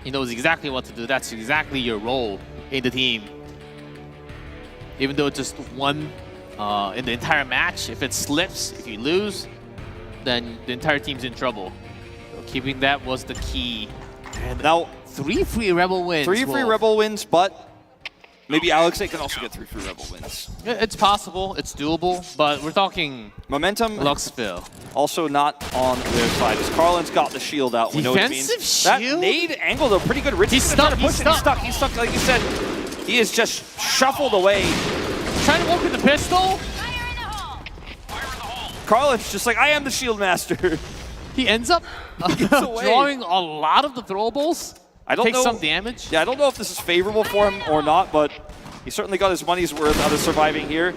He knows exactly what to do. That's exactly your role in the team. Even though it's just one in the entire match, if it slips, if you lose, then the entire team's in trouble. So keeping that was the key. And now, 3 free Rebel wins. 3 free Rebel wins, but maybe AoeXe can also get 3 free Rebel wins. It's possible, it's doable, but we're talking momentum. Luxville. Also not on their side. As Carlin's got the shield out. We know what it means. Defensive shield? That nade angle, though, pretty good. Rich He's stuck, he's stuck. He's stuck, like you said. He is just shuffled away. Trying to work with the pistol. Carlin's just like, I am the shield master. He ends up drawing a lot of the throwables. I don't know. Takes some damage. Yeah, I don't know if this is favorable for him or not, but he certainly got his money's worth out of surviving here.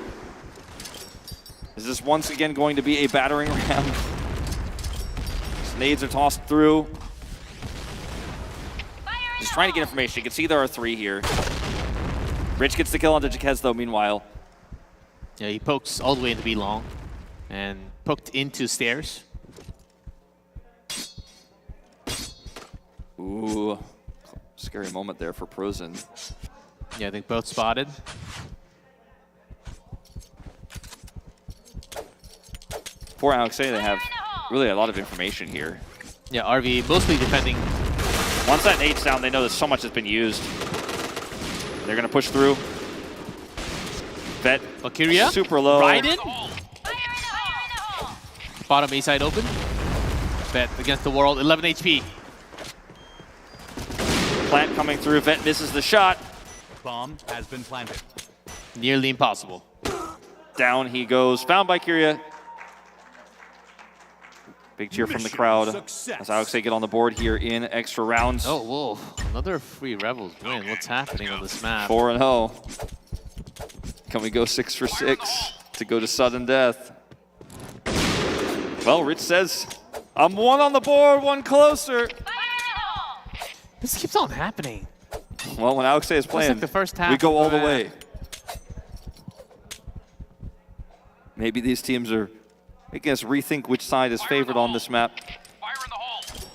Is this once again going to be a battering ram? His nades are tossed through. Just trying to get information. You can see there are 3 here. Rich gets the kill onto Jaquez, though, meanwhile. Yeah, he pokes all the way into B long and poked into stairs. Ooh, scary moment there for Prozen. Yeah, I think both spotted. For AoeXe, they have really a lot of information here. Yeah, RV mostly defending. Once that nade's down, they know that so much has been used. They're going to push through. Vet, Valkyria, super low. Raiden. Bottom A side open. Vet against the world, 11 HP. Plant coming through, Vet misses the shot. Bomb has been planted. Nearly impossible. Down he goes, found by Kyria. Big cheer from the crowd as AoeXe get on the board here in extra rounds. Oh, whoa. Another free Rebels win. What's happening on this map? 4-0. Can we go 6 for 6 to go to sudden death? Well, Rich says, I'm 1 on the board, 1 closer. This keeps on happening. Well, when AoeXe is playing, like the first half we go all the way. Maybe these teams are making us rethink which side is favored on this map.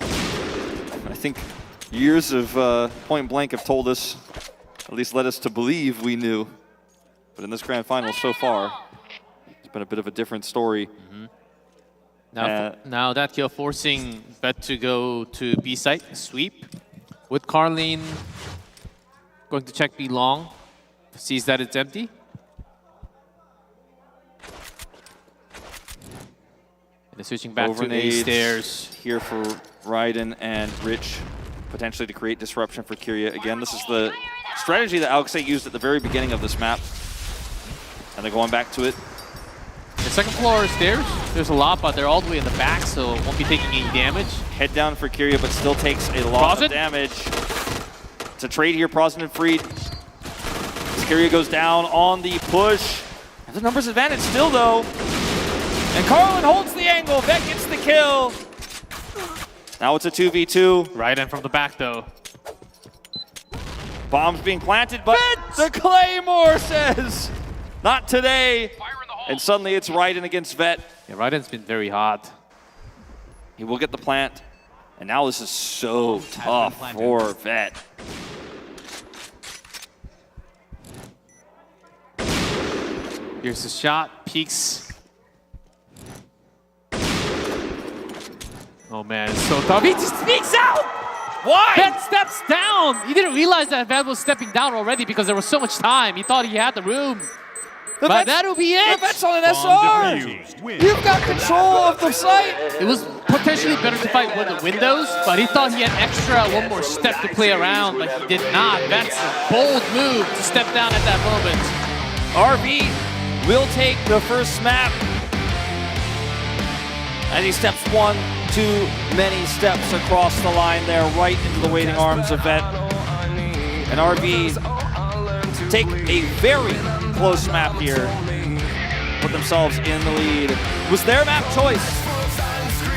I think years of point blank have told us, at least led us to believe we knew. But in this grand final so far, it's been a bit of a different story. Now that kill forcing Vet to go to B site, sweep. With Carlin going to check B long, sees that it's empty. And switching back to the stairs. Here for Raiden and Rich, potentially to create disruption for Kyria. Again, this is the strategy that AoeXe used at the very beginning of this map. And they're going back to it. The second floor stairs, there's a lot, but they're all the way in the back, so won't be taking any damage. Head down for Kyria, but still takes a lot of damage. It's a trade here, Prozen and Freed. Kyria goes down on the push. And the numbers advantage still, though. And Carlin holds the angle. Vet gets the kill. Now it's a 2v2. Raiden from the back, though. Bomb's being planted, but the Claymore says, not today. And suddenly it's Raiden against Vet. Yeah, Raiden's been very hot. He will get the plant. And now this is so tough for Vet. Here's the shot, peeks. Oh man, it's so tough. He just sneaks out! Why? Vet steps down! He didn't realize that Vet was stepping down already because there was so much time. He thought he had the room. But that'll be it! The Vet's on an SR! You've got control of the site! It was potentially better to fight with the windows, but he thought he had extra one more step to play around, but he did not. That's a bold move to step down at that moment. RV will take the first map. And he steps 1, too many steps across the line there, right into the waiting arms of Vet. And RB take a very close map here, put themselves in the lead. It was their map choice.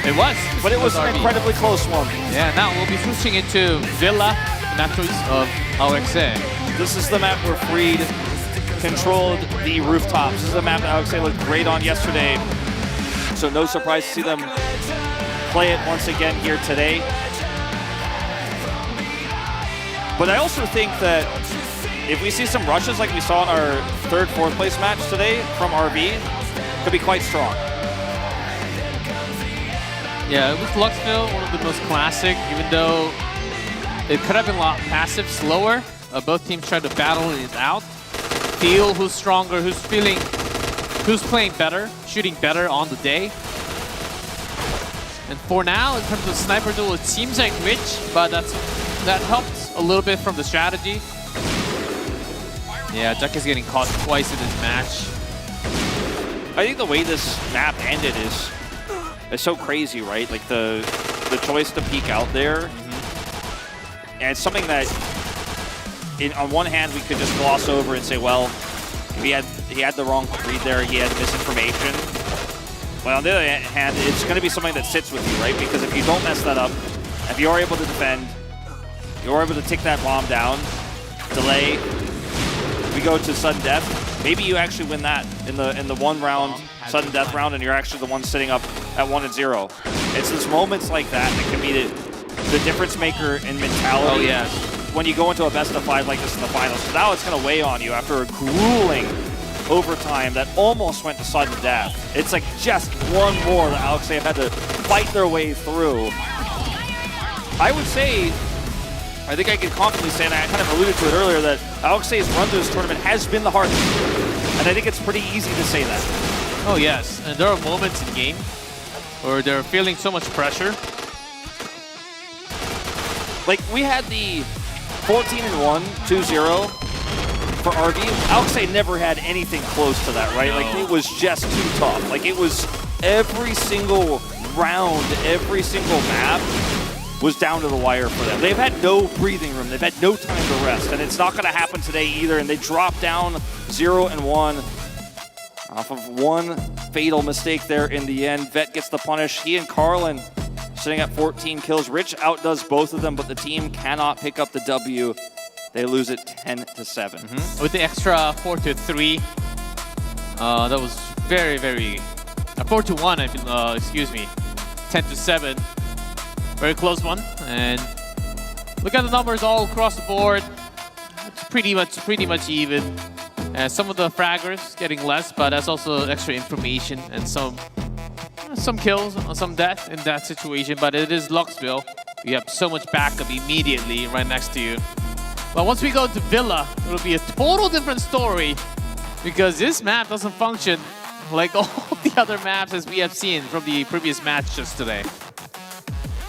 It was. But it was an incredibly close one. Yeah, now we'll be switching into Villa, map choice of AoeXe. This is the map where Freed controlled the rooftops. This is a map that AoeXe looked great on yesterday. So no surprise to see them play it once again here today. But I also think that if we see some rushes like we saw in our third, fourth place match today from RB, it could be quite strong. Yeah, it was Luxville, one of the most classic, even though it could have been a lot passive, slower. Both teams tried to battle it out. Feel who's stronger, who's playing better, shooting better on the day. And for now, in terms of sniper duel, it seems like Rich, but that helps a little bit from the strategy. Yeah, Jack is getting caught twice in this match. I think the way this map ended is so crazy, right? Like the choice to peek out there. And it's something that, on one hand, we could just gloss over and say, well, if he had the wrong read there, he had misinformation. But on the other hand, it's going to be something that sits with you, right? Because if you don't mess that up, if you are able to defend, you're able to take that bomb down, delay, we go to sudden death. Maybe you actually win that in the one round, sudden death round, and you're actually the one sitting up at 1-0. It's those moments like that that can be the difference maker in mentality. Oh, yes. When you go into a best of 5 like this in the finals. So now it's going to weigh on you after a grueling overtime that almost went to sudden death. It's like just one more that AoeXe had to fight their way through. I would say, I think I can confidently say, and I kind of alluded to it earlier, that AoeXe's run to this tournament has been the hardest. And I think it's pretty easy to say that. Oh yes, and there are moments in game where they're feeling so much pressure. Like, we had the 14-1, 2-0 for RB. AoeXe never had anything close to that, right? No. Like, it was just too tough. Like, it was every single round, every single map was down to the wire for them. They've had no breathing room. They've had no time to rest, and it's not going to happen today either. And they drop down 0-1 off of one fatal mistake there in the end. Vet gets the punish. He and Carlin sitting at 14 kills. Rich outdoes both of them, but the team cannot pick up the W. They lose it 10-7. With the extra 4-3, that was very, very 4-1. Excuse me, 10-7. Very close one. And look at the numbers all across the board. It's pretty much even. Some of the fraggers getting less, but that's also extra information and some kills, some death in that situation. But it is Luxville. You have so much backup immediately right next to you. But once we go to Villa, it'll be a total different story because this map doesn't function like all the other maps as we have seen from the previous match just today.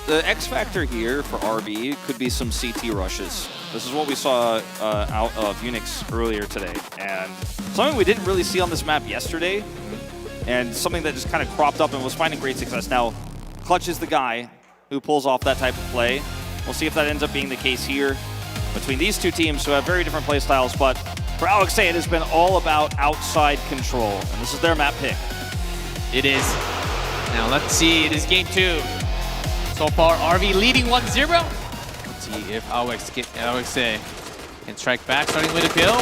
The X factor here for RB could be some CT rushes. This is what we saw out of UNIX earlier today, and something we didn't really see on this map yesterday, and something that just kind of cropped up and was finding great success. Now, Clutch is the guy who pulls off that type of play. We'll see if that ends up being the case here between these two teams who have very different play styles, but for AoeXe, it has been all about outside control, and this is their map pick. It is. Now let's see, it is game 2. So far, RV leading 1-0. Let's see if AoeXe can strike back, starting with a kill.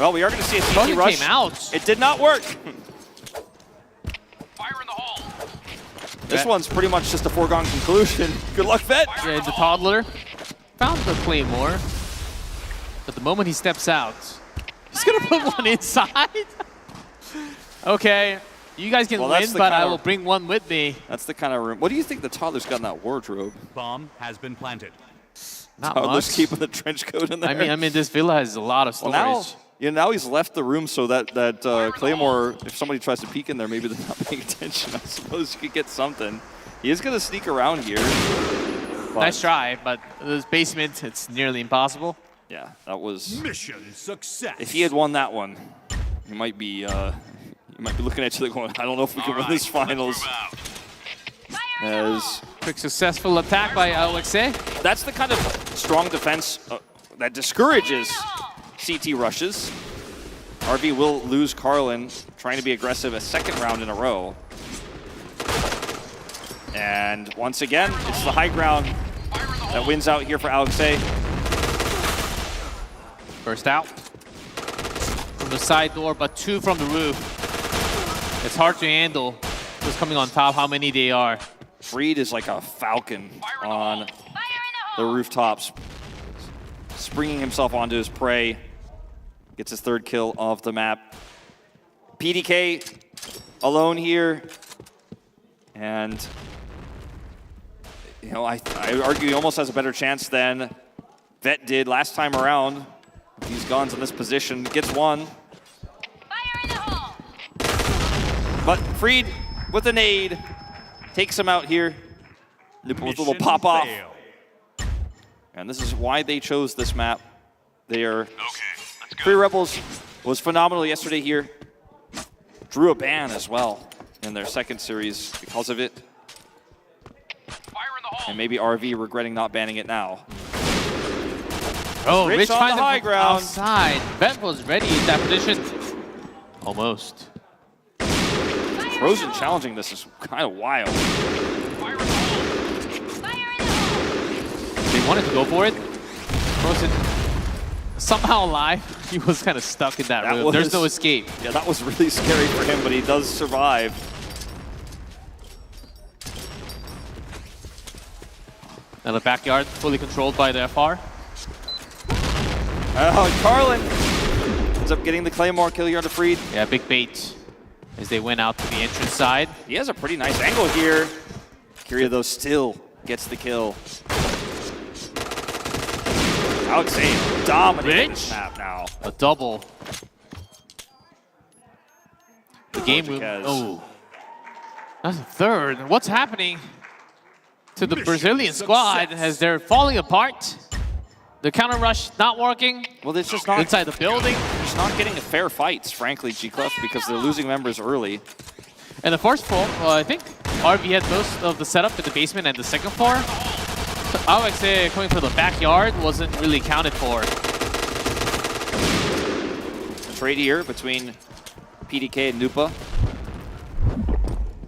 Well, we are going to see a CT rush. Came out. It did not work. Fire in the hole. This one's pretty much just a foregone conclusion. Good luck, Vet. Yeah, the toddler found the Claymore, but the moment he steps out, he's going to put one inside. Okay. You guys can win, but I will bring one with me. That's the kind of room. What do you think the toddler's got in that wardrobe? Bomb has been planted. Not toddler's much. keeping the trench coat in there. I mean, this villa has a lot of storage. Well, now he's left the room so that Claymore, if somebody tries to peek in there, maybe they're not paying attention. I suppose you could get something. He is going to sneak around here. Nice try, but this basement, it's nearly impossible. Yeah, that was mission success. If he had won that one, he might be looking at you like going, I don't know if we can win this finals. As Quick successful attack by AoeXe. That's the kind of strong defense that discourages CT rushes. RV will lose Carlin, trying to be aggressive a second round in a row. And once again, it's the high ground that wins out here for AoeXe. First out from the side door, but 2 from the roof. It's hard to handle who's coming on top, how many they are. Freed is like a falcon on the rooftops, springing himself onto his prey. Gets his 3rd kill of the map. PDK alone here. And, you know, I argue he almost has a better chance than Vet did last time around. These guns in this position. Gets 1. But Freed with a nade takes him out here. With a little pop off. And this is why they chose this map. They are Free Rebels was phenomenal yesterday here. Drew a ban as well in their 2nd series because of it. And maybe RV regretting not banning it now. Oh, Rich on finds the high ground. Outside. Vet was ready in that position. Almost. Frozen challenging this is kind of wild. They wanted to go for it. Frozen somehow alive. He was kind of stuck in that room. There's no escape. Yeah, that was really scary for him, but he does survive. Now the backyard fully controlled by the FR. Carlin ends up getting the Claymore kill here on the Freed. Yeah, big bait as they went out to the entrance side. He has a pretty nice angle here. Kyria, though, still gets the kill. AoeXe dominating this map now. A double. The game room. Oh, that's a 3rd. What's happening to the Brazilian squad as they're falling apart? The counter rush not working. Well, it's just not inside the building. Just not getting a fair fights, frankly, G-Clef, because they're losing members early. And the first floor, I think RV had most of the setup in the basement and the 2nd floor. So AoeXe coming from the backyard wasn't really counted for. A trade here between PDK and Nupa.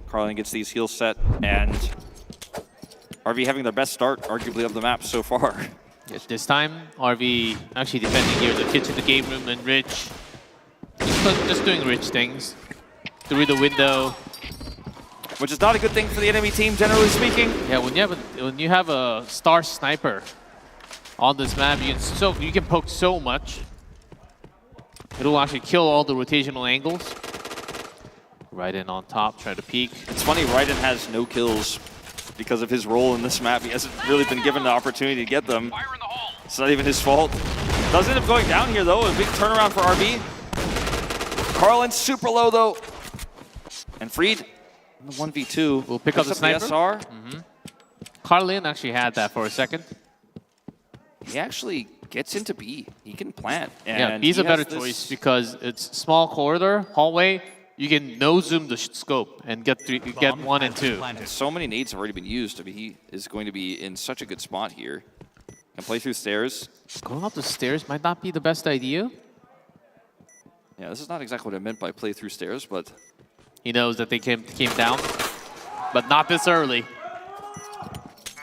Carlin gets these heals set, and RV having their best start, arguably, of the map so far. Yes, this time, RV actually defending here the kitchen, the game room, and Rich. Just doing Rich things. Through the window. Which is not a good thing for the enemy team, generally speaking. Yeah, when you have a star sniper on this map, you can poke so much. It'll actually kill all the rotational angles. Raiden on top, try to peek. It's funny, Raiden has no kills because of his role in this map. He hasn't really been given the opportunity to get them. It's not even his fault. Does end up going down here, though. A big turnaround for RV. Carlin's super low, though. And Freed, 1v2. We'll pick up the sniper. SR. Carlin actually had that for a second. He actually gets into B. He can plant. And yeah, B's a better choice because it's small corridor, hallway. You can no-zoom the scope and get 1 and 2. So many nades have already been used. I mean, he is going to be in such a good spot here. Can play through stairs. Going up the stairs might not be the best idea. Yeah, this is not exactly what I meant by play through stairs, but... He knows that they came down, but not this early.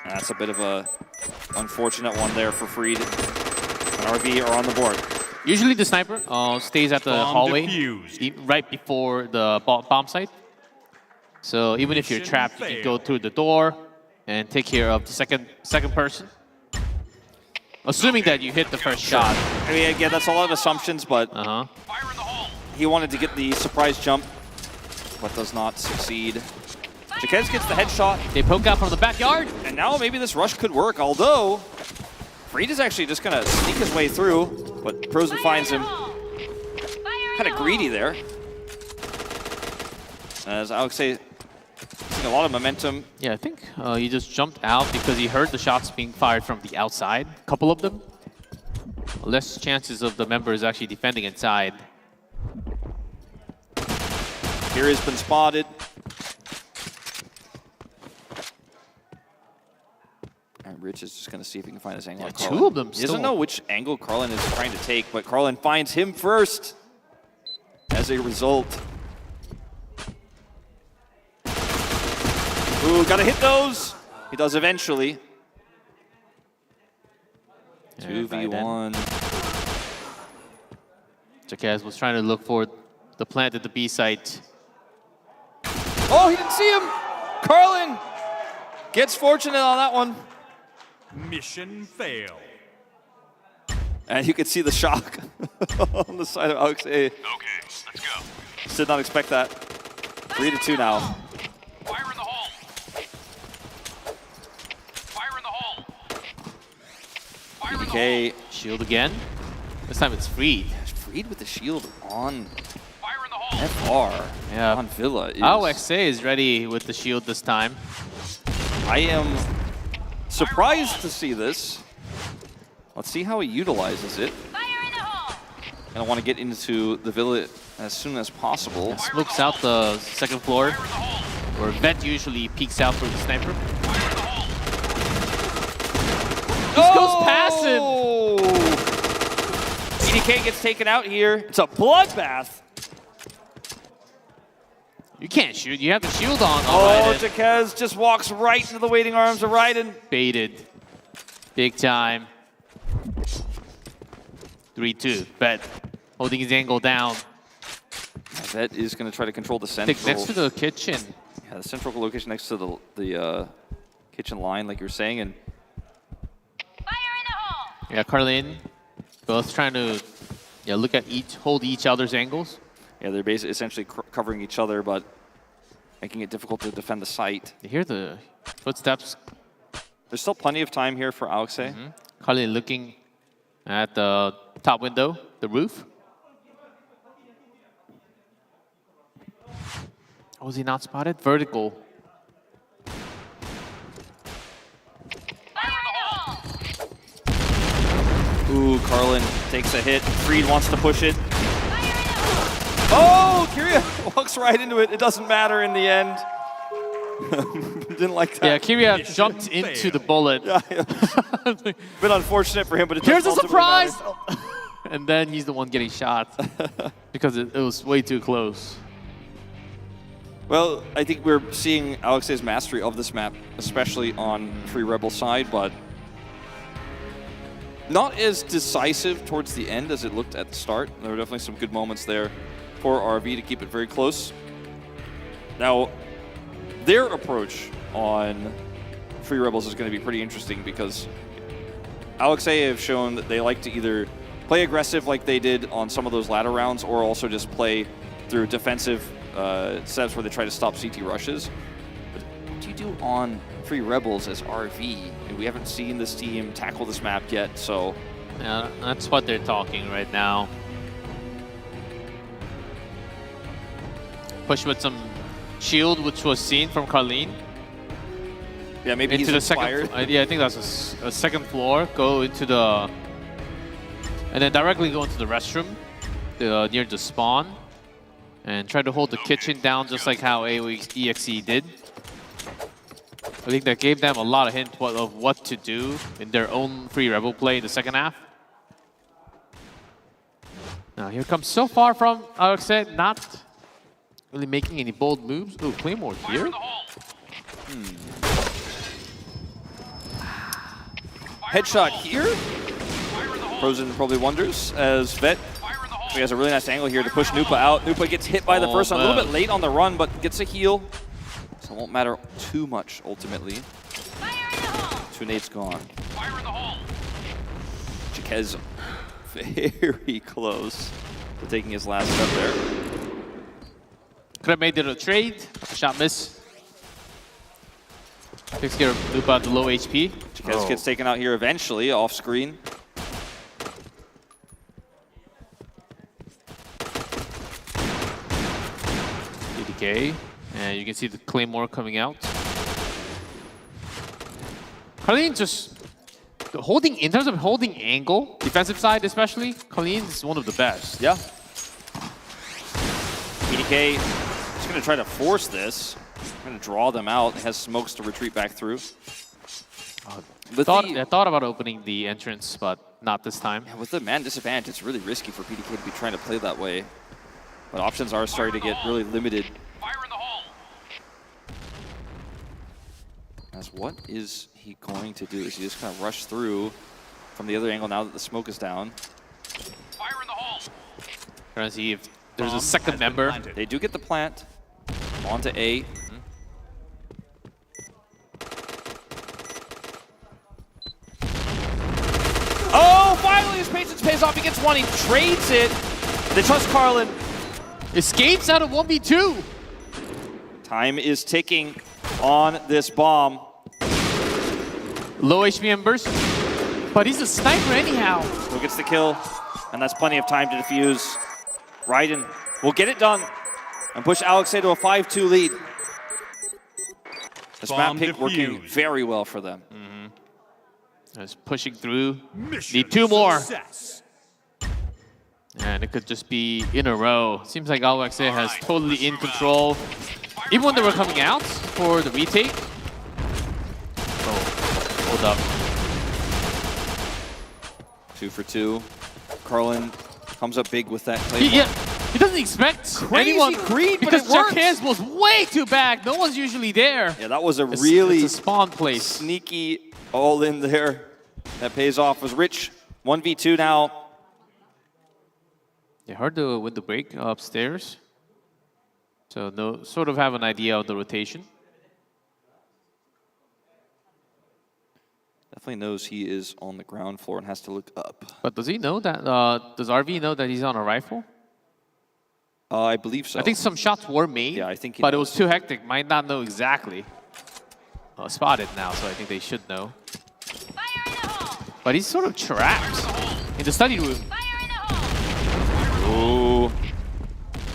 That's a bit of a unfortunate one there for Freed. And RV are on the board. Usually the sniper stays at the hallway right before the bomb site. So even if you're trapped, you can go through the door and take care of the second person. Assuming that you hit the first shot. I mean, again, that's a lot of assumptions, but he wanted to get the surprise jump, but does not succeed. Jaquez gets the headshot. They poke out from the backyard. And now maybe this rush could work, although Freed is actually just going to sneak his way through, but Frozen finds him. Kind of greedy there. As AoeXe seeing a lot of momentum. Yeah, I think he just jumped out because he heard the shots being fired from the outside. A couple of them. Less chances of the members actually defending inside. Here has been spotted. is just going to see if he can find his angle. Yeah, two of them He doesn't know which angle Carlin is trying to take, but Carlin finds him first as a result. Ooh, gotta hit those. He does eventually. 2v1. Jaquez was trying to look for the plant at the B site. Oh, he didn't see him. Carlin gets fortunate on that one. Mission fail. And you can see the shock on the side of AoeXe. Okay, let's go. Did not expect that. 3-2 now. Fire in the hole. Fire in the hole. Fire in the hole. PBIC. Shield again. This time it's Freed. Freed with the shield on Fire in the hole. FR. Yeah. On Villa. AoeXe is ready with the shield this time. I am surprised to see this. Let's see how he utilizes it. Fire in the hole. And I want to get into the Villa as soon as possible. Smokes out the second floor, where Vet usually peeks out for the sniper. This goes past him. PBIC gets taken out here. It's a bloodbath. You can't shoot. You have the shield on. Oh, Jaquez just walks right into the waiting arms of Raiden. Baited. Big time. 3-2. Vet holding his angle down. Vet is going to try to control the central. Next to the kitchen. Yeah, the central location next to the kitchen line, like you were saying. And Fire in the hole. Yeah, Carlin, both trying to look at hold each other's angles. yeah, they're basically essentially covering each other, but making it difficult to defend the site. You hear the footsteps. There's still plenty of time here for AoeXe. Carlin looking at the top window, the roof. Oh, was he not spotted? Vertical. Fire in the hole. Ooh, Carlin takes a hit. Freed wants to push it. Fire in the hole. Oh, Kyria walks right into it. It doesn't matter in the end. Didn't like that. Yeah, Kyria jumped into the bullet. Yeah, bit unfortunate for him, but it Here's a doesn't surprise! ultimately And then he's the one getting shot because it was way too close. Well, I think we're seeing AoeXe's mastery of this map, especially on Free Rebel side, but not as decisive towards the end as it looked at the start. There were definitely some good moments there for RV to keep it very close. Now, their approach on Free Rebels is going to be pretty interesting because AoeXe have shown that they like to either play aggressive like they did on some of those latter rounds or also just play through defensive setups where they try to stop CT rushes. But what do you do on Free Rebels as RV? And we haven't seen this team tackle this map yet, so... Yeah, that's what they're talking right now. Push with some shield, which was seen from Carlin. Yeah, maybe into he's the inspired. second. Yeah, I think that's a second floor. Go into the, and then directly go into the restroom, near the spawn, and try to hold the kitchen down just like how AoeXe did. I think that gave them a lot of hint of what to do in their own Free Rebel play in the second half. Now here comes so far from AoeXe, not really making any bold moves. Ooh, Claymore here. Headshot here. Frozen probably wonders as Vet. He has a really nice angle here to push Nupa out. Nupa gets hit by the first one, a little bit late on the run, but gets a heal. So it won't matter too much ultimately. 2 nades gone. Jaquez very close to taking his last step there. Could have made it a trade. Shot miss. Takes care of Nupa at the low HP. Jaquez gets taken out here eventually, off screen. PBIC, and you can see the Claymore coming out. Carlin just holding, in terms of holding angle, defensive side especially, Carlin is one of the best. Yeah. PBIC is going to try to force this. Going to draw them out. It has smokes to retreat back through. I thought about opening the entrance, but not this time. Yeah, with the man disadvantage, it's really risky for PDK to be trying to play that way. But options are starting to get really limited. Fire in the hole. As what is he going to do? Is he just kind of rush through from the other angle now that the smoke is down? Fire in the hole. Trying to see if there's a second member. They do get the plant onto A. Oh, finally his patience pays off. He gets one. He trades it. They trust Carlin. Escapes out of 1v2. Time is ticking on this bomb. Low HP members, but he's a sniper anyhow. Who gets the kill? And that's plenty of time to defuse. Raiden will get it done and push AoeXe to a 5-2 lead. This map pick working very well for them. Just pushing through. Need 2 more. And it could just be in a row. Seems like AoeXe has totally in control. Even when they were coming out for the retake. Oh, hold up. 2 for 2. Carlin comes up big with that play. He doesn't expect anyone greed, because but it works. Jack was way too back. No one's usually there. Yeah, that was a really it's a spawn place. Sneaky all in there. That pays off. Was Rich 1v2 now. Yeah, hard to win the break upstairs. So no, sort of have an idea of the rotation. Definitely knows he is on the ground floor and has to look up. But does he know that? Does RV know that he's on a rifle? I believe so. I think some shots were made. Yeah, I think he but knows. it was too hectic. Might not know exactly. Spotted now, so I think they should know. Fire in the hole. But he's sort of trapped in the study room. Fire in the hole. Ooh.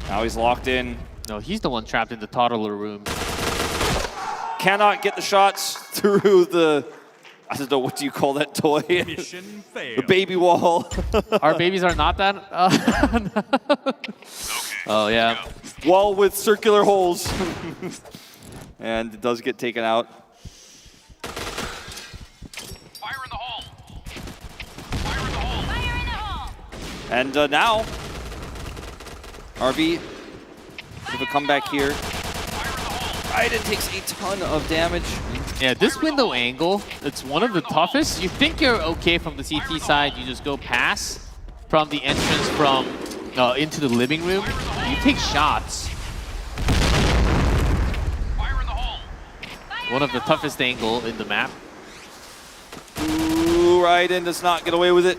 Now he's locked in. No, he's the one trapped in the toddler room. Cannot get the shots through the, I don't know, what do you call that toy? Mission failed. The baby wall. Our babies are not that. Oh, yeah. Wall with circular holes. And it does get taken out. Fire in the hole. Fire in the hole. Fire in the hole. And now, RV with a comeback here. Raiden takes a ton of damage. Yeah, this window angle, it's one of the toughest. You think you're okay from the CT side, you just go pass from the entrance from into the living room. You take shots. Fire in the hole. One of the toughest angle in the map. Ooh, Raiden does not get away with it.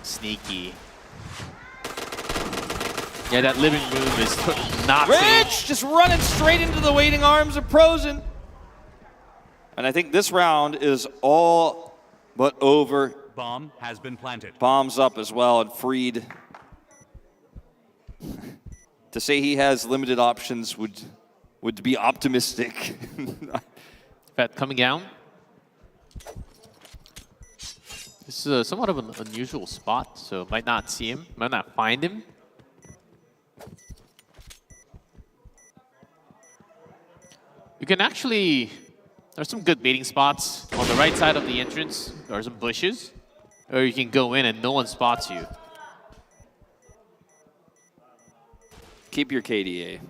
Sneaky. Yeah, that living room is not Rich safe. just running straight into the waiting arms of Prozen. And I think this round is all but over. Bomb has been planted. Bombs up as well, and Freed. To say he has limited options would be optimistic. Fett coming down. This is somewhat of an unusual spot, so might not see him, might not find him. You can actually, there's some good baiting spots on the right side of the entrance. There are some bushes, or you can go in and no one spots you. Keep your KDA.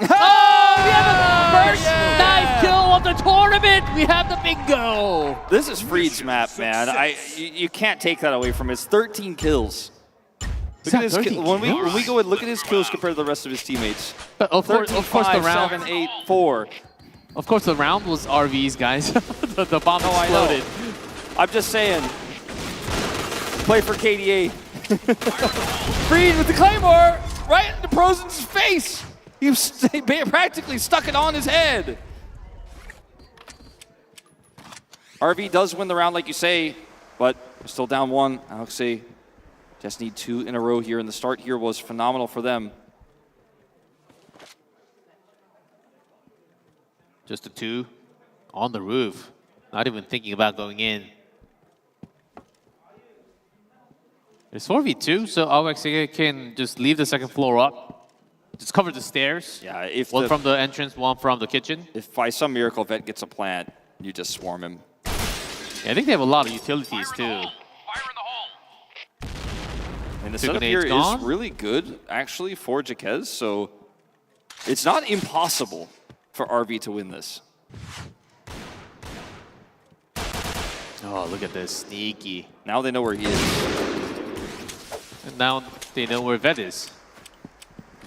Oh, we have the first knife kill of the tournament. We have the bingo. This is Freed's map, man. You can't take that away from him. It's 13 kills. Look at his when we go and look at his kills compared to the rest of his teammates. But of course, the round. 7, 8, 4. Of course, the round was RV's, guys. the bomb exploded. I'm just saying. Play for KDA. Freed with the Claymore right into Prozen's face. He practically stuck it on his head. RV does win the round, like you say, but we're still down 1. AoeXe just need 2 in a row here, and the start here was phenomenal for them. Just a 2 on the roof. Not even thinking about going in. It's 4v2, so AoeXe can just leave the second floor up just cover the stairs. Yeah, if one from the entrance, one from the kitchen. If by some miracle Vet gets a plant, you just swarm him. Yeah, I think they have a lot of utilities too. And the setup here is really good, actually, for Jaquez, so it's not impossible for RV to win this. Oh, look at this. Sneaky. Now they know where he is. And now they know where Vet is.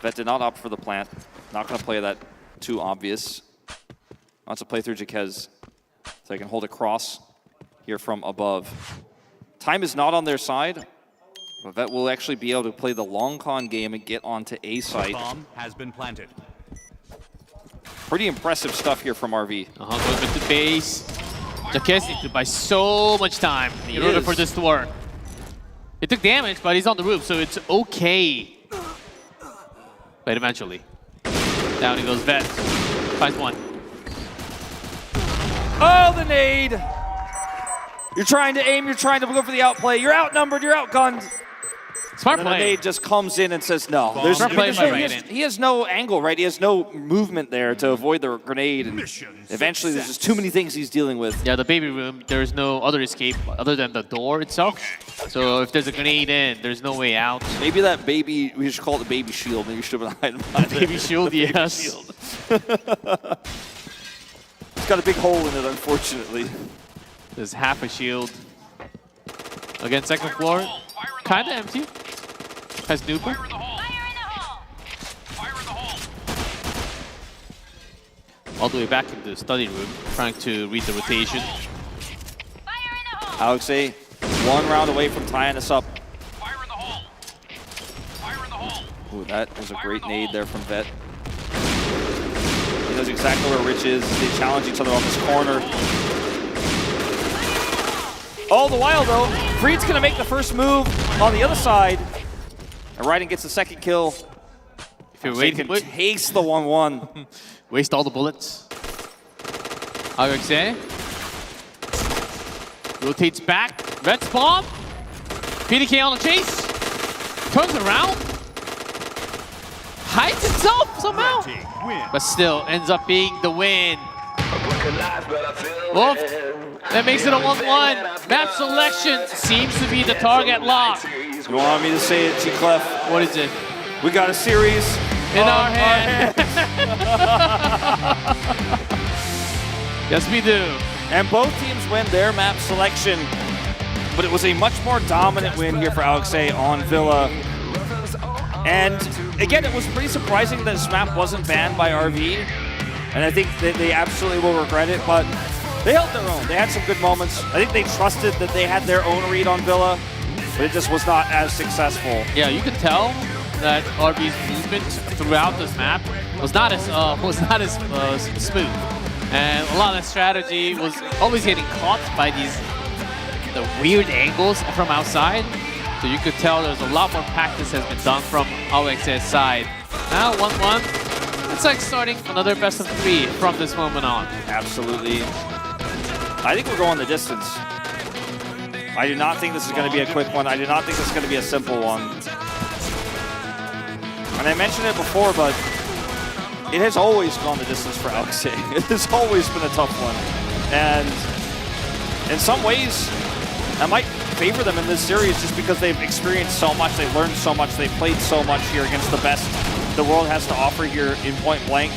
Vet did not opt for the plant. Not going to play that too obvious. Wants to play through Jaquez so they can hold a cross here from above. Time is not on their side. But Vet will actually be able to play the long con game and get onto A site. Bomb has been planted. Pretty impressive stuff here from RV. Going with the base. Jaquez needs to buy so much time in order for this to work. He took damage, but he's on the roof, so it's okay. But eventually. Down he goes, Vet. Finds one. Oh, the nade! You're trying to aim, you're trying to go for the outplay. You're outnumbered, you're outgunned. Smart and play. The nade just comes in and says no. He has no angle, right? He has no movement there to avoid the grenade. And eventually, there's just too many things he's dealing with. Yeah, the baby room, there's no other escape other than the door itself. So if there's a grenade in, there's no way out. Maybe that baby, we should call it the baby shield. Maybe we should have been hiding the baby shield, the yes. Baby shield. It's got a big hole in it, unfortunately. There's half a shield. Again, second floor, kind of empty. Has Nooper. All the way back into the study room, trying to read the rotation. AoeXe, one round away from tying us up. Ooh, that was a great nade there from Vet. He knows exactly where Rich is. They challenge each other on this corner. All the while, though, Freed's going to make the first move on the other side. And Raiden gets the second kill. If you're waiting, can taste the 1-1. Waste all the bullets. AoeXe rotates back. Vet's bomb. PDK on the chase. Turns around. Hides himself somehow. But still ends up being the win. Wolf. That makes it a 1-1. Map selection seems to be the target lock. You want me to say it, G-Clef? What is it? We got a series in our hand. Yes, we do. And both teams win their map selection, but it was a much more dominant win here for AoeXe on Villa. And again, it was pretty surprising that this map wasn't banned by RV. And I think that they absolutely will regret it, but they held their own. They had some good moments. I think they trusted that they had their own read on Villa, but it just was not as successful. Yeah, you could tell that RV's movement throughout this map was not as smooth, and a lot of strategy was always getting caught by the weird angles from outside. So you could tell there's a lot more practice has been done from AoeXe's side. Now 1-1. It's like starting another best of 3 from this moment on. Absolutely. I think we're going the distance. I do not think this is going to be a quick one. I do not think this is going to be a simple one. And I mentioned it before, but it has always gone the distance for AoeXe. It has always been a tough one. And in some ways, I might favor them in this series just because they've experienced so much, they've learned so much, they've played so much here against the best the world has to offer here in point blank.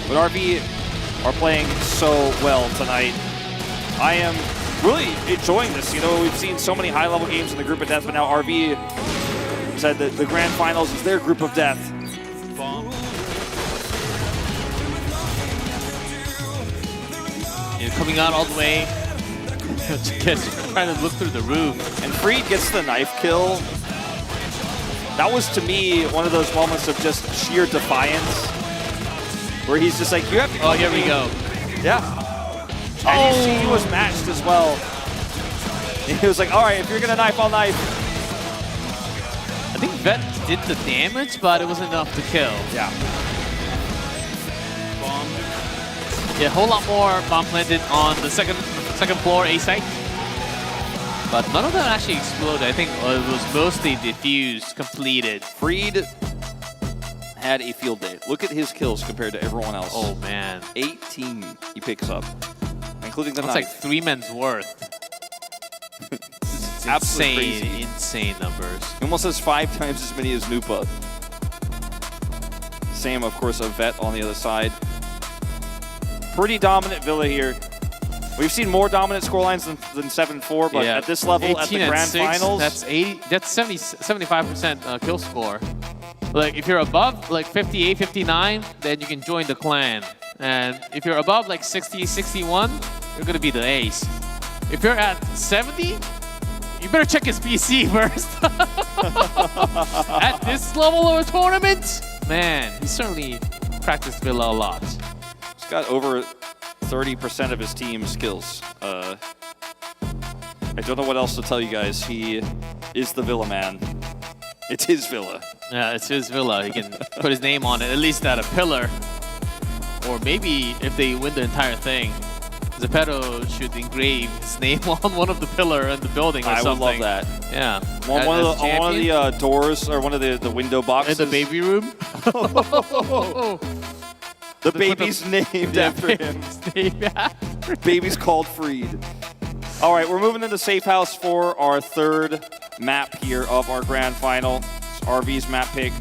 But RV are playing so well tonight. I am really enjoying this. You know, we've seen so many high-level games in the group of death, but now RV said that the grand finals is their group of death. You're coming out all the way. Just trying to look through the roof. And Freed gets the knife kill. That was, to me, one of those moments of just sheer defiance, where he's just like, you have to Oh, here we go. Yeah. And you see he was matched as well. And he was like, all right, if you're going to knife, I'll knife. I think Vet did the damage, but it was enough to kill. Yeah. Yeah, a whole lot more bomb planted on the second floor A site. But none of them actually exploded. I think it was mostly diffused, completed. Freed had a field day. Look at his kills compared to everyone else. Oh, man. 18 he picks up, including the That's knife. like 3 men's worth. It's Absolutely insane, crazy. insane numbers. He almost has 5 times as many as Nupa. Same, of course, of Vet on the other side. Pretty dominant Villa here. We've seen more dominant scorelines than 7-4, but at this level, at the grand 6, finals, that's 75% kill score. Like if you're above like 58, 59, then you can join the clan. And if you're above like 60, 61, you're gonna be the ace. If you're at 70, you better check his PC first. At this level of a tournament, man, he certainly practiced Villa a lot. he's got over 30% of his team's kills. I don't know what else to tell you guys. He is the Villa man. It's his Villa. Yeah, it's his Villa. He can put his name on it, at least at a pillar. Or maybe if they win the entire thing, Zepeto should engrave his name on one of the pillar in the building or something. I would love that. Yeah. On one of the doors, or one of the window boxes. In the baby room? The baby's named after him. Baby's called Freed. All right, we're moving into Safe House for our third map here of our grand final. It's RV's map pick.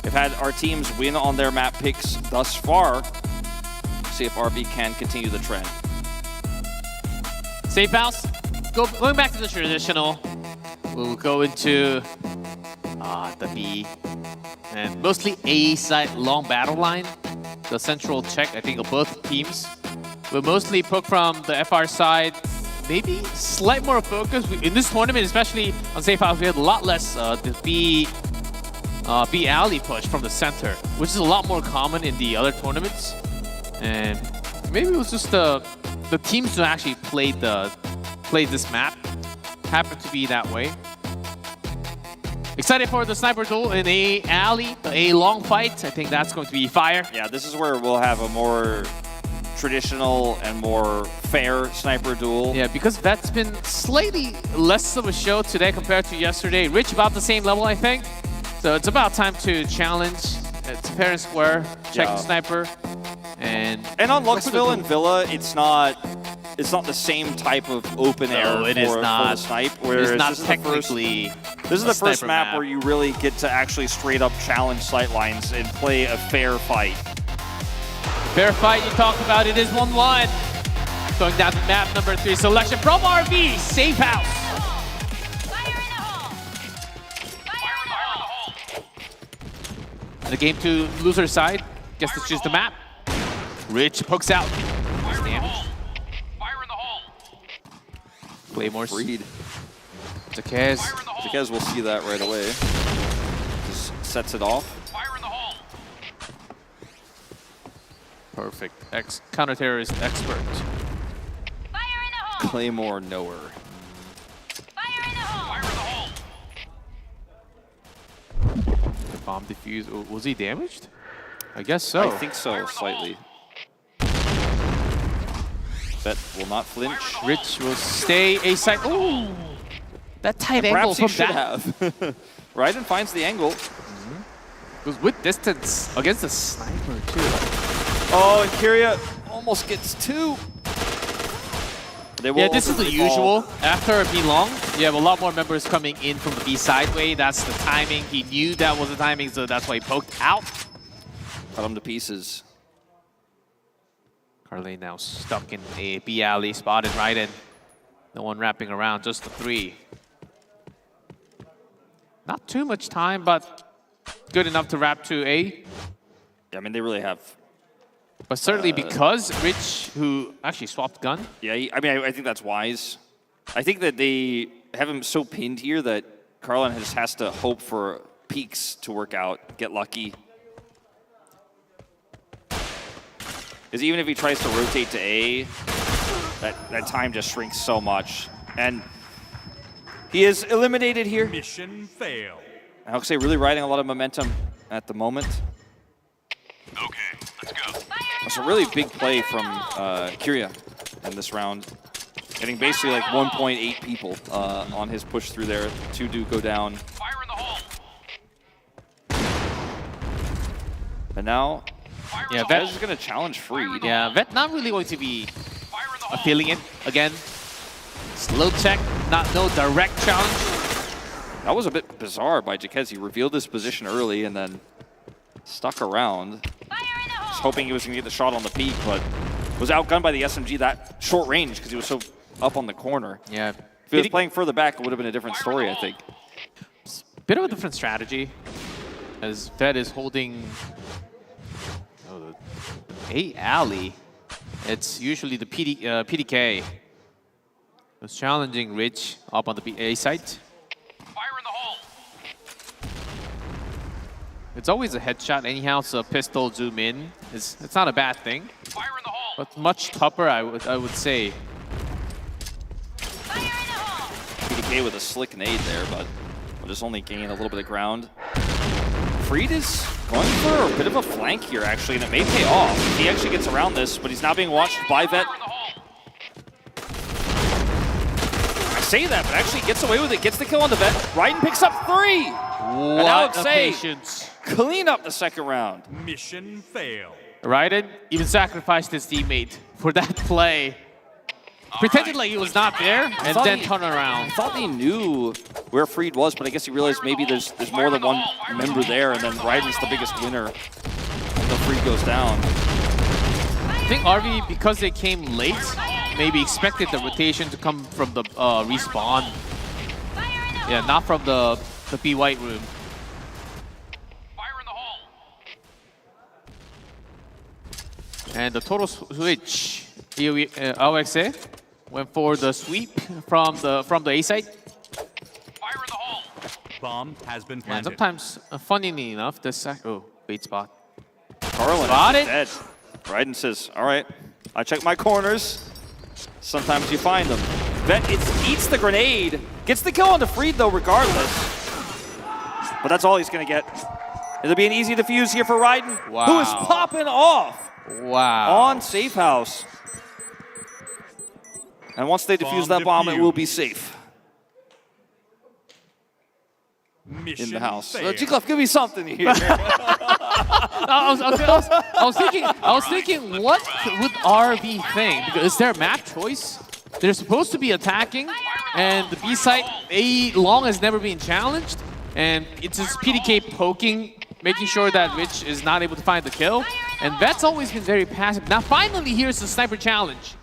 We've had our teams win on their map picks thus far. See if RV can continue the trend. Safe House, going back to the traditional. We'll go into the B. And mostly A side long battle line. The central check, I think, of both teams. We'll mostly poke from the FR side. Maybe slight more focus. In this tournament, especially on Safe House, we had a lot less the B alley push from the center, which is a lot more common in the other tournaments. And maybe it was just the teams who actually played this map happened to be that way. Excited for the sniper duel in A alley, the A long fight. I think that's going to be fire. Yeah, this is where we'll have a more traditional and more fair sniper duel. Yeah, because that's been slightly less of a show today compared to yesterday. Rich about the same level, I think. So it's about time to challenge. It's fair and square. Check the sniper. And on Luxville and Villa, it's not the same type of open air for the snipe. Whereas it's not this is technically this is the first map where you really get to actually straight up challenge sight lines and play a fair fight. Fair fight you talked about, it is 1-1. Going down to map number 3, selection from RV, Safe House. The game to loser side, gets to choose the map. Rich pokes out. Nice damage. Claymore's Freed. Zakez will see that right away. Just sets it off. Perfect. Counter-terrorist expert. Claymore knower. The bomb defuse. Was he damaged? I guess so. I think so, slightly. Bet will not flinch. Rich will stay A side. Ooh! That tight angle from from that. Have. Raiden finds the angle. Goes with distance against the sniper, too. Oh, and Kyria almost gets 2. Yeah, this is the usual. After B long, you have a lot more members coming in from the B sideway. That's the timing. He knew that was the timing, so that's why he poked out. Cut him to pieces. Carly now stuck in a B alley, spotted right in. No one wrapping around, just the 3. Not too much time, but good enough to wrap to A. Yeah, I mean, they really have. But certainly because Rich, who actually swapped gun. Yeah, I mean, I think that's wise. I think that they have him so pinned here that Carlin just has to hope for peaks to work out, get lucky. Because even if he tries to rotate to A, that time just shrinks so much. And he is eliminated here. Mission fail. AoeXe really riding a lot of momentum at the moment. Okay, let's go. It's a really big play from Kyria in this round. Getting basically like 1.8 people on his push through there. 2 do go down. Fire in the hole. And now, Yeah, Vet is going to challenge Freed. Yeah, Vet not really going to be feeling it again. Slow check, no direct challenge. That was a bit bizarre by Jaquez. He revealed his position early and then stuck around. Just hoping he was going to get the shot on the peak, but was outgunned by the SMG that short range because he was so up on the corner. Yeah. If he was playing further back, it would have been a different story, I think. Bit of a different strategy, as Vet is holding A alley. It's usually the PDK. Was challenging Rich up on the A site. Fire in the hole. It's always a headshot anyhow, so pistol zoom in. It's not a bad thing. Fire in the hole. But much tougher, I would say. Fire in the hole. PDK with a slick nade there, but will just only gain a little bit of ground. Freed is going for a bit of a flank here, actually, and it may pay off. He actually gets around this, but he's now being watched by Vet. I say that, but actually gets away with it, gets the kill on the Vet. Raiden picks up 3! And AoeXe clean up the second round. Mission failed. Raiden even sacrificed his teammate for that play. Pretended like he was not there, and then turn around. I thought he knew where Freed was, but I guess he realized maybe there's more than one member there, and then Raiden's the biggest winner until Freed goes down. I think RV, because they came late, maybe expected the rotation to come from the respawn. Yeah, not from the B White room. Fire in the hole. And the total switch, AoeXe went for the sweep from the A site. Fire in the hole. Bomb has been And planted. sometimes, funnily enough, wait spot. Carlin Got is it. dead. Raiden says, all right, I check my corners. Sometimes you find them. Vet eats the grenade. Gets the kill on the Freed, though, regardless. But that's all he's going to get. It'll be an easy defuse here for Raiden, who is popping off on Safe House. And once they defuse that bomb, it will be safe. Mission in the house. failed. G-Clef, give me something here. I was thinking, what would RV think? Because is there a map choice? They're supposed to be attacking, and the B site A long has never been challenged, and it's just PDK poking, making sure that Rich is not able to find the kill, and Vet's always been very passive. Now finally here's the sniper challenge.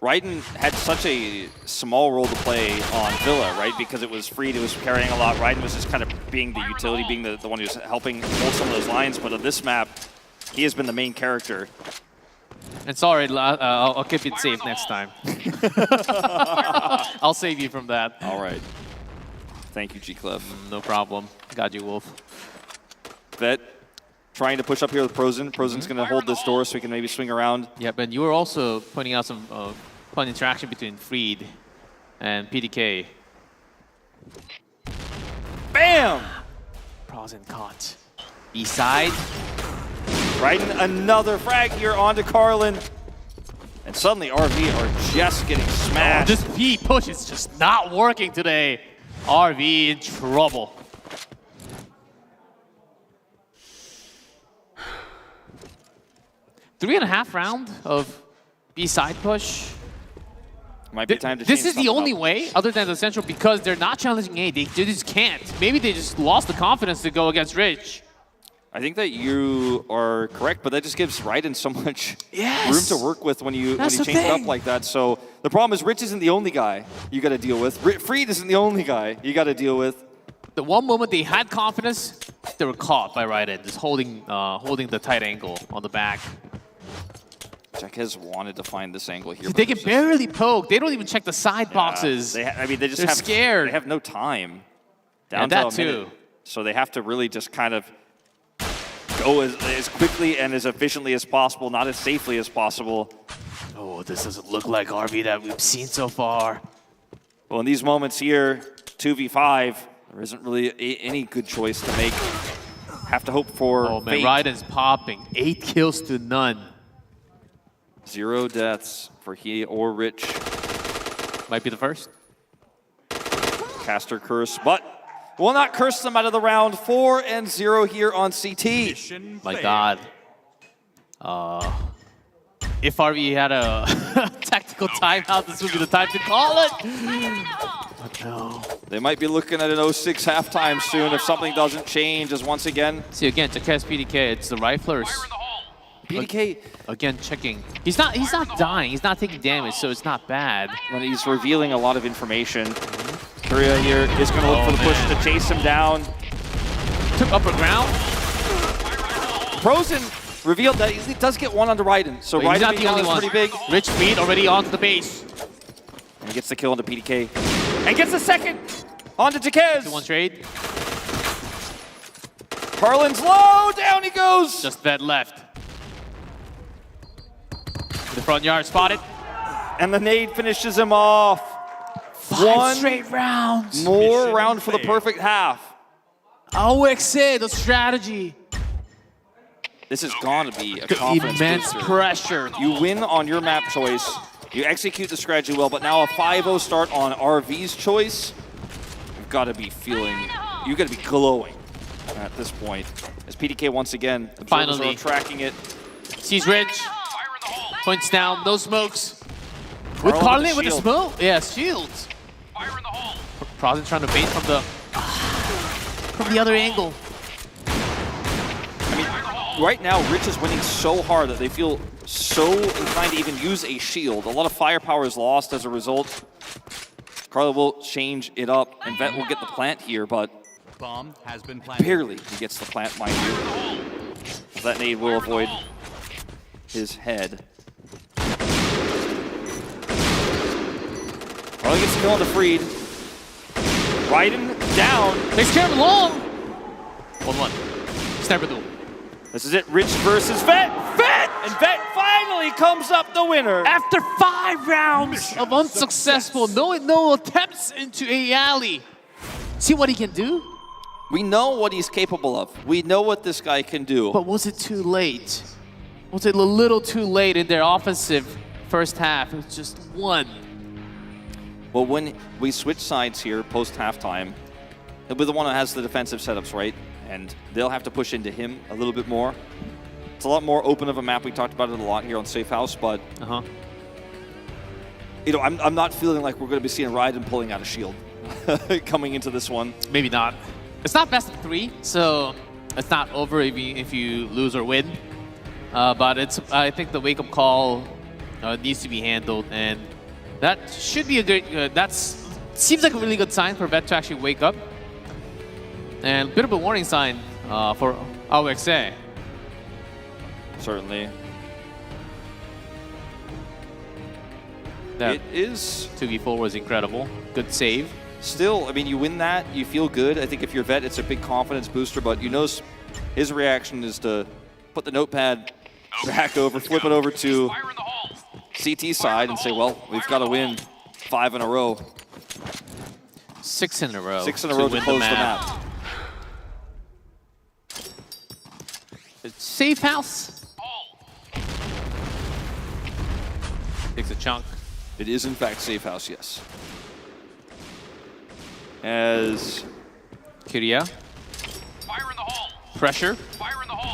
Raiden had such a small role to play on Villa, right? Because it was Freed, it was carrying a lot. Raiden was just kind of being the utility, being the one who's helping hold some of those lines. But on this map, he has been the main character. And sorry, I'll keep it safe next time. I'll save you from that. All right. Thank you, G-Clef. No problem. Got you, Wolf. Vet trying to push up here with Prozen. Prozen's going to hold this door so he can maybe swing around. Yeah, but you were also pointing out some fun interaction between Freed and PDK. Bam! Prozen caught. B-side. Raiden, another frag here onto Carlin. And suddenly RV are just getting smashed. This P push is just not working today. RV in trouble. Three and a half round of B-side push. Might be time to This change is the only up. way, other than the Central, because they're not challenging A. They just can't. Maybe they just lost the confidence to go against Rich. I think that you are correct, but that just gives Raiden so much room to work with when you change it up like that. So the problem is Rich isn't the only guy you got to deal with. Freed isn't the only guy you got to deal with. The one moment they had confidence, they were caught by Raiden, just holding the tight angle on the back. Jaquez wanted to find this angle here. They can barely poke. They don't even check the side boxes. They're scared. They have no time. Down to a minute. So they have to really just kind of go as quickly and as efficiently as possible, not as safely as possible. Oh, this doesn't look like RV that we've seen so far. Well, in these moments here, 2v5, there isn't really any good choice to make. Have to hope for Oh man, fate. Raiden's popping. 8 kills to none. 0 deaths for he or Rich. Might be the first. Caster curse, but will not curse them out of the round. 4-0 here on CT. My God. If RV had a tactical timeout, this would be the time to call it. But no. They might be looking at an 0-6 halftime soon if something doesn't change. As once again, See again, PDK, it's the riflers. PDK again checking. He's not dying. He's not taking damage, so it's not bad. When he's revealing a lot of information. Korea here is going to look for the push to chase him down. Took upper ground. Frozen revealed that he does get one onto Raiden. So Raiden Raiden being pretty big. Rich speed already onto the base. And he gets the kill onto PDK. And gets the second onto Jaquez. 2-1 trade. Carlin's low, down he goes. Just that left. The front yard spotted. And the nade finishes him off. 5 straight rounds. More round for the perfect half. AoeXe, the strategy. This is gonna be a confidence Immense booster. pressure. You win on your map choice. You execute the strategy well, but now a 5-0 start on RV's choice. You've got to be feeling, you've got to be glowing at this point. As PDK once again, observers are tracking it. Sees Rich. Points down, no smokes. With Carlin with the smoke. Yeah, shields. Frozen trying to bait from the other angle. I mean, right now, Rich is winning so hard that they feel so inclined to even use a shield. A lot of firepower is lost as a result. Carla will change it up, and Vet will get the plant here, but bomb has been planted. Barely he gets the plant, mind you. That nade will avoid his head. Carla gets the kill on the Freed. Raiden down. Takes care of him long. 1-1. Sniper duel. This is it, Rich versus Vet. Vet! And Vet finally comes up the winner. After 5 rounds of unsuccessful, no attempts into a alley. See what he can do? We know what he's capable of. We know what this guy can do. But was it too late? Was it a little too late in their offensive first half? It was just one. Well, when we switch sides here post-halftime, he'll be the one that has the defensive setups, right? And they'll have to push into him a little bit more. It's a lot more open of a map. We talked about it a lot here on Safe House, but you know, I'm not feeling like we're going to be seeing Raiden pulling out a shield coming into this one. Maybe not. It's not best of 3, so it's not over if you lose or win. But I think the wake-up call needs to be handled, and that should be a good. Seems like a really good sign for Vet to actually wake up, and a bit of a warning sign for AoeXe. Certainly. That it is 2v4 was incredible. Good save. Still, I mean, you win that, you feel good. I think if you're Vet, it's a big confidence booster, but you notice his reaction is to put the notepad back over, flip it over to CT side and say, well, we've got to win 5 in a row. 6 in a row. 6 in a row to close the map. Safe house. Takes a chunk. It is, in fact, Safe House, yes. As Kyria. Pressure.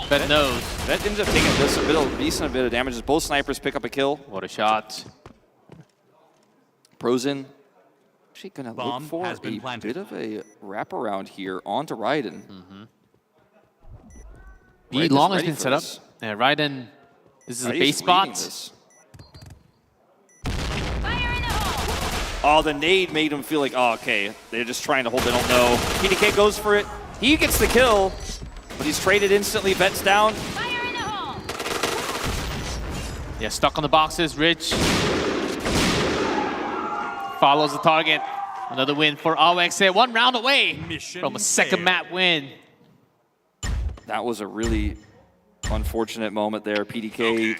Vet knows. Vet ends up taking this a decent bit of damage as both snipers pick up a kill. What a shot. Frozen. Actually going to look for a bit of a wraparound here onto Raiden. B long has been set up. Yeah, Raiden, this is a base spot. Oh, the nade made him feel like, oh, okay, they're just trying to hold, they don't know. PDK goes for it. He gets the kill, but he's traded instantly. Vet's down. Yeah, stuck on the boxes. Rich follows the target. Another win for AoeXe. 1 round away from a second map win. That was a really unfortunate moment there. PDK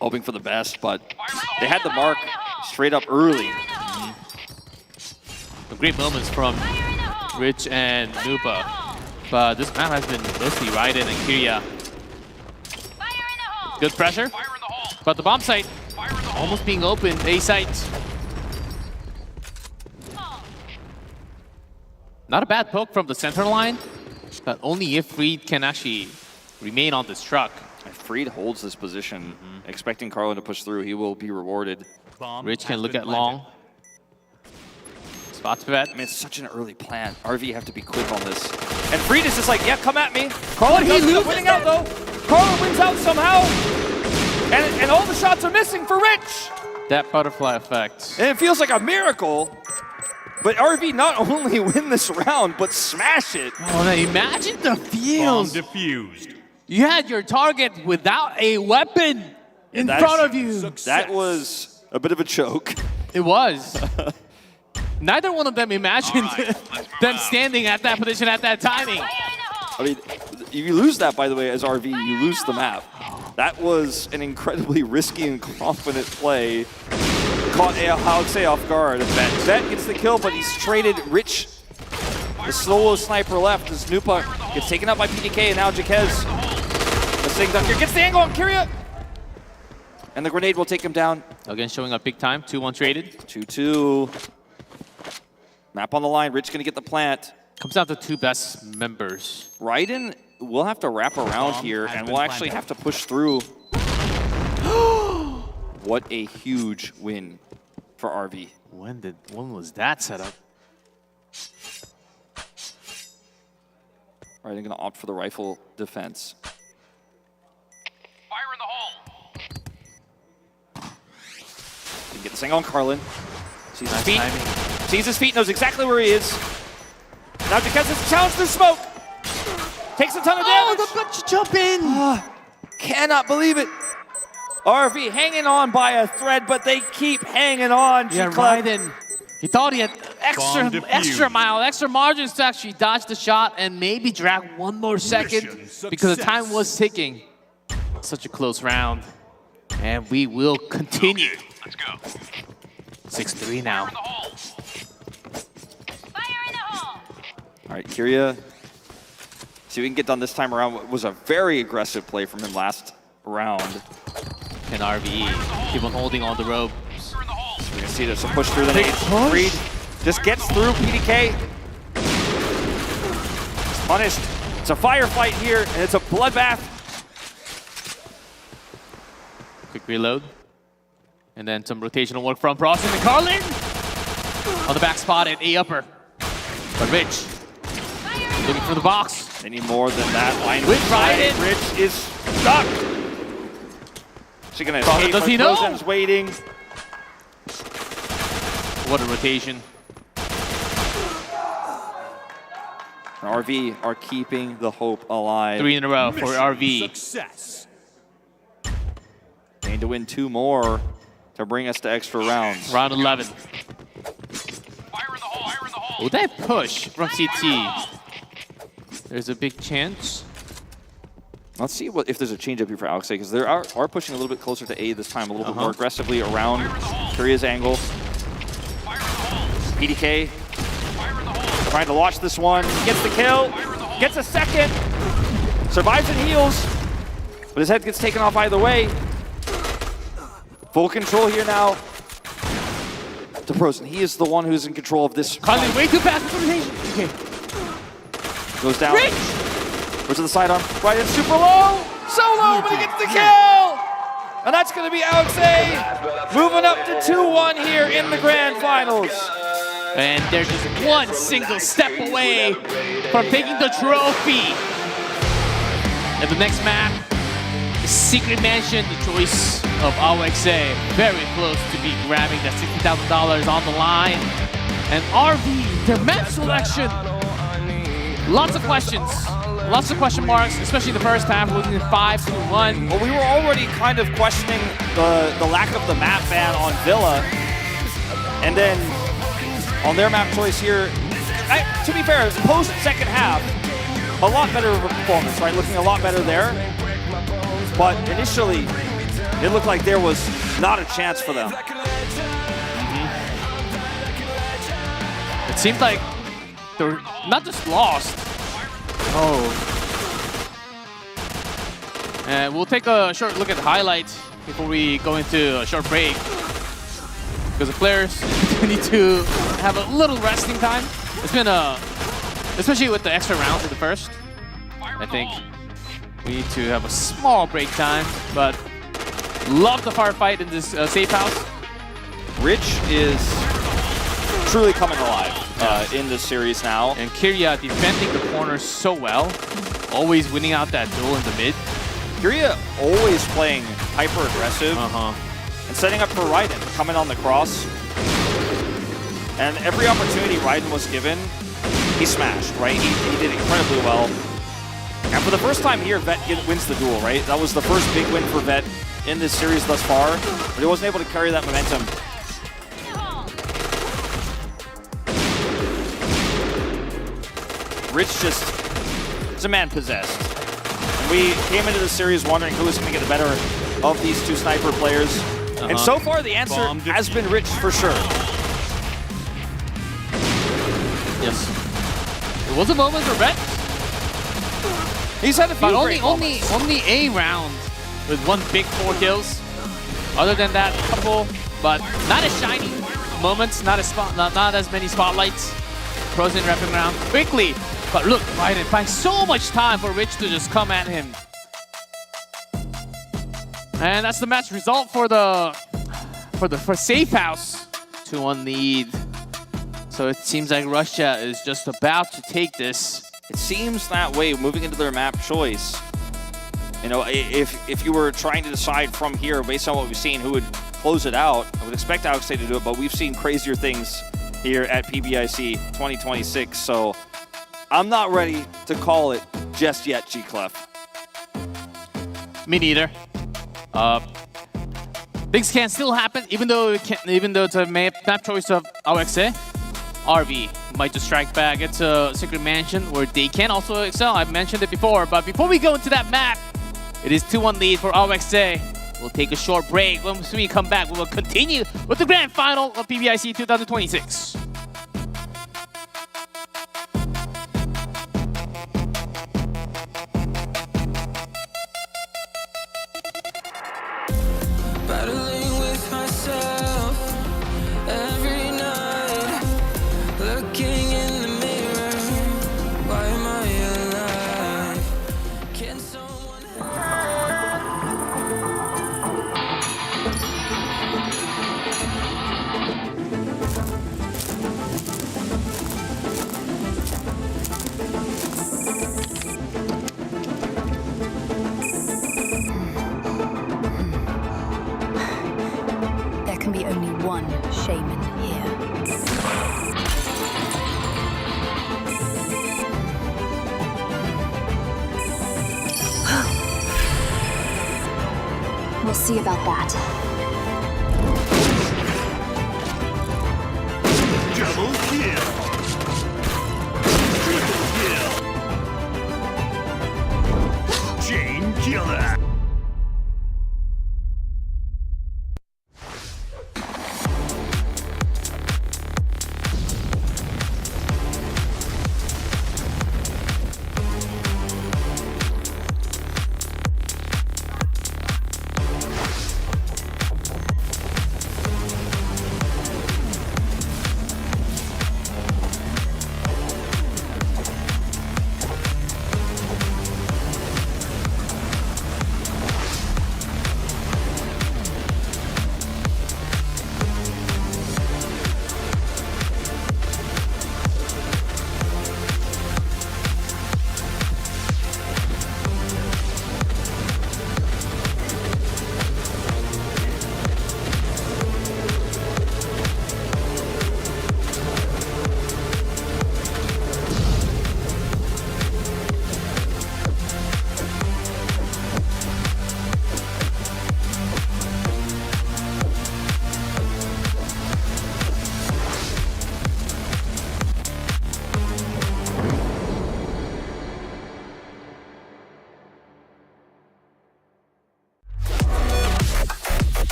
hoping for the best, but they had the mark straight up early. Some great moments from Rich and Nupa. But this map has been mostly Raiden and Kyria. Good pressure. But the bomb site almost being opened. A site. Not a bad poke from the center line, but only if Freed can actually remain on this truck. If Freed holds this position, expecting Carlin to push through, he will be rewarded. Rich can look at long. Spot bet. I mean, it's such an early plant. RV, you have to be quick on this. And Freed is just like, yeah, come at me. Carlin, he loses winning out though. Carlin wins out somehow. And all the shots are missing for Rich. That butterfly effect. And it feels like a miracle. But RV not only win this round, but smash it. Oh, man, imagine the feels. Bomb defused. You had your target without a weapon in front of you. That was a bit of a choke. It was. Neither one of them imagined them standing at that position at that timing. I mean, if you lose that, by the way, as RV, you lose the map. That was an incredibly risky and confident play. Caught AoeXe off guard. Vet gets the kill, but he's traded Rich, the solo sniper left, as Nupa gets taken out by PDK, and now Jaquez, the Sing Dunker, gets the angle on Kyria. And the grenade will take him down. Again, showing up big time. 2-1 traded. 2-2. Map on the line. Rich gonna get the plant. Comes down to two best members. Raiden will have to wrap around here, and we'll actually have to push through. What a huge win for RV. When was that set up? Raiden gonna opt for the rifle defense. Fire in the hole. Can get this thing on Carlin. Sees his feet. Sees his feet, knows exactly where he is. Now Jaquez has challenged through smoke. Takes a ton of damage. Oh, the bunch jump in. Cannot believe it. RV hanging on by a thread, but they keep hanging on. Yeah, Raiden. He thought he had extra margins to actually dodge the shot and maybe drag one more second because the time was ticking. Such a close round. And we will continue. Let's go. 6-3 now. All right, Kyria. See if we can get done this time around. It was a very aggressive play from him last round. And RVE keep on holding on the rope. So we're gonna see this push through the nades. Freed just gets through PDK. It's punished. It's a firefight here, and it's a bloodbath. Quick reload. And then some rotational work from Frost and Carlin. On the back spot at A upper. But Rich looking for the box. They need more than that line. With Raiden. Rich is stuck. Is he gonna escape? Does he know? Frozen's waiting. What a rotation. RV are keeping the hope alive. 3 in a row for RV. Success. They need to win 2 more to bring us to extra rounds. Round 11. Fire in the hole. Fire in the hole. Will that push from CT? There's a big chance. Let's see if there's a change up here for AoeXe, because they are pushing a little bit closer to A this time, a little bit more aggressively around Kyria's angle. PDK trying to watch this one. Gets the kill. Gets a second. Survives and heals. But his head gets taken off either way. Full control here now to Frozen. He is the one who's in control of this. Carlin way too fast for rotation. Okay. Goes down. Rich! Goes to the sidearm. Right in super low. So low, but he gets the kill! And that's going to be AoeXe moving up to 2-1 here in the grand finals. And they're just one single step away from taking the trophy. And the next map, the Secret Mansion, the choice of AoeXe. Very close to be grabbing that $60,000 on the line. And RV, their map selection. Lots of questions. Lots of question marks, especially the first half, losing 5-1. Well, we were already kind of questioning the lack of the map ban on Villa. And then on their map choice here, to be fair, post-second half, a lot better of a performance, right? Looking a lot better there. But initially, it looked like there was not a chance for them. It seemed like they were not just lost. Oh. And we'll take a short look at the highlights before we go into a short break. Because the players need to have a little resting time. It's been a especially with the extra rounds in the first. I think we need to have a small break time, but love the firefight in this safe house. Rich is truly coming alive in this series now. And Kirya defending the corner so well, always winning out that duel in the mid. Kirya always playing hyper-aggressive and setting up for Raiden, coming on the cross. And every opportunity Raiden was given, he smashed, right? He did incredibly well. And for the first time here, Vet wins the duel, right? That was the first big win for Vet in this series thus far, but he wasn't able to carry that momentum. Rich just is a man possessed. And we came into the series wondering who was going to get the better of these two sniper players. And so far, the answer has been Rich for sure. Yes. It was a moment for Vet. He's had a few only a round with one big 4 kills. Other than that, couple, but not as shiny moments, not as many spotlights. Frozen wrapping around quickly, but look, Raiden finds so much time for Rich to just come at him. And that's the match result for Safe House. 2-1 lead. So it seems like Russia is just about to take this. It seems that way, moving into their map choice. You know, if you were trying to decide from here, based on what we've seen, who would close it out, I would expect AoeXe to do it, but we've seen crazier things here at PBIC 2026, so I'm not ready to call it just yet, G-Clef. Me neither. Things can still happen, even though it's a map choice of AoeXe. RV might just strike back. It's a secret mansion where they can also excel. I've mentioned it before, but before we go into that map, it is 2-1 lead for AoeXe. We'll take a short break. Once we come back, we will continue with the grand final of PBIC 2026. Battling with myself every night, looking in the mirror. Why am I alive? Can someone There can be only one shaman here. We'll see about that. double kill? Triple kill. Chain killer.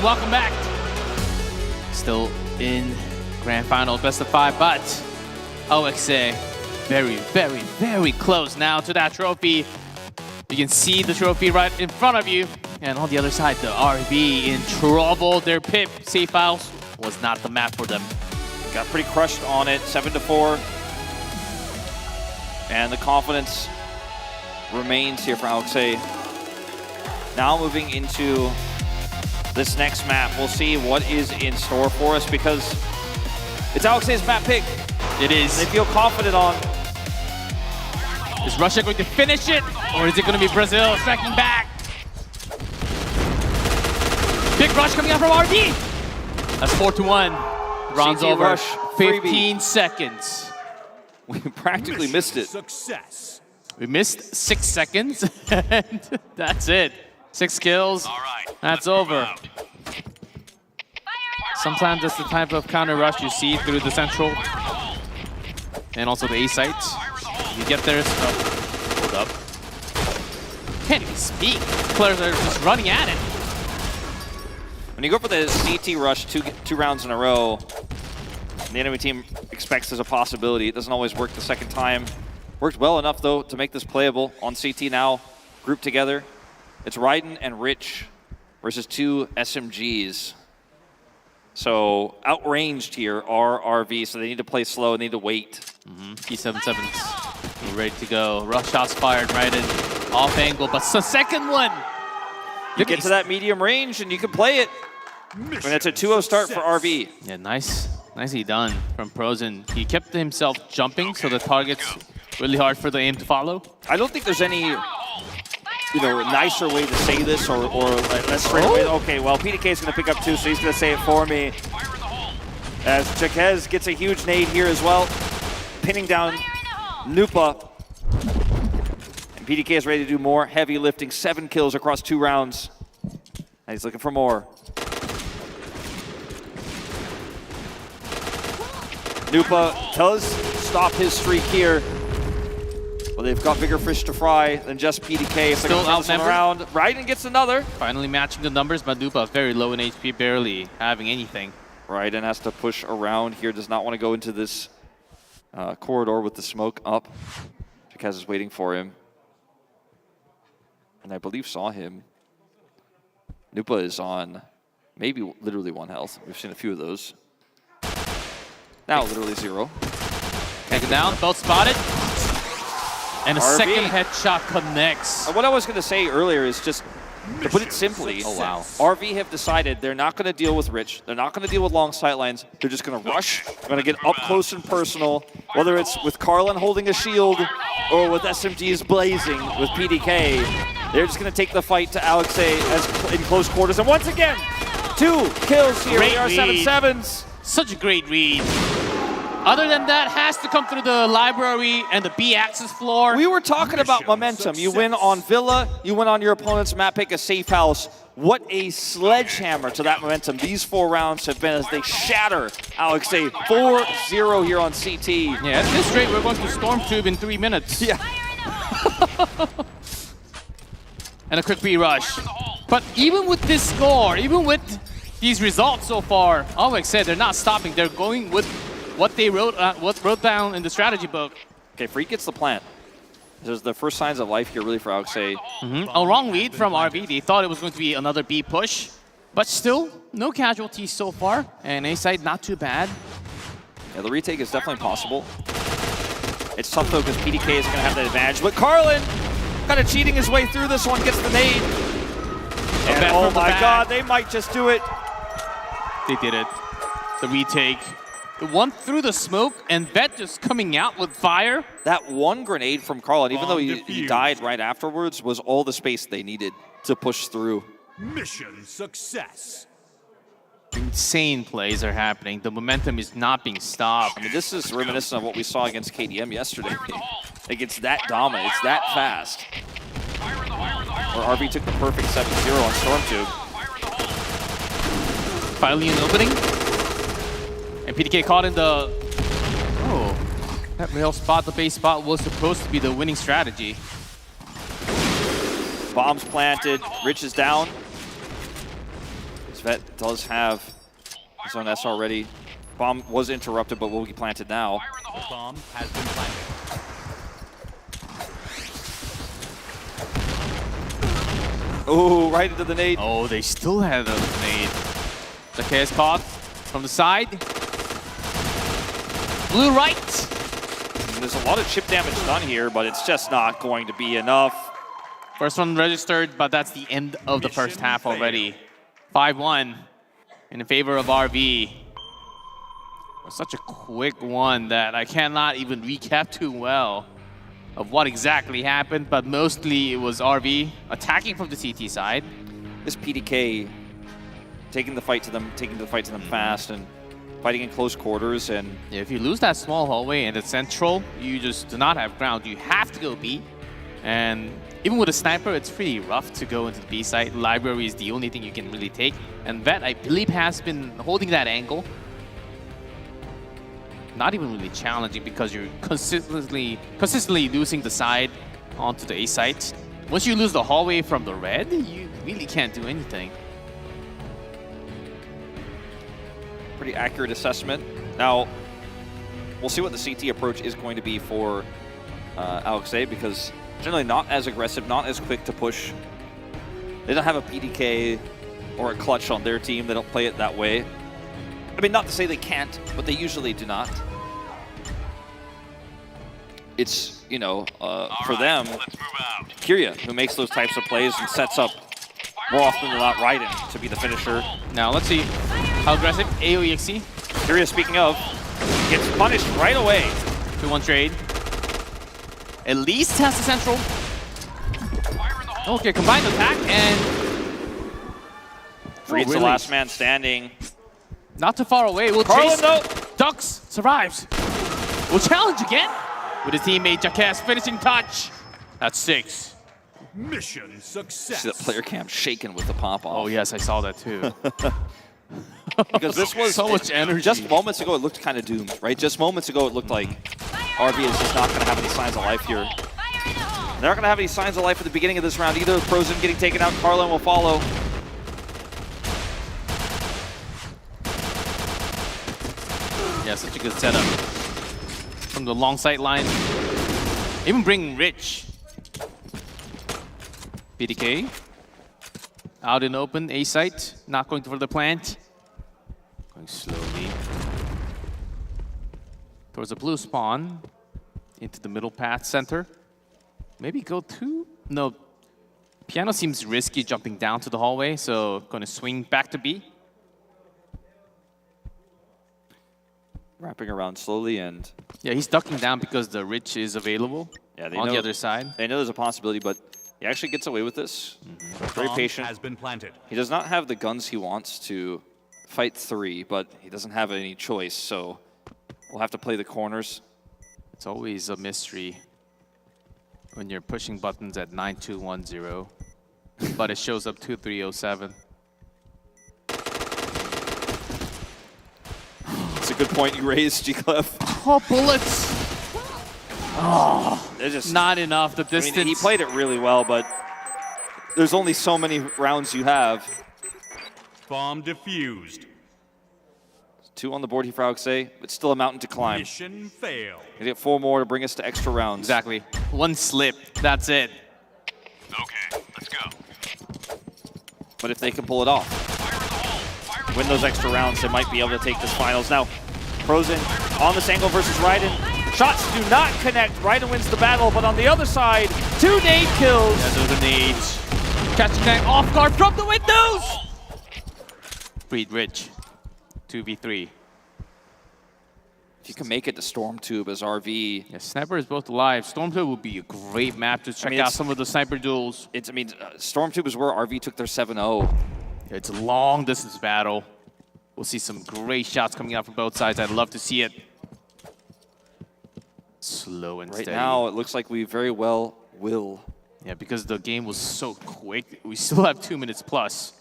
welcome back. Still in grand final, best of 5, but AoeXe very, very, very close now to that trophy. You can see the trophy right in front of you. And on the other side, the RV in trouble. Their pip safe house was not the map for them. Got pretty crushed on it, 7-4. And the confidence remains here for AoeXe. Now moving into this next map, we'll see what is in store for us because it's AoeXe's map pick. It is. They feel confident on. Is Russia going to finish it, or is it going to be Brazil striking back? Big rush coming out from RV. That's 4-1. Rounds CT over. rush, 15 seconds. We practically missed it. Success. We missed 6 seconds, and that's it. 6 kills. All right. That's over. Sometimes that's the type of counter rush you see through the central and also the A site. You get there, so hold up. Can't even speak. Players are just running at it. When you go for the CT rush two rounds in a row, the enemy team expects there's a possibility. It doesn't always work the second time. Worked well enough, though, to make this playable on CT now, grouped together. It's Raiden and Rich versus 2 SMGs. So outranged here are RV, so they need to play slow, they need to wait. P77s ready to go. Rush shots fired right in off angle, but the second one. You get to that medium range and you can play it. And it's a 2-0 start for RV. Yeah, nicely done from Prozen. He kept himself jumping, so the target's really hard for the aim to follow. I don't think there's any nicer way to say this or let's straight away. Okay, well, PDK is going to pick up 2, so he's going to say it for me. As Jaquez gets a huge nade here as well, pinning down Nupa. And PDK is ready to do more heavy lifting, 7 kills across 2 rounds. And he's looking for more. Nupa does stop his streak here. Well, they've got bigger fish to fry than just PDK. If Still outnumbered. Around. Raiden gets another. Finally matching the numbers, but Nupa very low in HP, barely having anything. Raiden has to push around here, does not want to go into this corridor with the smoke up. Jaquez is waiting for him. And I believe saw him. Nupa is on maybe literally 1 health. We've seen a few of those. Now literally 0. Taken down, both spotted. And a RV. second headshot connects. What I was going to say earlier is just, to put it simply, RV have decided they're not going to deal with Rich. They're not going to deal with long sightlines. They're just going to rush. They're going to get up close and personal, whether it's with Carlin holding a shield or with SMGs blazing with PDK. They're just going to take the fight to AoeXe as in close quarters. And once again, 2 kills here. Great They are read. 7-7s. Such a great read. Other than that, has to come through the library and the B access floor. We were talking about momentum. You win on Villa, you win on your opponent's map pick, a safe house. What a sledgehammer to that momentum these 4 rounds have been as they shatter AoeXe 4-0 here on CT. Yeah, at this rate, we're going to Storm Tube in 3 minutes. Yeah. And a quick B rush. But even with this score, even with these results so far, AoeXe, they're not stopping. They're going with what they wrote down in the strategy book. Okay, Freak gets the plant. There's the first signs of life here really for AoeXe. A wrong lead from RV. They thought it was going to be another B push. But still, no casualties so far. And A side, not too bad. Yeah, the retake is definitely possible. It's tough though because PDK is going to have that advantage. But Carlin kind of cheating his way through this one, gets the nade. And oh my god, they might just do it. They did it. The retake. The one through the smoke, and Vet just coming out with fire. That one grenade from Carlin, even though he died right afterwards, was all the space they needed to push through. Mission success. Insane plays are happening. The momentum is not being stopped. I mean, this is reminiscent of what we saw against KDM yesterday. Like, it's that dominant, it's that fast. Where RV took the perfect 7-0 on Storm Tube. Finally an opening. And PDK caught in the... Oh, that rail spot, the base spot, was supposed to be the winning strategy. Bombs planted, Rich is down. Vet does have his own SR ready. Bomb was interrupted, but will be planted now. Bomb has been planted. Oh, right into the nade. Oh, they still had a nade. The KS caught from the side. Blue right. And there's a lot of chip damage done here, but it's just not going to be enough. First one registered, but that's the end of the first half already. 5-1 in favor of RV. Such a quick one that I cannot even recap too well of what exactly happened, but mostly it was RV attacking from the CT side. This PDK taking the fight to them fast and fighting in close quarters. And yeah, if you lose that small hallway and it's central, you just do not have ground. You have to go B. And even with a sniper, it's pretty rough to go into the B site. Library is the only thing you can really take. And Vet, I believe, has been holding that angle. Not even really challenging because you're consistently losing the side onto the A site. Once you lose the hallway from the red, you really can't do anything. pretty accurate assessment. Now, we'll see what the CT approach is going to be for AoeXe, because generally not as aggressive, not as quick to push. They don't have a PDK or a clutch on their team. They don't play it that way. I mean, not to say they can't, but they usually do not. It's, you know, for them, Kyria, who makes those types of plays and sets up more often than not Raiden to be the finisher. Now, let's see how aggressive AoeXe. Kyria, speaking of, gets punished right away. 2-1 trade. At least has the central. Okay, combined attack and... Freed's the last man standing. Not too far away. Will Carlin, chase. though. Ducks survives. Will challenge again with his teammate Jacques finishing touch. That's 6. Mission success. See that player cam shaking with the pop off. Oh yes, I saw that too. Because this was so much energy. Just moments ago, it looked kind of doomed, right? Just moments ago, it looked like RV is just not going to have any signs of life here. They're not going to have any signs of life at the beginning of this round either. Frozen getting taken out. Carlin will follow. Yeah, such a good setup from the long sight line. Even bring Rich. PDK out in open, A site, not going for the plant. Going slowly towards the blue spawn into the middle path center. Maybe go to, no. Piano seems risky jumping down to the hallway, so going to swing back to B. Wrapping around slowly and... Yeah, he's ducking down because the Rich is available on the other side. They know there's a possibility, but he actually gets away with this. Very patient. Has been planted. He does not have the guns he wants to fight 3, but he doesn't have any choice, so we'll have to play the corners. It's always a mystery when you're pushing buttons at 9210, but it shows up 2307. It's a good point you raised, G-Clef. Oh, bullets! Oh, they're just not enough. The distance. I mean, he played it really well, but there's only so many rounds you have. Bomb defused. 2 on the board here for AoeXe, but still a mountain to climb. Mission failed. We get 4 more to bring us to extra rounds. Exactly. 1 slip. That's it. Okay, let's go. But if they can pull it off, win those extra rounds, they might be able to take this finals. Now, Frozen on this angle versus Raiden. Shots do not connect. Raiden wins the battle, but on the other side, 2 nade kills. Yeah, those are nades. Catching that off guard from the windows. Freed Rich. 2v3. If you can make it to Storm Tube as RV. Yeah, Sniper is both alive. Storm Tube would be a great map to check out some of the sniper duels. Storm Tube is where RV took their 7-0. Yeah, it's a long distance battle. We'll see some great shots coming out from both sides. I'd love to see it. Slow and steady. Right now, it looks like we very well will. Yeah, because the game was so quick. We still have 2 minutes plus.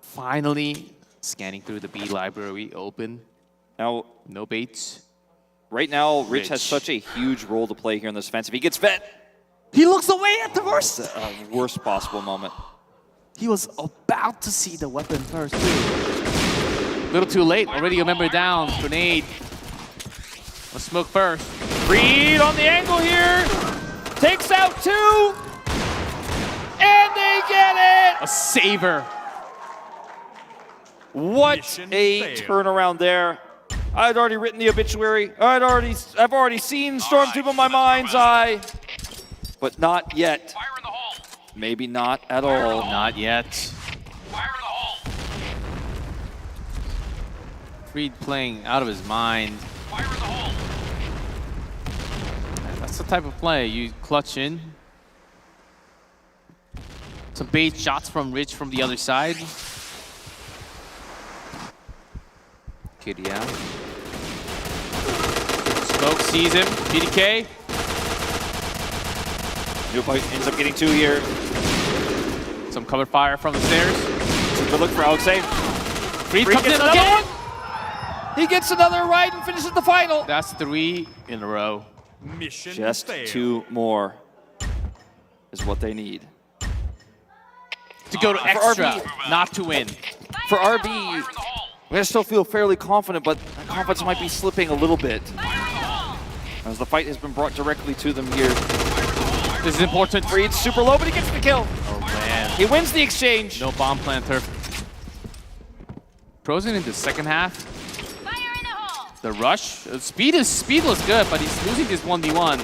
Finally, scanning through the B library, open. Now, no baits. Right now, Rich has such a huge role to play here in this fence. If he gets vet, he looks away at the worst. Worst possible moment. He was about to see the weapon first, too. A little too late. Already a member down. Grenade. Let's smoke first. Reed on the angle here. Takes out 2. And they get it! A saver. What a turnaround there. I'd already written the obituary. I've already seen Stormtube in my mind's eye. But not yet. Fire in the hole. Maybe not at all. Not yet. Fire in the hole. Reed playing out of his mind. Fire in the hole. That's the type of play you clutch in. Some bait shots from Rich from the other side. Kiria. Smoke sees him. PDK. Nupa ends up getting 2 here. Some cover fire from the stairs. Good look for AoeXe. Reed comes in again. He gets another right and finishes the final. That's 3 in a row. Mission Just failed. 2 more is what they need. To go to extra, RB. not to win. For RB, we still feel fairly confident, but that confidence might be slipping a little bit. As the fight has been brought directly to them here. This is important. Reed's super low, but he gets the kill. Oh man. He wins the exchange. No bomb planter. Frozen in the second half. Fire in the hole. The rush. Speed was good, but he's losing his 1v1.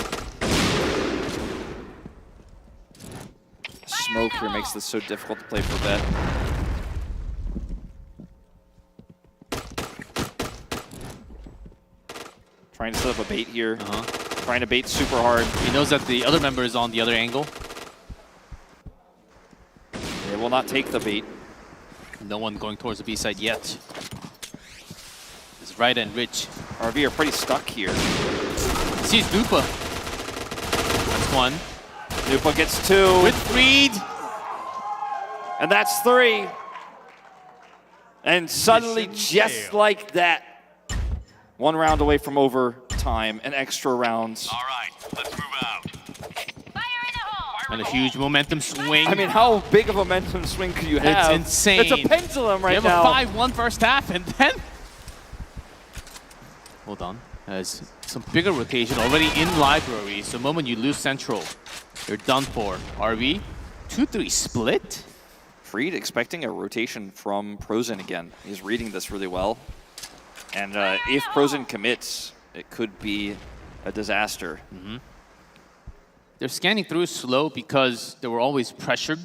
Smoke here makes this so difficult to play for Bet. Trying to set up a bait here. Trying to bait super hard. He knows that the other member is on the other angle. They will not take the bait. No one going towards the B side yet. It's right and Rich. RV are pretty stuck here. Sees Nupa. That's 1. Nupa gets 2. With Reed. And that's 3. And suddenly, just like that, 1 round away from overtime and extra rounds. All right, let's move out. Fire in the hole. And a huge momentum swing. I mean, how big of a momentum swing could you have? It's insane. It's a pendulum right now. now. You have a 5-1 first half, and then... Hold on. There's some bigger rotation already in library, so the moment you lose central, you're done for. RV, 2-3 split? Freed expecting a rotation from Prozen again. He's reading this really well. And if Prozen commits, it could be a disaster. They're scanning through slow because they were always pressured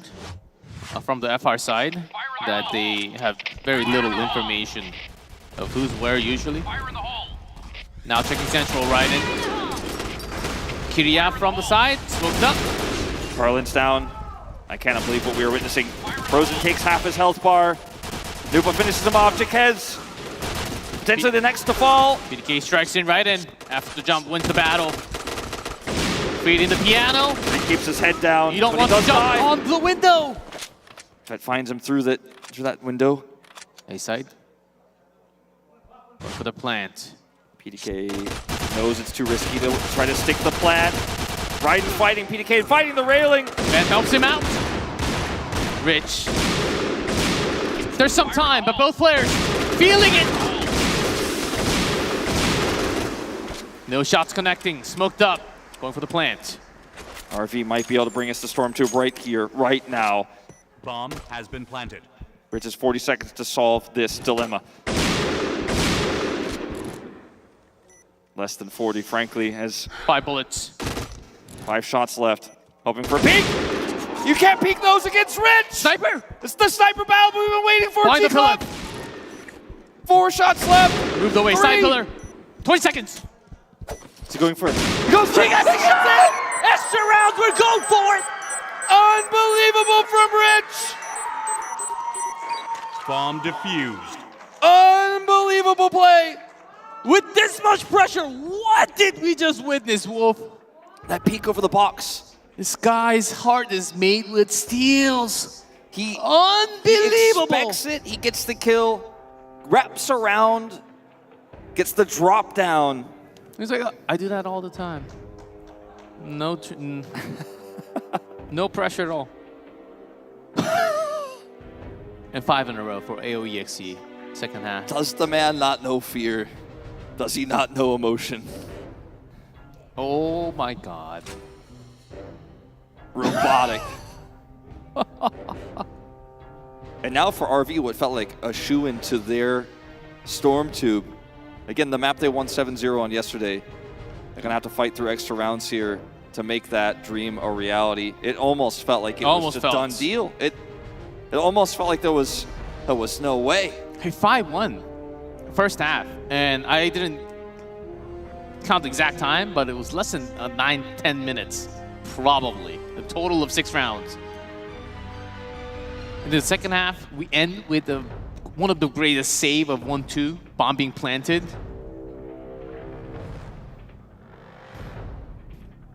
from the FR side, that they have very little information of who's where usually. Fire in the hole. Now checking central right in. Kiria from the side, smoked up. Carlin's down. I cannot believe what we are witnessing. Prozen takes half his health bar. Nupa finishes him off. Jakez, potentially the next to fall. PDK strikes in right in. After the jump, wins the battle. Feeding the piano. He keeps his head down. You don't want to jump on the window. That finds him through that window. A side. Go for the plant. PDK knows it's too risky to try to stick the plant. Raiden fighting PDK and fighting the railing. Ben helps him out. Rich. There's some time, but both players feeling it. No shots connecting. Smoked up. Going for the plant. RV might be able to bring us to Stormtube right here, right now. Bomb has been planted. Rich has 40 seconds to solve this dilemma. Less than 40, frankly, as 5 bullets. 5 shots left. Hoping for a peek. You can't peek those against Rich. Sniper. It's the sniper battle we've been waiting for. Find the pillar. 4 shots left. Moved away. 3. Side pillar. 20 seconds. Is he going for it? He goes King. I think it's it. Extra rounds. We're going for it. Unbelievable from Rich. Bomb defused. Unbelievable play. With this much pressure, what did we just witness, Wolf? That peek over the box. This guy's heart is made with steels. He Unbelievable. expects it. He gets the kill, wraps around, gets the drop down. He's like, I do that all the time. No, no pressure at all. And 5 in a row for AoeXe, second half. Does the man not know fear? Does he not know emotion? Oh my god. Robotic. And now for RV, what felt like a shoe into their storm tube. Again, the map they won 7-0 on yesterday. They're going to have to fight through extra rounds here to make that dream a reality. It almost felt like it was a done deal. It almost felt like there was no way. Hey, 5-1 first half, and I didn't count the exact time, but it was less than 9-10 minutes, probably. A total of 6 rounds. In the second half, we end with one of the greatest save of 1-2, bomb being planted.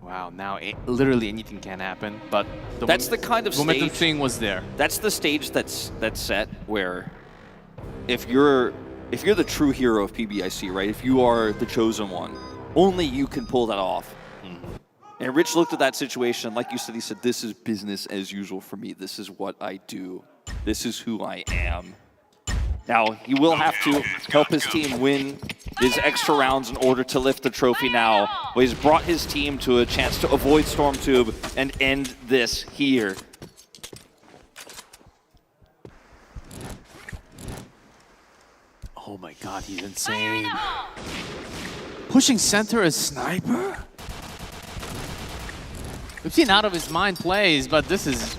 Wow, now literally anything can happen, but that's the kind of momentum stage thing was there. That's the stage that's set where if you're the true hero of PBIC, right? If you are the chosen one, only you can pull that off. And Rich looked at that situation, like you said, he said, this is business as usual for me. This is what I do. This is who I am. Now, he will have to help his team win these extra rounds in order to lift the trophy now. But he's brought his team to a chance to avoid Storm Tube and end this here. Oh my god, he's insane. Pushing center as sniper? We've seen out of his mind plays, but this is...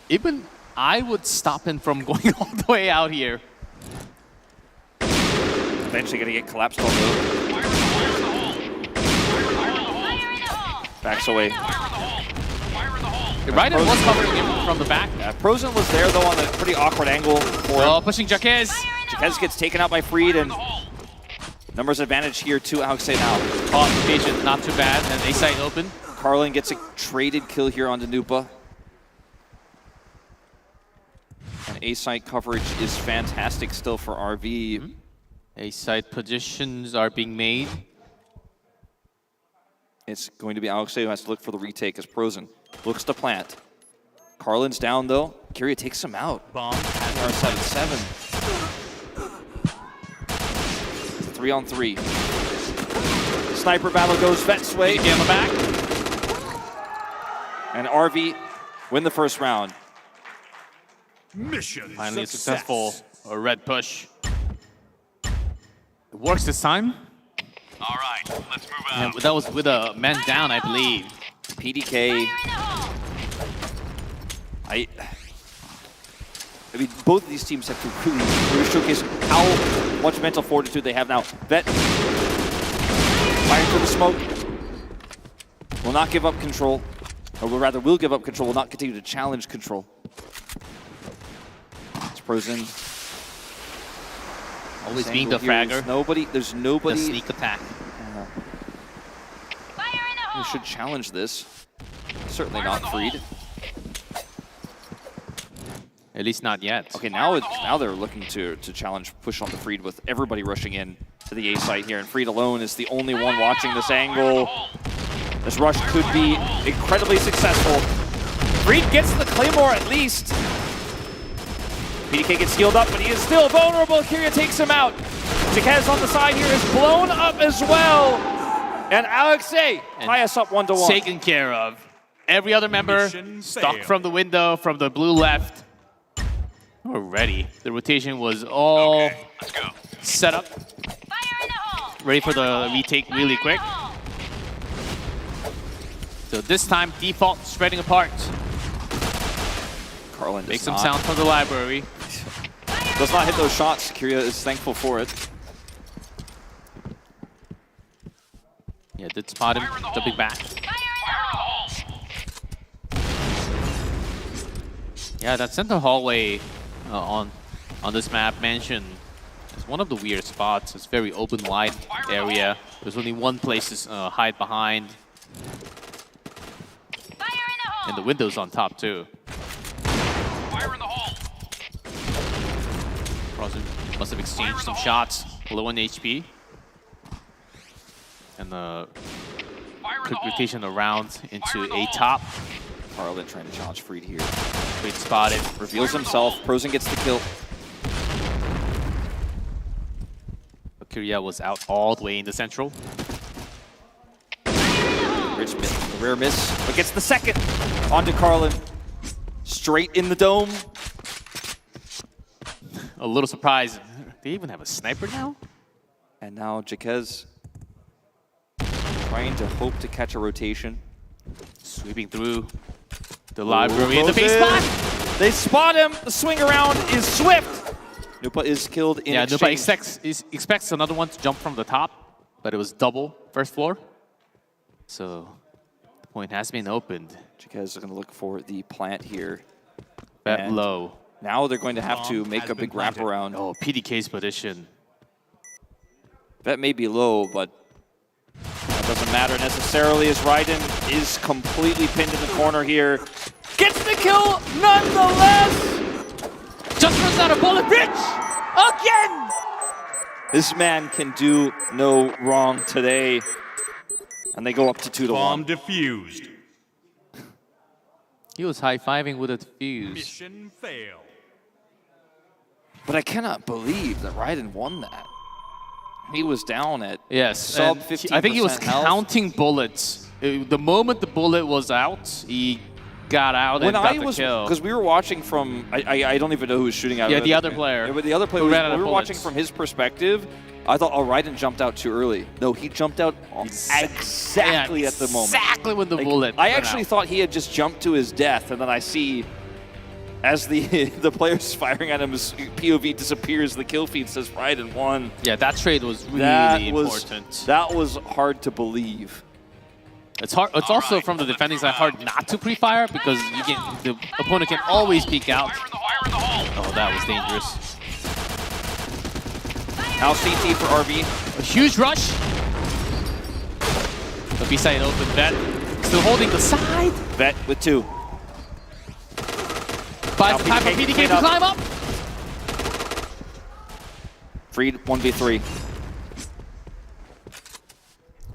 even I would stop him from going all the way out here. Eventually gonna get collapsed on the... Backs away. Ryden was covering him from the back. Prozen was there though on a pretty awkward angle for him. Pushing Jaquez. Jaquez gets taken out by Freed, and numbers advantage here to AoeXe now. Qualification not too bad, and A site open. Carlin gets a traded kill here on Danupa. And A site coverage is fantastic still for RV. A site positions are being made. It's going to be AoeXe who has to look for the retake as Prozen looks to plant. Carlin's down though. Kyria takes him out. Bomb at our side 7. 3-on-3. Sniper battle goes Vet's way. On the back. And RV win the first round. Mission finally a successful red push. It works this time. All right, let's move out. And that was with a man down, I believe. PDK. I mean, both of these teams have to really showcase how much mental fortitude they have now. Vet firing through the smoke. Will not give up control. Or rather, will give up control, will not continue to challenge control. It's Prozen. Always being the fragger. There's nobody. The sneak attack. Who should challenge this. Certainly not Freed. At least not yet. Okay, now they're looking to challenge, push on the Freed with everybody rushing in to the A site here, and Freed alone is the only one watching this angle. This rush could be incredibly successful. Freed gets the Claymore at least. PDK gets healed up, but he is still vulnerable. Kyria takes him out. Jaquez on the side here is blown up as well. And AoeXe tie us up 1-1. Taken care of. Every other member stuck from the window, from the blue left. Already, the rotation was all set up. Ready for the retake really quick. So this time, default spreading apart. Carlin makes some sound from the library. Does not hit those shots. Kyria is thankful for it. Yeah, did spot him, jumping back. Yeah, that center hallway on this map, Mansion, is one of the weird spots. It's very open, wide area. There's only one place to hide behind. And the window's on top too. Fire in the hole. Prozen must have exchanged some shots, low on HP. And the quick rotation around into A top. Carlin trying to challenge Freed here. Freed spotted. Reveals himself. Prozen gets the kill. Kyria was out all the way in the central. Rich miss, a rare miss, but gets the second. Onto Carlin. Straight in the dome. A little surprised. They even have a sniper now? And now Jaquez trying to hope to catch a rotation. Sweeping through the library in the base spot. They spot him. The swing around is swift. Nupa is killed in exchange. Nupa expects another one to jump from the top, but it was double first floor. So the point has been opened. Jaquez is going to look for the plant here. Bet low. Now they're going to have to make a big wraparound. Oh, PDK's position. That may be low, but that doesn't matter necessarily as Raiden is completely pinned in the corner here. Gets the kill nonetheless! Just runs out of bullet. Rich! Again! This man can do no wrong today. And they go up to 2-1. Bomb defused. He was high-fiving with a defuse. Mission failed. But I cannot believe that Raiden won that. He was down at sub 15%. I think he was health. counting bullets. The moment the bullet was out, he got out and got the kill. Because we were watching from, I don't even know who was shooting out. Yeah, the other player. But the other player, we were watching from his perspective. I thought, oh, Raiden jumped out too early. No, he jumped out exactly at the moment. Exactly when the bullet I actually thought he had just jumped to his death, and then I see, as the player's firing at him, his POV disappears, the kill feed says Raiden won. Yeah, that trade was really important. That was hard to believe. It's hard. It's also from the defending side hard not to pre-fire because the opponent can always peek out. Oh, that was dangerous. Now CT for RV. A huge rush. The B side open. Vet still holding the side. Vet with 2. Finds the time for PDK to climb up. Freed 1v3.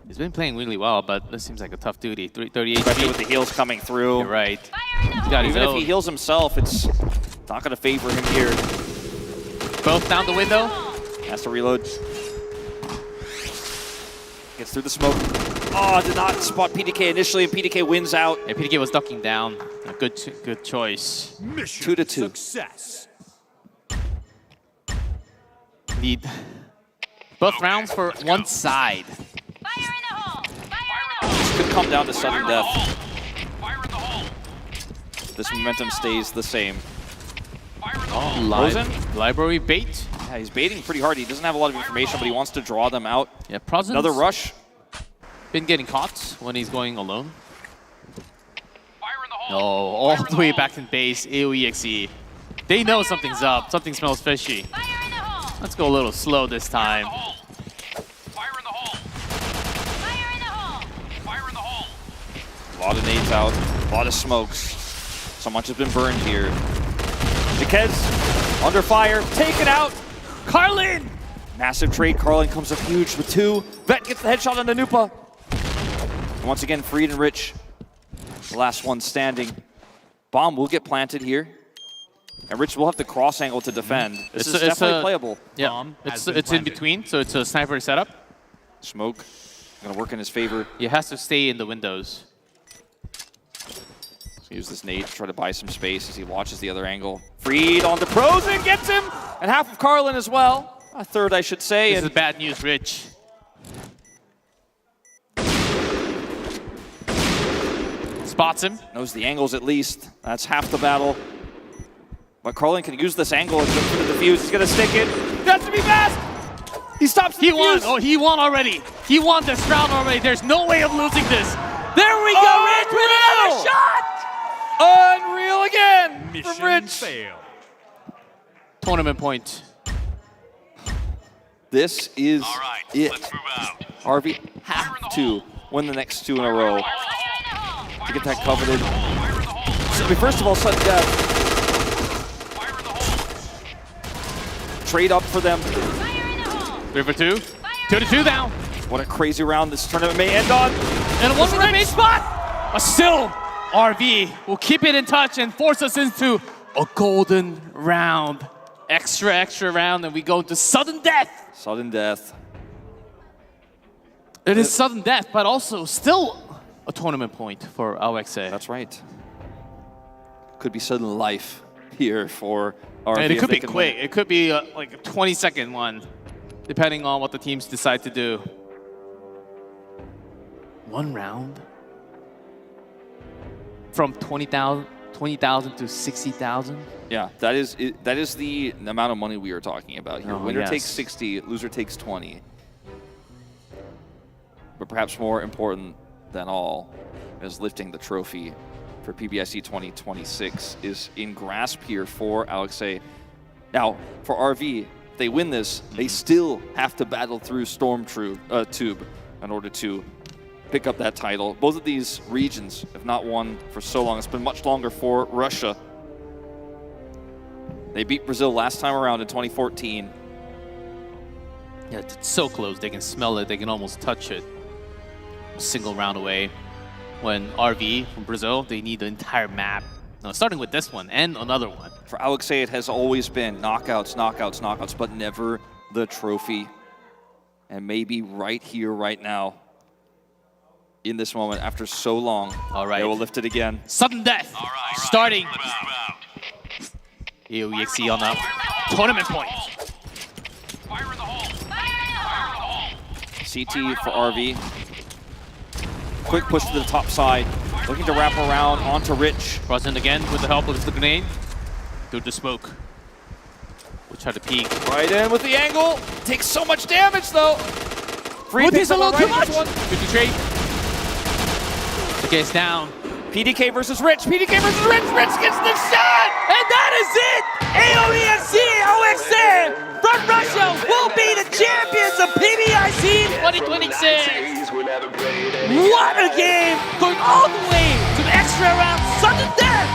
He's been playing really well, but this seems like a tough duty. 38. Especially with the heals coming through. You're right. He's got his Even own. if he heals himself, it's not going to favor him here. Both down the window. Has to reload. Gets through the smoke. Oh, did not spot PDK initially, and PDK wins out. Yeah, PDK was ducking down. A good choice. Mission 2-2. Success. Need both rounds for one side. This could come down to sudden death. This momentum stays the same. Oh, library bait. Yeah, he's baiting pretty hard. He doesn't have a lot of information, but he wants to draw them out. Yeah, Prozen's another rush. Been getting caught when he's going alone. No, all the way back in base, AoeXe. They know something's up. Something smells fishy. Let's go a little slow this time. A lot of nades out, a lot of smokes. So much has been burned here. Jaquez under fire, taken out. Carlin! Massive trade. Carlin comes up huge with 2. Vet gets the headshot on the Nupa. And once again, Freed and Rich, the last one standing. Bomb will get planted here. And Rich will have to cross angle to defend. This is definitely playable. Yeah, it's in between, so it's a sniper setup. Smoke, gonna work in his favor. He has to stay in the windows. Use this nade to try to buy some space as he watches the other angle. Freed on the Prozen, gets him! And half of Carlin as well. A third, I should say. This is bad news, Rich. Spots him. Knows the angles at least. That's half the battle. But Carlin can use this angle and go for the defuse. He's gonna stick it. He has to be fast! He stops the defuse. Won. Oh, he won already. He won this round already. There's no way of losing this. There we go, Rich with another shot! Unreal again Mission from Rich. Failed. Tournament point. This is it. Let's move out. RV have to win the next 2 in a row to get that coveted. So, first of all, sudden death. Trade up for them. 3 for 2. 2-2 now. What a crazy round this tournament may end on. And a 1 for the main spot. Still RV will keep it in touch and force us into a golden round. Extra round, and we go to sudden death. Sudden death. It is sudden death, but also still a tournament point for AoeXe. That's right. Could be sudden life here for RV. And it could be quick. It could be like a 20-second one, depending on what the teams decide to do. One round from 20,000 to 60,000. Yeah, that is the amount of money we are talking about here. Winner takes 60, loser takes 20. But perhaps more important than all is lifting the trophy for PBIC 2026 is in grasp here for AoeXe. Now, for RV, if they win this, they still have to battle through Storm Tube in order to pick up that title. Both of these regions have not won for so long. It's been much longer for Russia. They beat Brazil last time around in 2014. Yeah, it's so close. They can smell it. They can almost touch it. A single round away. When RV from Brazil, they need the entire map. Now, starting with this one and another one. For AoeXe, it has always been knockouts, knockouts, knockouts, but never the trophy. And maybe right here, right now, in this moment, after so long, they will lift it again. Sudden death, starting. AoeXe on the tournament point. Fire in the hole! Fire in the hole! CT for RV. Quick push to the top side. Looking to wrap around onto Rich. Cross in again with the help of the grenade. Through the smoke. We'll try to peek. Right in with the angle. Takes so much damage though. Free picks a little too much. 50 trade. Gets down. PDK versus Rich. PDK versus Rich. Rich gets the shot. And that is it. AoeXe from Russia will be the champions of PBIC 2026. What a game! Going all the way to the extra round, sudden death!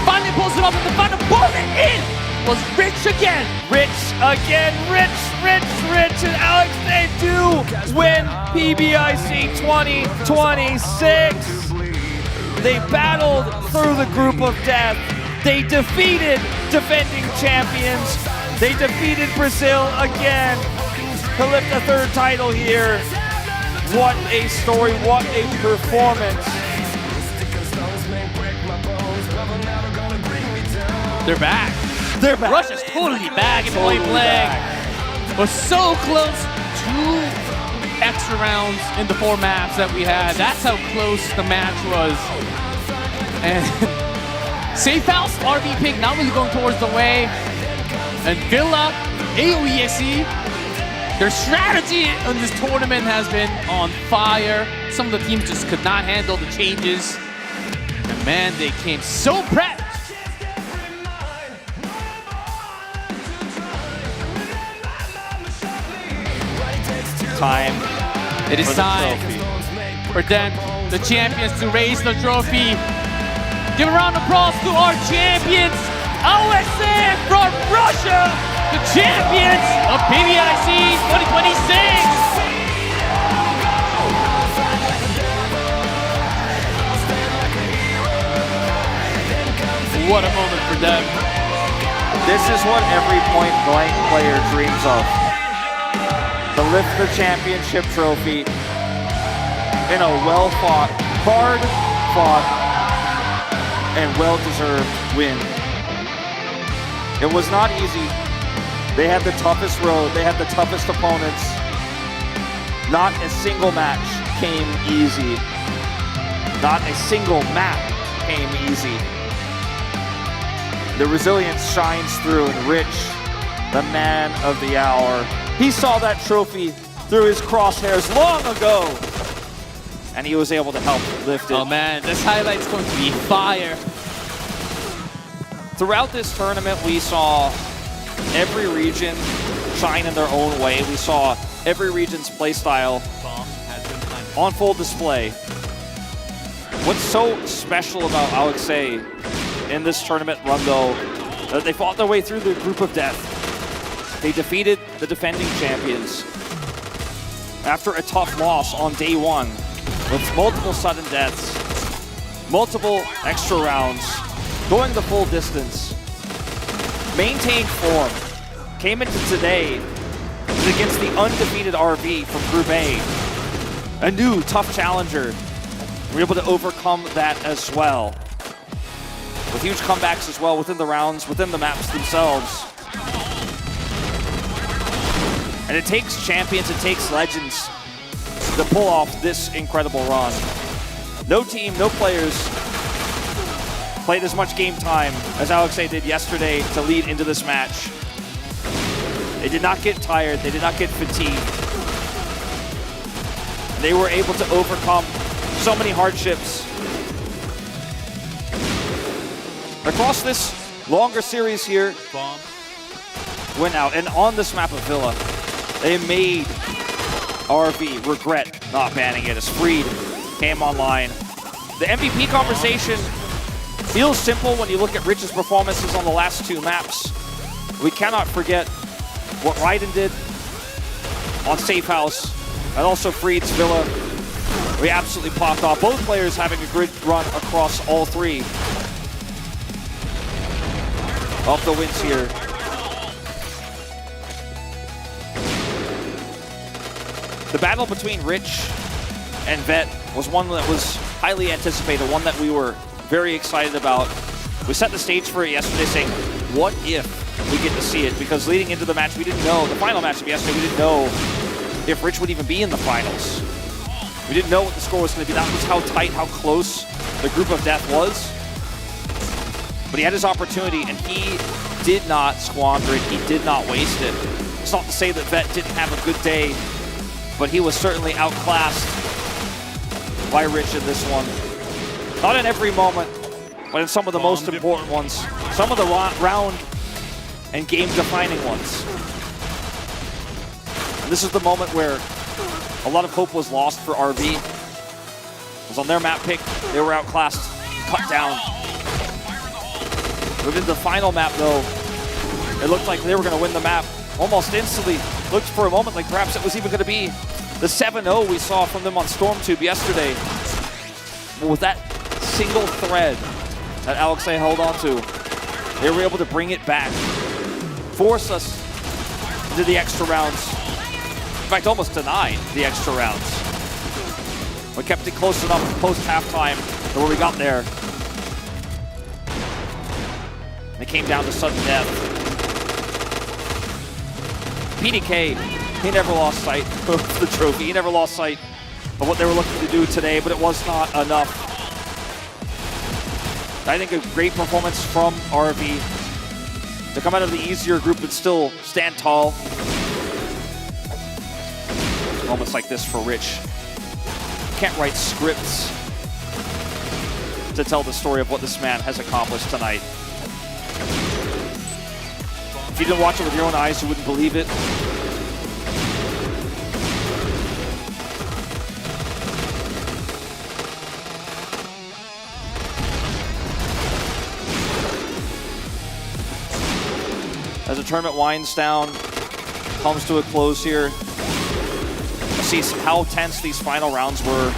Finally pulls it off, and the final bullet in was Rich again! Rich again, Rich, and AoeXe do win PBIC 2026. They battled through the group of death. They defeated defending champions. They defeated Brazil again to lift a third title here. What a story, what a performance. They're back. They're back. Russia's totally back in point blank. Was so close. 2 extra rounds in the 4 maps that we had. That's how close the match was. And Safe House, RV pick not really going towards the way. And Villa, AoeXe, their strategy in this tournament has been on fire. Some of the teams just could not handle the changes. And man, they came so prepped. Time. It is time for them, the champions, to raise the trophy. Give a round of applause to our champions, AoeXe from Russia, the champions of PBIC 2026. What a moment for them. This is what every point blank player dreams of. To lift the championship trophy in a well-fought, hard-fought, and well-deserved win. It was not easy. They had the toughest road. They had the toughest opponents. Not a single match came easy. Not a single map came easy. The resilience shines through, and Rich, the man of the hour, he saw that trophy through his crosshairs long ago, and he was able to help lift it. Oh man, this highlight's going to be fire. Throughout this tournament, we saw every region shine in their own way. We saw every region's playstyle on full display. What's so special about AoeXe in this tournament run, though, they fought their way through the group of death. They defeated the defending champions after a tough loss on day 1 with multiple sudden deaths. multiple extra rounds, going the full distance, maintained form, came into today against the undefeated RV from Group A, a new tough challenger. We're able to overcome that as well, with huge comebacks as well within the rounds, within the maps themselves. And it takes champions, it takes legends to pull off this incredible run. No team, no players played as much game time as AoeXe did yesterday to lead into this match. They did not get tired, they did not get fatigued. They were able to overcome so many hardships. Across this longer series here, went out, and on this map of Villa, they made RV regret not banning it as Freed came online. The MVP conversation feels simple when you look at Rich's performances on the last two maps. We cannot forget what Raiden did on Safe House and also Freed's Villa. We absolutely popped off. Both players having a good run across all three of the wins here. The battle between Rich and Vet was one that was highly anticipated, one that we were very excited about. We set the stage for it yesterday saying, what if we get to see it? Because leading into the match, we didn't know, the final match of yesterday, we didn't know if Rich would even be in the finals. We didn't know what the score was going to be. That was how tight, how close the group of death was. But he had his opportunity, and he did not squander it. He did not waste it. It's not to say that Vet didn't have a good day, but he was certainly outclassed by Rich in this one. Not in every moment, but in some of the most important ones. Some of the round and game-defining ones. And this is the moment where a lot of hope was lost for RV. It was on their map pick. They were outclassed, cut down. Moving into the final map, though, it looked like they were going to win the map almost instantly. Looked for a moment like perhaps it was even going to be the 7-0 we saw from them on StormTube yesterday. But with that single thread that AoeXe held on to, they were able to bring it back, force us into the extra rounds. In fact, almost denied the extra rounds. We kept it close enough post-halftime to where we got there. And it came down to sudden death. PDK, he never lost sight of the trophy. He never lost sight of what they were looking to do today, but it was not enough. I think a great performance from RV to come out of the easier group and still stand tall. Moments like this for Rich. Can't write scripts to tell the story of what this man has accomplished tonight. If you didn't watch it with your own eyes, you wouldn't believe it. As the tournament winds down, comes to a close here, see how tense these final rounds were.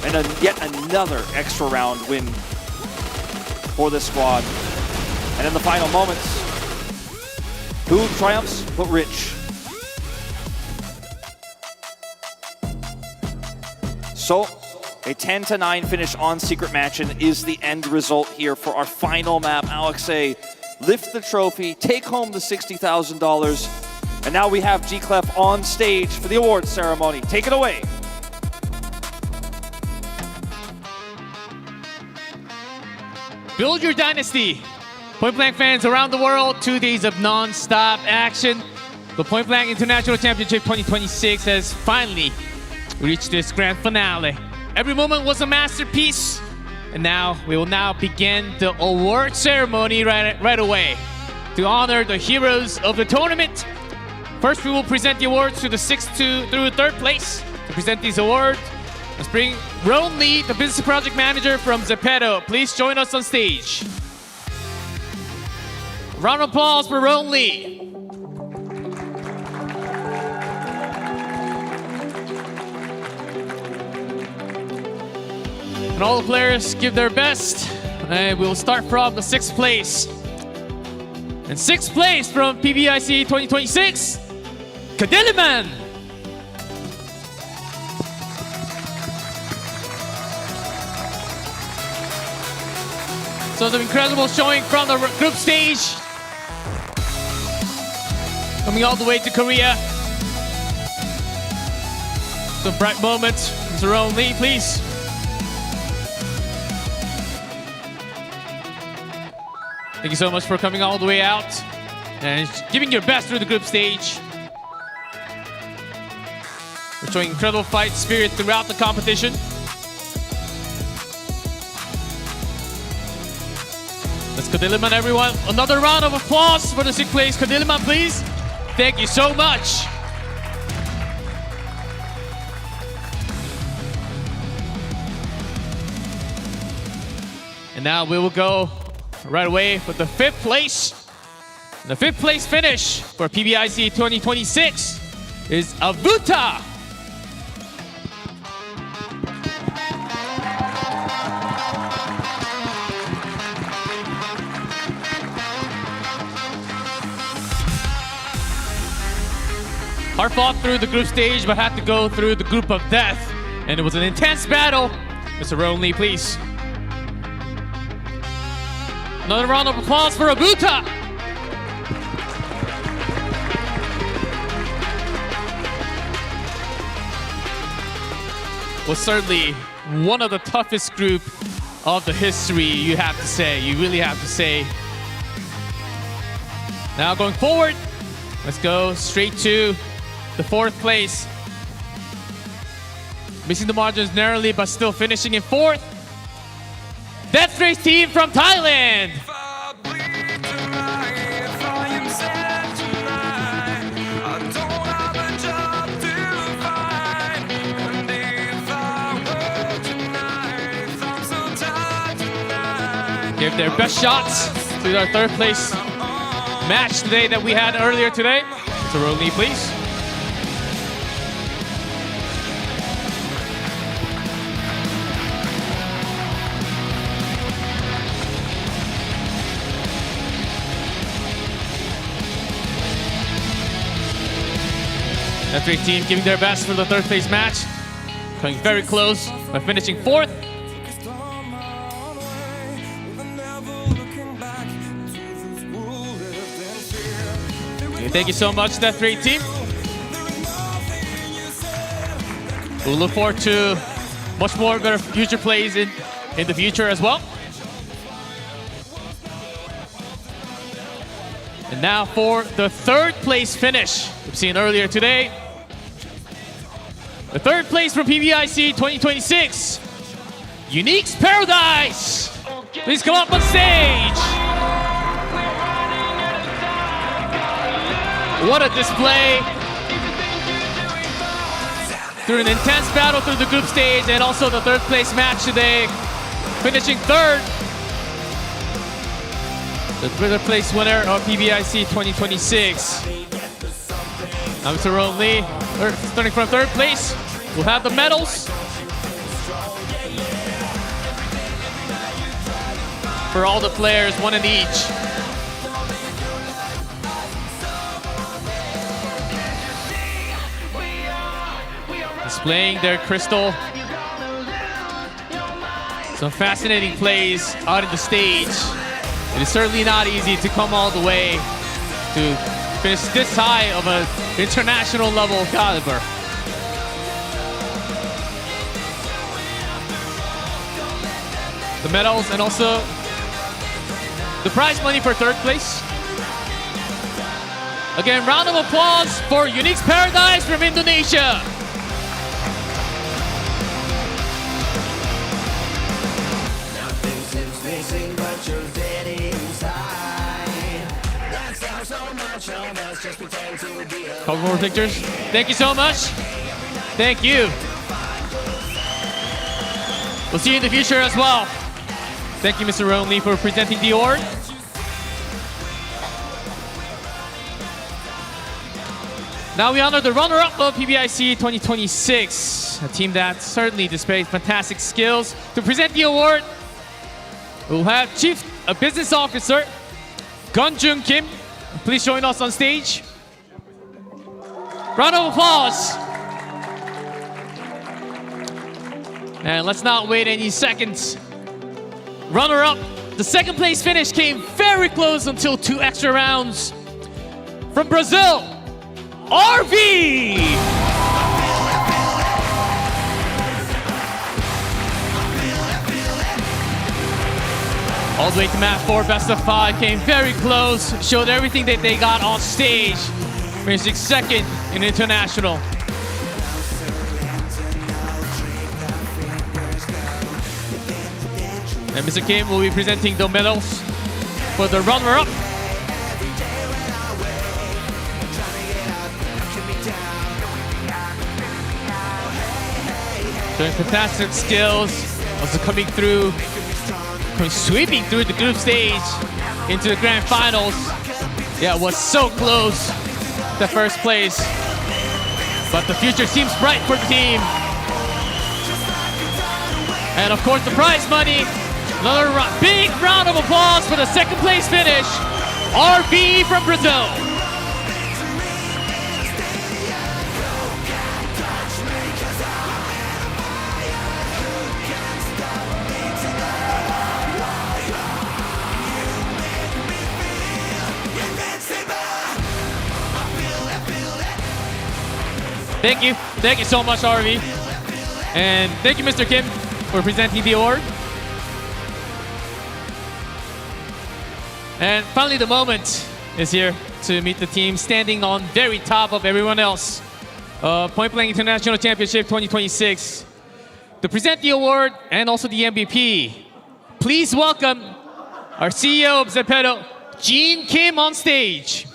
And yet another extra round win for this squad. And in the final moments, who triumphs but Rich? So, a 10-9 finish on Secret Mansion is the end result here for our final map. AoeXe lift the trophy, take home the $60,000. And now we have G-Clef on stage for the awards ceremony. Take it away. Build your dynasty. Point Blank fans around the world, 2 days of non-stop action. The Point Blank International Championship 2026 has finally reached its grand finale. Every moment was a masterpiece. And now we will now begin the award ceremony right away to honor the heroes of the tournament. First, we will present the awards to the 6th through 3rd place. To present these awards, let's bring Roan Lee, the business project manager from Zepeto. Please join us on stage. Round of applause for Roan Lee. And all the players give their best. And we'll start from the 6th place. And 6th place from PBIC 2026, Kadiliman. So the incredible showing from the group stage. Coming all the way to Korea. Some bright moments. Mr. Rowan Lee, please. Thank you so much for coming all the way out and giving your best through the group stage. We're showing incredible fight spirit throughout the competition. Let's Kadiliman, everyone. Another round of applause for the 6th place. Kadiliman, please. Thank you so much. And now we will go right away for the 5th place. The 5th place finish for PBIC 2026 is Avuta. Hard fought through the group stage, but had to go through the group of death. And it was an intense battle. Mr. Rowan Lee, please. Another round of applause for Avuta. Was certainly one of the toughest group of the history, you have to say. You really have to say. Now going forward, let's go straight to the 4th place. Missing the margins narrowly, but still finishing in 4th. Death Race team from Thailand. Give their best shots to our 3rd place match today that we had earlier today. So Rowan Lee, please. That 3 team giving their best for the 3rd place match. Coming very close by finishing 4th. Thank you so much, that 3 team. We'll look forward to much more better future plays in the future as well. And now for the 3rd place finish we've seen earlier today. The 3rd place from PBIC 2026, UNIX Paradise. Please come up on stage. What a display. Through an intense battle through the group stage and also the 3rd place match today. Finishing 3rd. The 3rd place winner of PBIC 2026. Now Mr. Rowan Lee, starting from 3rd place. We'll have the medals. For all the players, 1 in each. Displaying their crystal. Some fascinating plays out of the stage. It is certainly not easy to come all the way to finish this high of an international level caliber. The medals and also the prize money for 3rd place. Again, round of applause for UNIX Paradise from Indonesia. Couple more pictures. Thank you so much. Thank you. We'll see you in the future as well. Thank you, Mr. Rowan Lee, for presenting the award. Now we honor the runner-up of PBIC 2026, a team that certainly displays fantastic skills. To present the award, we'll have Chief Business Officer Gunjun Kim. Please join us on stage. Round of applause. And let's not wait any seconds. Runner-up, the second place finish came very close until 2 extra rounds. From Brazil, RV! All the way to map 4, best of 5, came very close, showed everything that they got on stage, finishing second in international. And Mr. Kim will be presenting the medals for the runner-up. Showing fantastic skills, also coming through, sweeping through the group stage into the grand finals. Yeah, it was so close to first place, but the future seems bright for the team. And of course the prize money, another big round of applause for the second place finish, RV from Brazil. Thank you so much, RV. And thank you, Mr. Kim, for presenting the award. And finally, the moment is here to meet the team standing on very top of everyone else. Point Blank International Championship 2026. To present the award and also the MVP, please welcome our CEO of Zepeto, Gene Kim, on stage.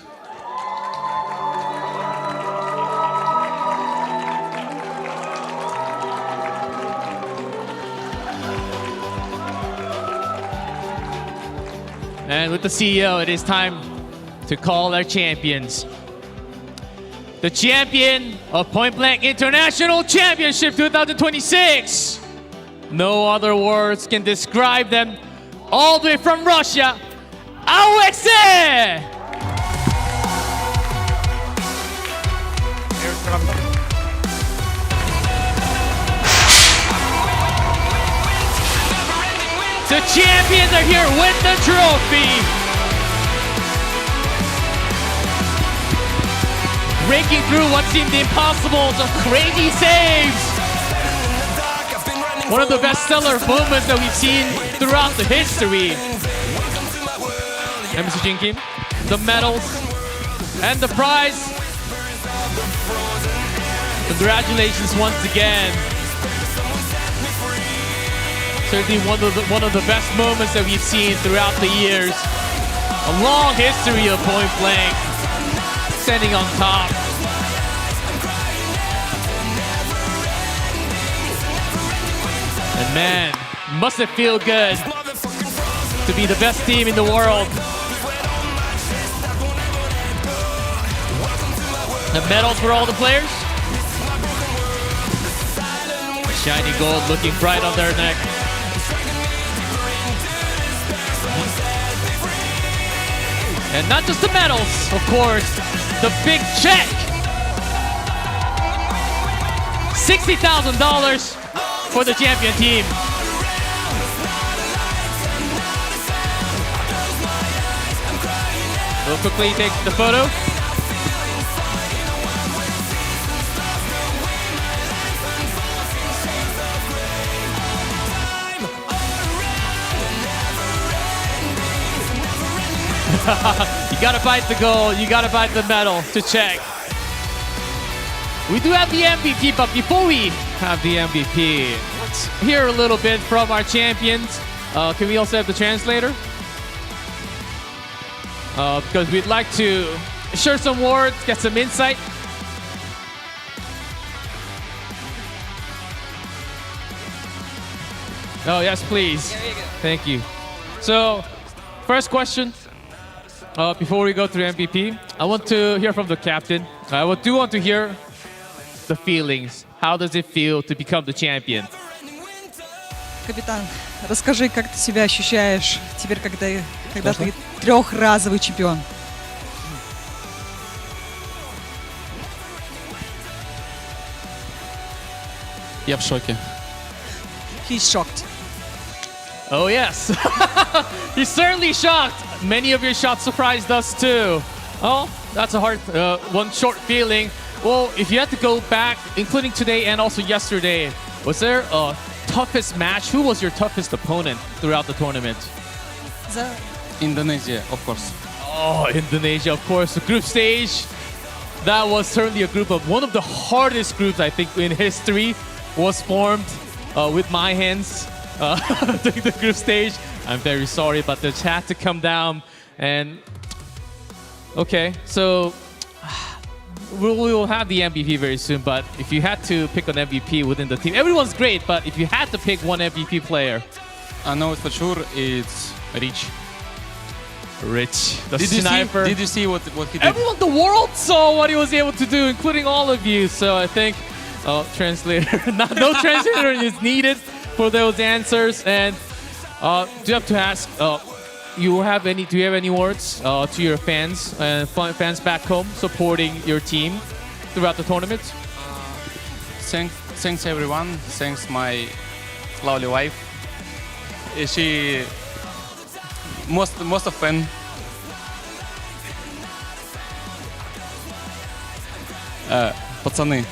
And with the CEO, it is time to call our champions. The champion of Point Blank International Championship 2026. No other words can describe them. All the way from Russia, AoeXe! The champions are here with the trophy. Breaking through what seemed impossible, the crazy saves. One of the bestseller moments that we've seen throughout the history. And Mr. Jin Kim, the medals and the prize. Congratulations once again. Certainly one of the best moments that we've seen throughout the years. A long history of Point Blank, standing on top. And man, must it feel good to be the best team in the world. The medals for all the players. Shiny gold looking bright on their neck. And not just the medals, of course, the big check. $60,000 for the champion team. We'll quickly take the photo. You gotta bite the gold, you gotta bite the medal to check. We do have the MVP, but before we have the MVP, let's hear a little bit from our champions. Can we also have the translator? Because we'd like to share some words, get some insight. Oh, yes, please. Thank you. So, first question. before we go to the MVP, I want to hear from the captain. I do want to hear the feelings. How does it feel to become the champion? Капитан, расскажи, как ты себя ощущаешь теперь, когда ты трехразовый чемпион? Я в шоке. He's shocked. Oh yes, he's certainly shocked. Many of your shots surprised us too. Oh, that's a hard one short feeling. Well, if you had to go back, including today and also yesterday, was there a toughest match? Who was your toughest opponent throughout the tournament? Indonesia, of course. Oh, Indonesia, of course. The group stage, that was certainly a group of one of the hardest groups I think in history was formed with my hands during the group stage. I'm very sorry, but the chat to come down and okay, so we will have the MVP very soon, but if you had to pick an MVP within the team, everyone's great, but if you had to pick one MVP player. I know it for sure, it's Rich. Rich, the did sniper. Did you see what he did? Everyone in the world saw what he was able to do, including all of you. So I think, translator, no translator is needed for those answers. And do you have to ask? Do you have any words to your fans and fans back home supporting your team throughout the tournament? Thanks everyone. Thanks my lovely wife. She most of fun. Пацаны,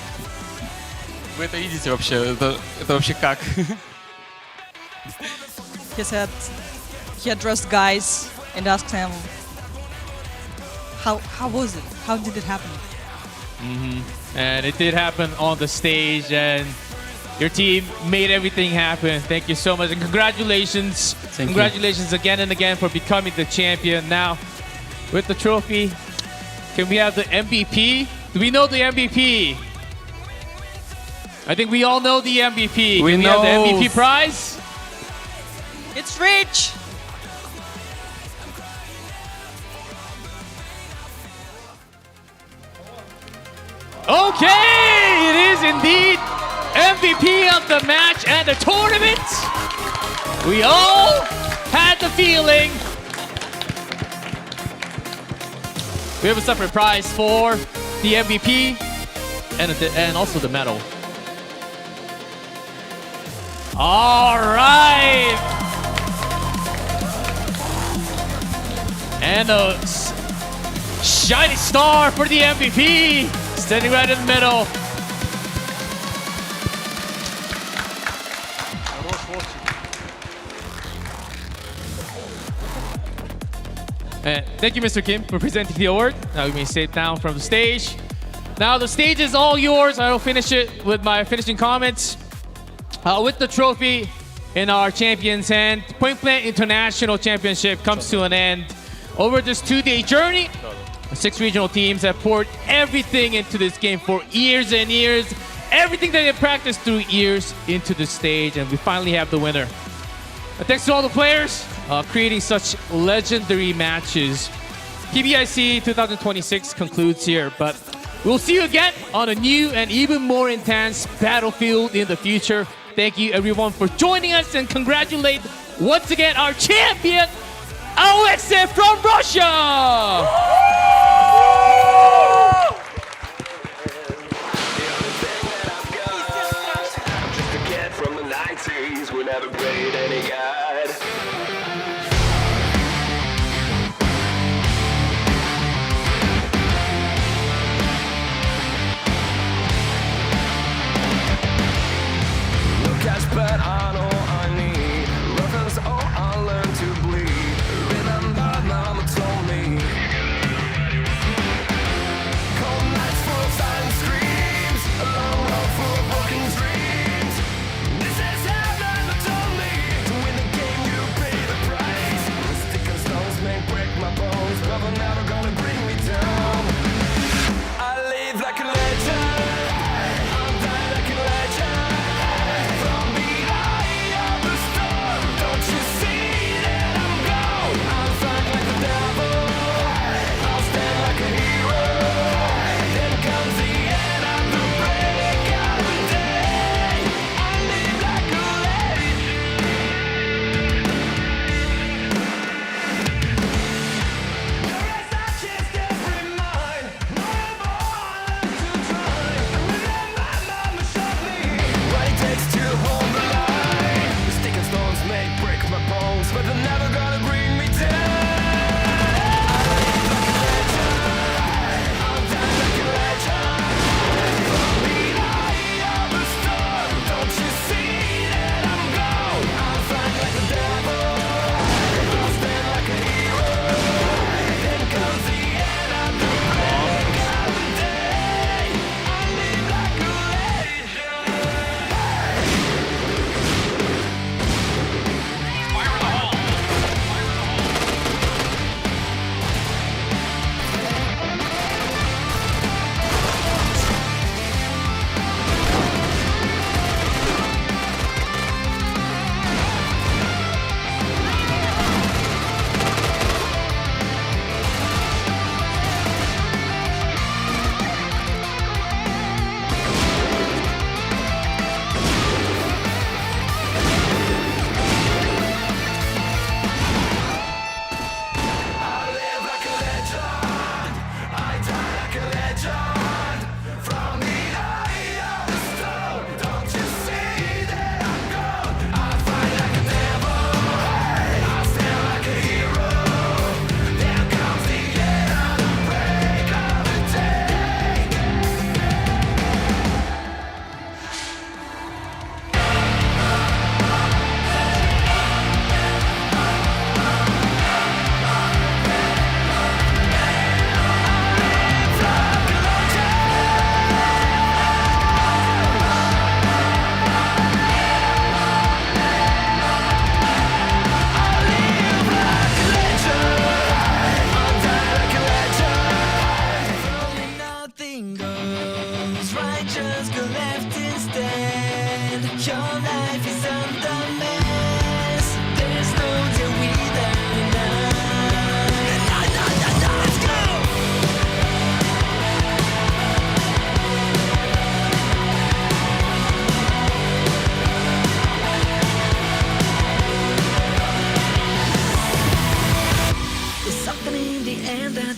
вы это видите вообще? Это вообще как? He said he addressed guys and asked them, how was it? How did it happen? And it did happen on the stage, and your team made everything happen. Thank you so much, and congratulations. Congratulations again and again for becoming the champion. Now, with the trophy, can we have the MVP? Do we know the MVP? I think we all know the MVP. Can we have the MVP prize? It's Rich! Okay, it is indeed MVP of the match and the tournament. We all had the feeling. We have a separate prize for the MVP and also the medal. All right. And a shiny star for the MVP, standing right in the middle. And thank you, Mr. Kim, for presenting the award. Now you may sit down from the stage. Now the stage is all yours. I will finish it with my finishing comments. With the trophy in our champion's hand, Point Blank International Championship comes to an end. Over this 2-day journey, 6 regional teams have poured everything into this game for years and years. Everything that they practiced through years into the stage, and we finally have the winner. Thanks to all the players creating such legendary matches. PBIC 2026 concludes here, but we'll see you again on a new and even more intense battlefield in the future. Thank you everyone for joining us, and congratulate once again our champion, AoeXe from Russia! Just a kid from the 90s would never grade any guide. No cash, but I know I need. Love is all I learned to bleed. Remember, mama told me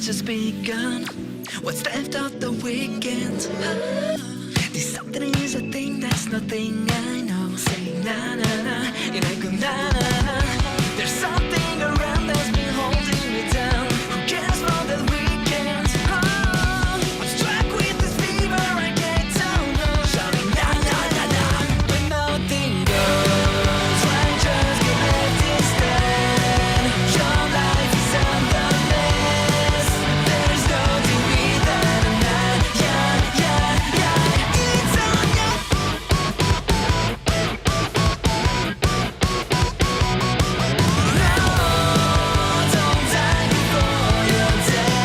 just begun. What's left of the weekend? This something is a thing that's nothing I know. Say na na na, and I go na na na. There's something around that's been holding me down. Who cares for the weekend? I'm struck with this fever I can't tell no. Shouting na na na na, when nothing goes right, just get left instead. Your life is under mess. There's no degree that I'm not. Yeah, yeah, yeah. It's on you. Don't die before you're dead.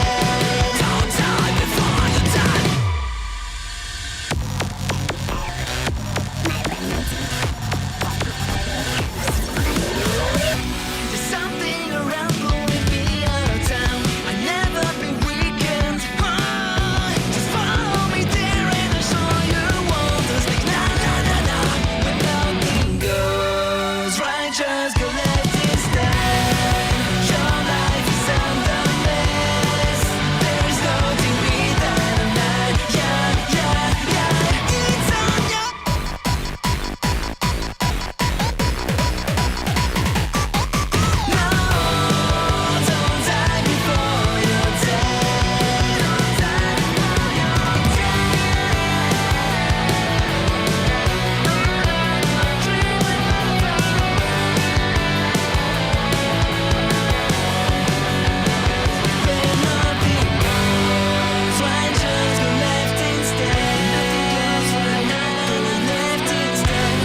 Don't die before you're dead. There's something around blowing me out of town. I've never been weakened. Just follow me there and I'll show you wonders. Like na na na na. When nothing goes right, just go left instead. Your life is under mess. There's no degree that I'm not. Yeah, yeah, yeah. It's on you. No, don't die before you're dead. Don't die before you're When nothing goes right, just go left instead. Nothing goes right, left instead.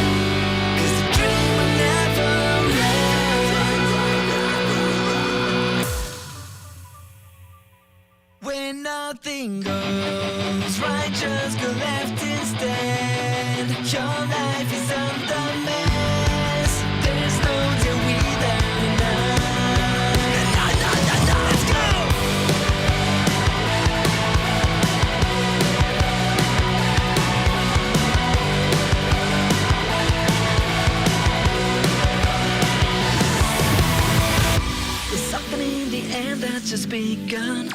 'Cause the dream will never end. When nothing goes right, just go left instead. Your life is under mess. There's no deal without enough. Let's go! There's something in the end that's just begun.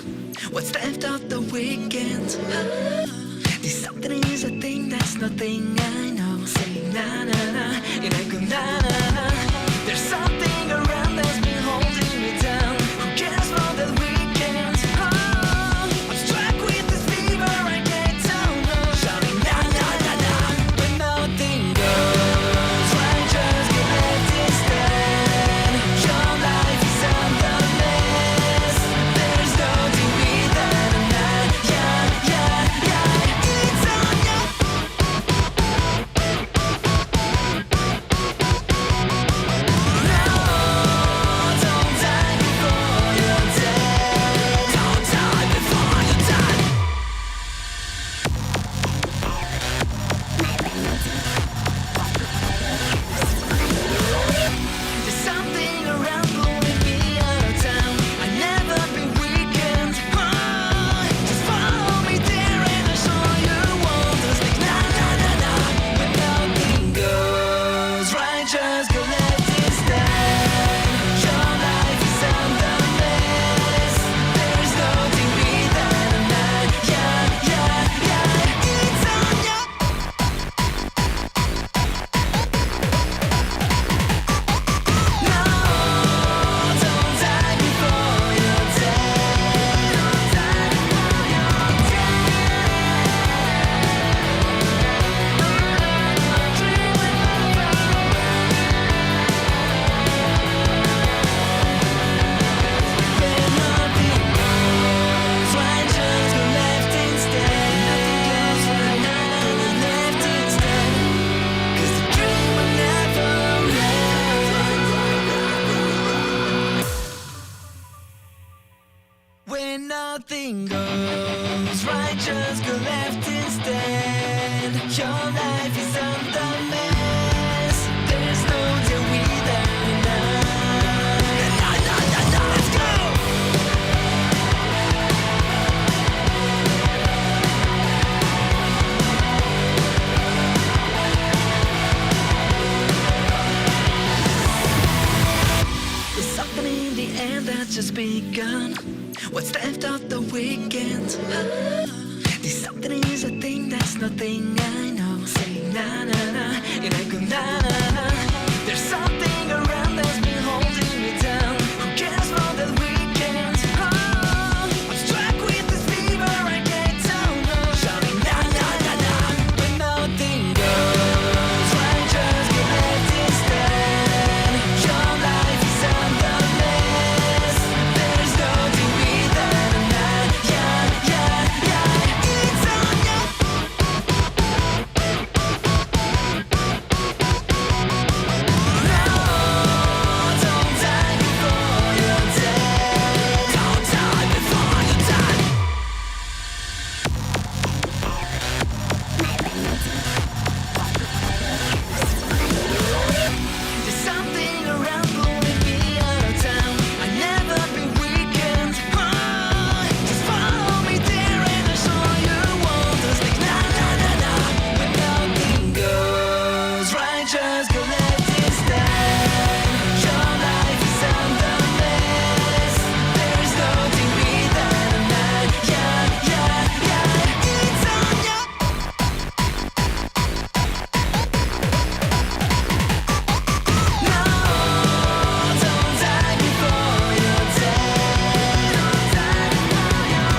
What's left of the weekend? This something is a thing that's nothing I know. Say na na na, and I go na na na. There's something around that's been holding me down. Who cares for the weekend? I'm struck with this fever I can't tell no. Shouting na na na na, when nothing goes right, just get left instead. Your life is under mess. There's no degree that I'm not. Yeah, yeah, yeah. It's on you. No, don't die before you're dead. Don't die before you're dead. There's something around blowing me out of town. I've never been weakened. Just follow me there and I'll show you wonders. Like na na na na. When nothing goes right, just go left instead. Your life is under mess. There's no degree that I'm not. Yeah, yeah, yeah. It's on you. No, don't die before you're dead. Don't die before you're When nothing goes right, just go left instead. Nothing goes right, left instead. 'Cause the dream will never end. When nothing goes right, just go left instead. Your life is under mess. There's no deal without enough. Let's go! There's something in the end that's just begun. What's left of the weekend? This something is a thing that's nothing I know. Say na na na, and I go na na na. There's something around that's been holding me down. Who cares for the weekend? I'm struck with this fever, I can't tell no. Shouting na na na na, when nothing goes right, just get left instead. Your life is under mess. There's no deal without a night. Yeah, yeah, yeah, it's on you. Don't die before you're dead. Don't die before you're dead. There's something around pulling me out of town. I never been weekend. Just follow me there and I'll show you wonders. Like na na na na. When nothing goes right, just go left instead. Your life is under mess. There's no deal without a night. Yeah, yeah, yeah, it's on you. No, don't die before you're dead. Don't die before you're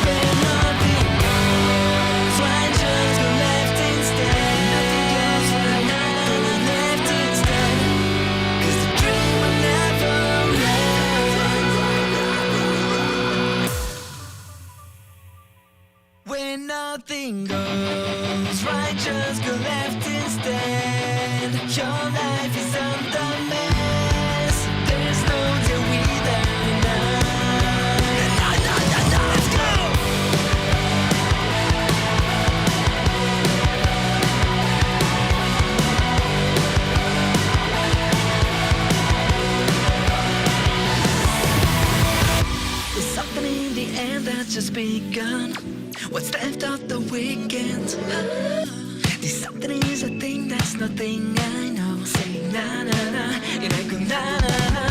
When nothing goes right, just go left instead. Nothing goes right, na na na, left instead. 'Cause the dream will never end. When nothing goes right, just go left instead. Your life is under mess. There's no deal without a night. Na, na, na, na, let's go! There's something in the end that's just begun. What's left of the weekend? This something is a thing that's nothing I know. Say na na na, and I go na na na.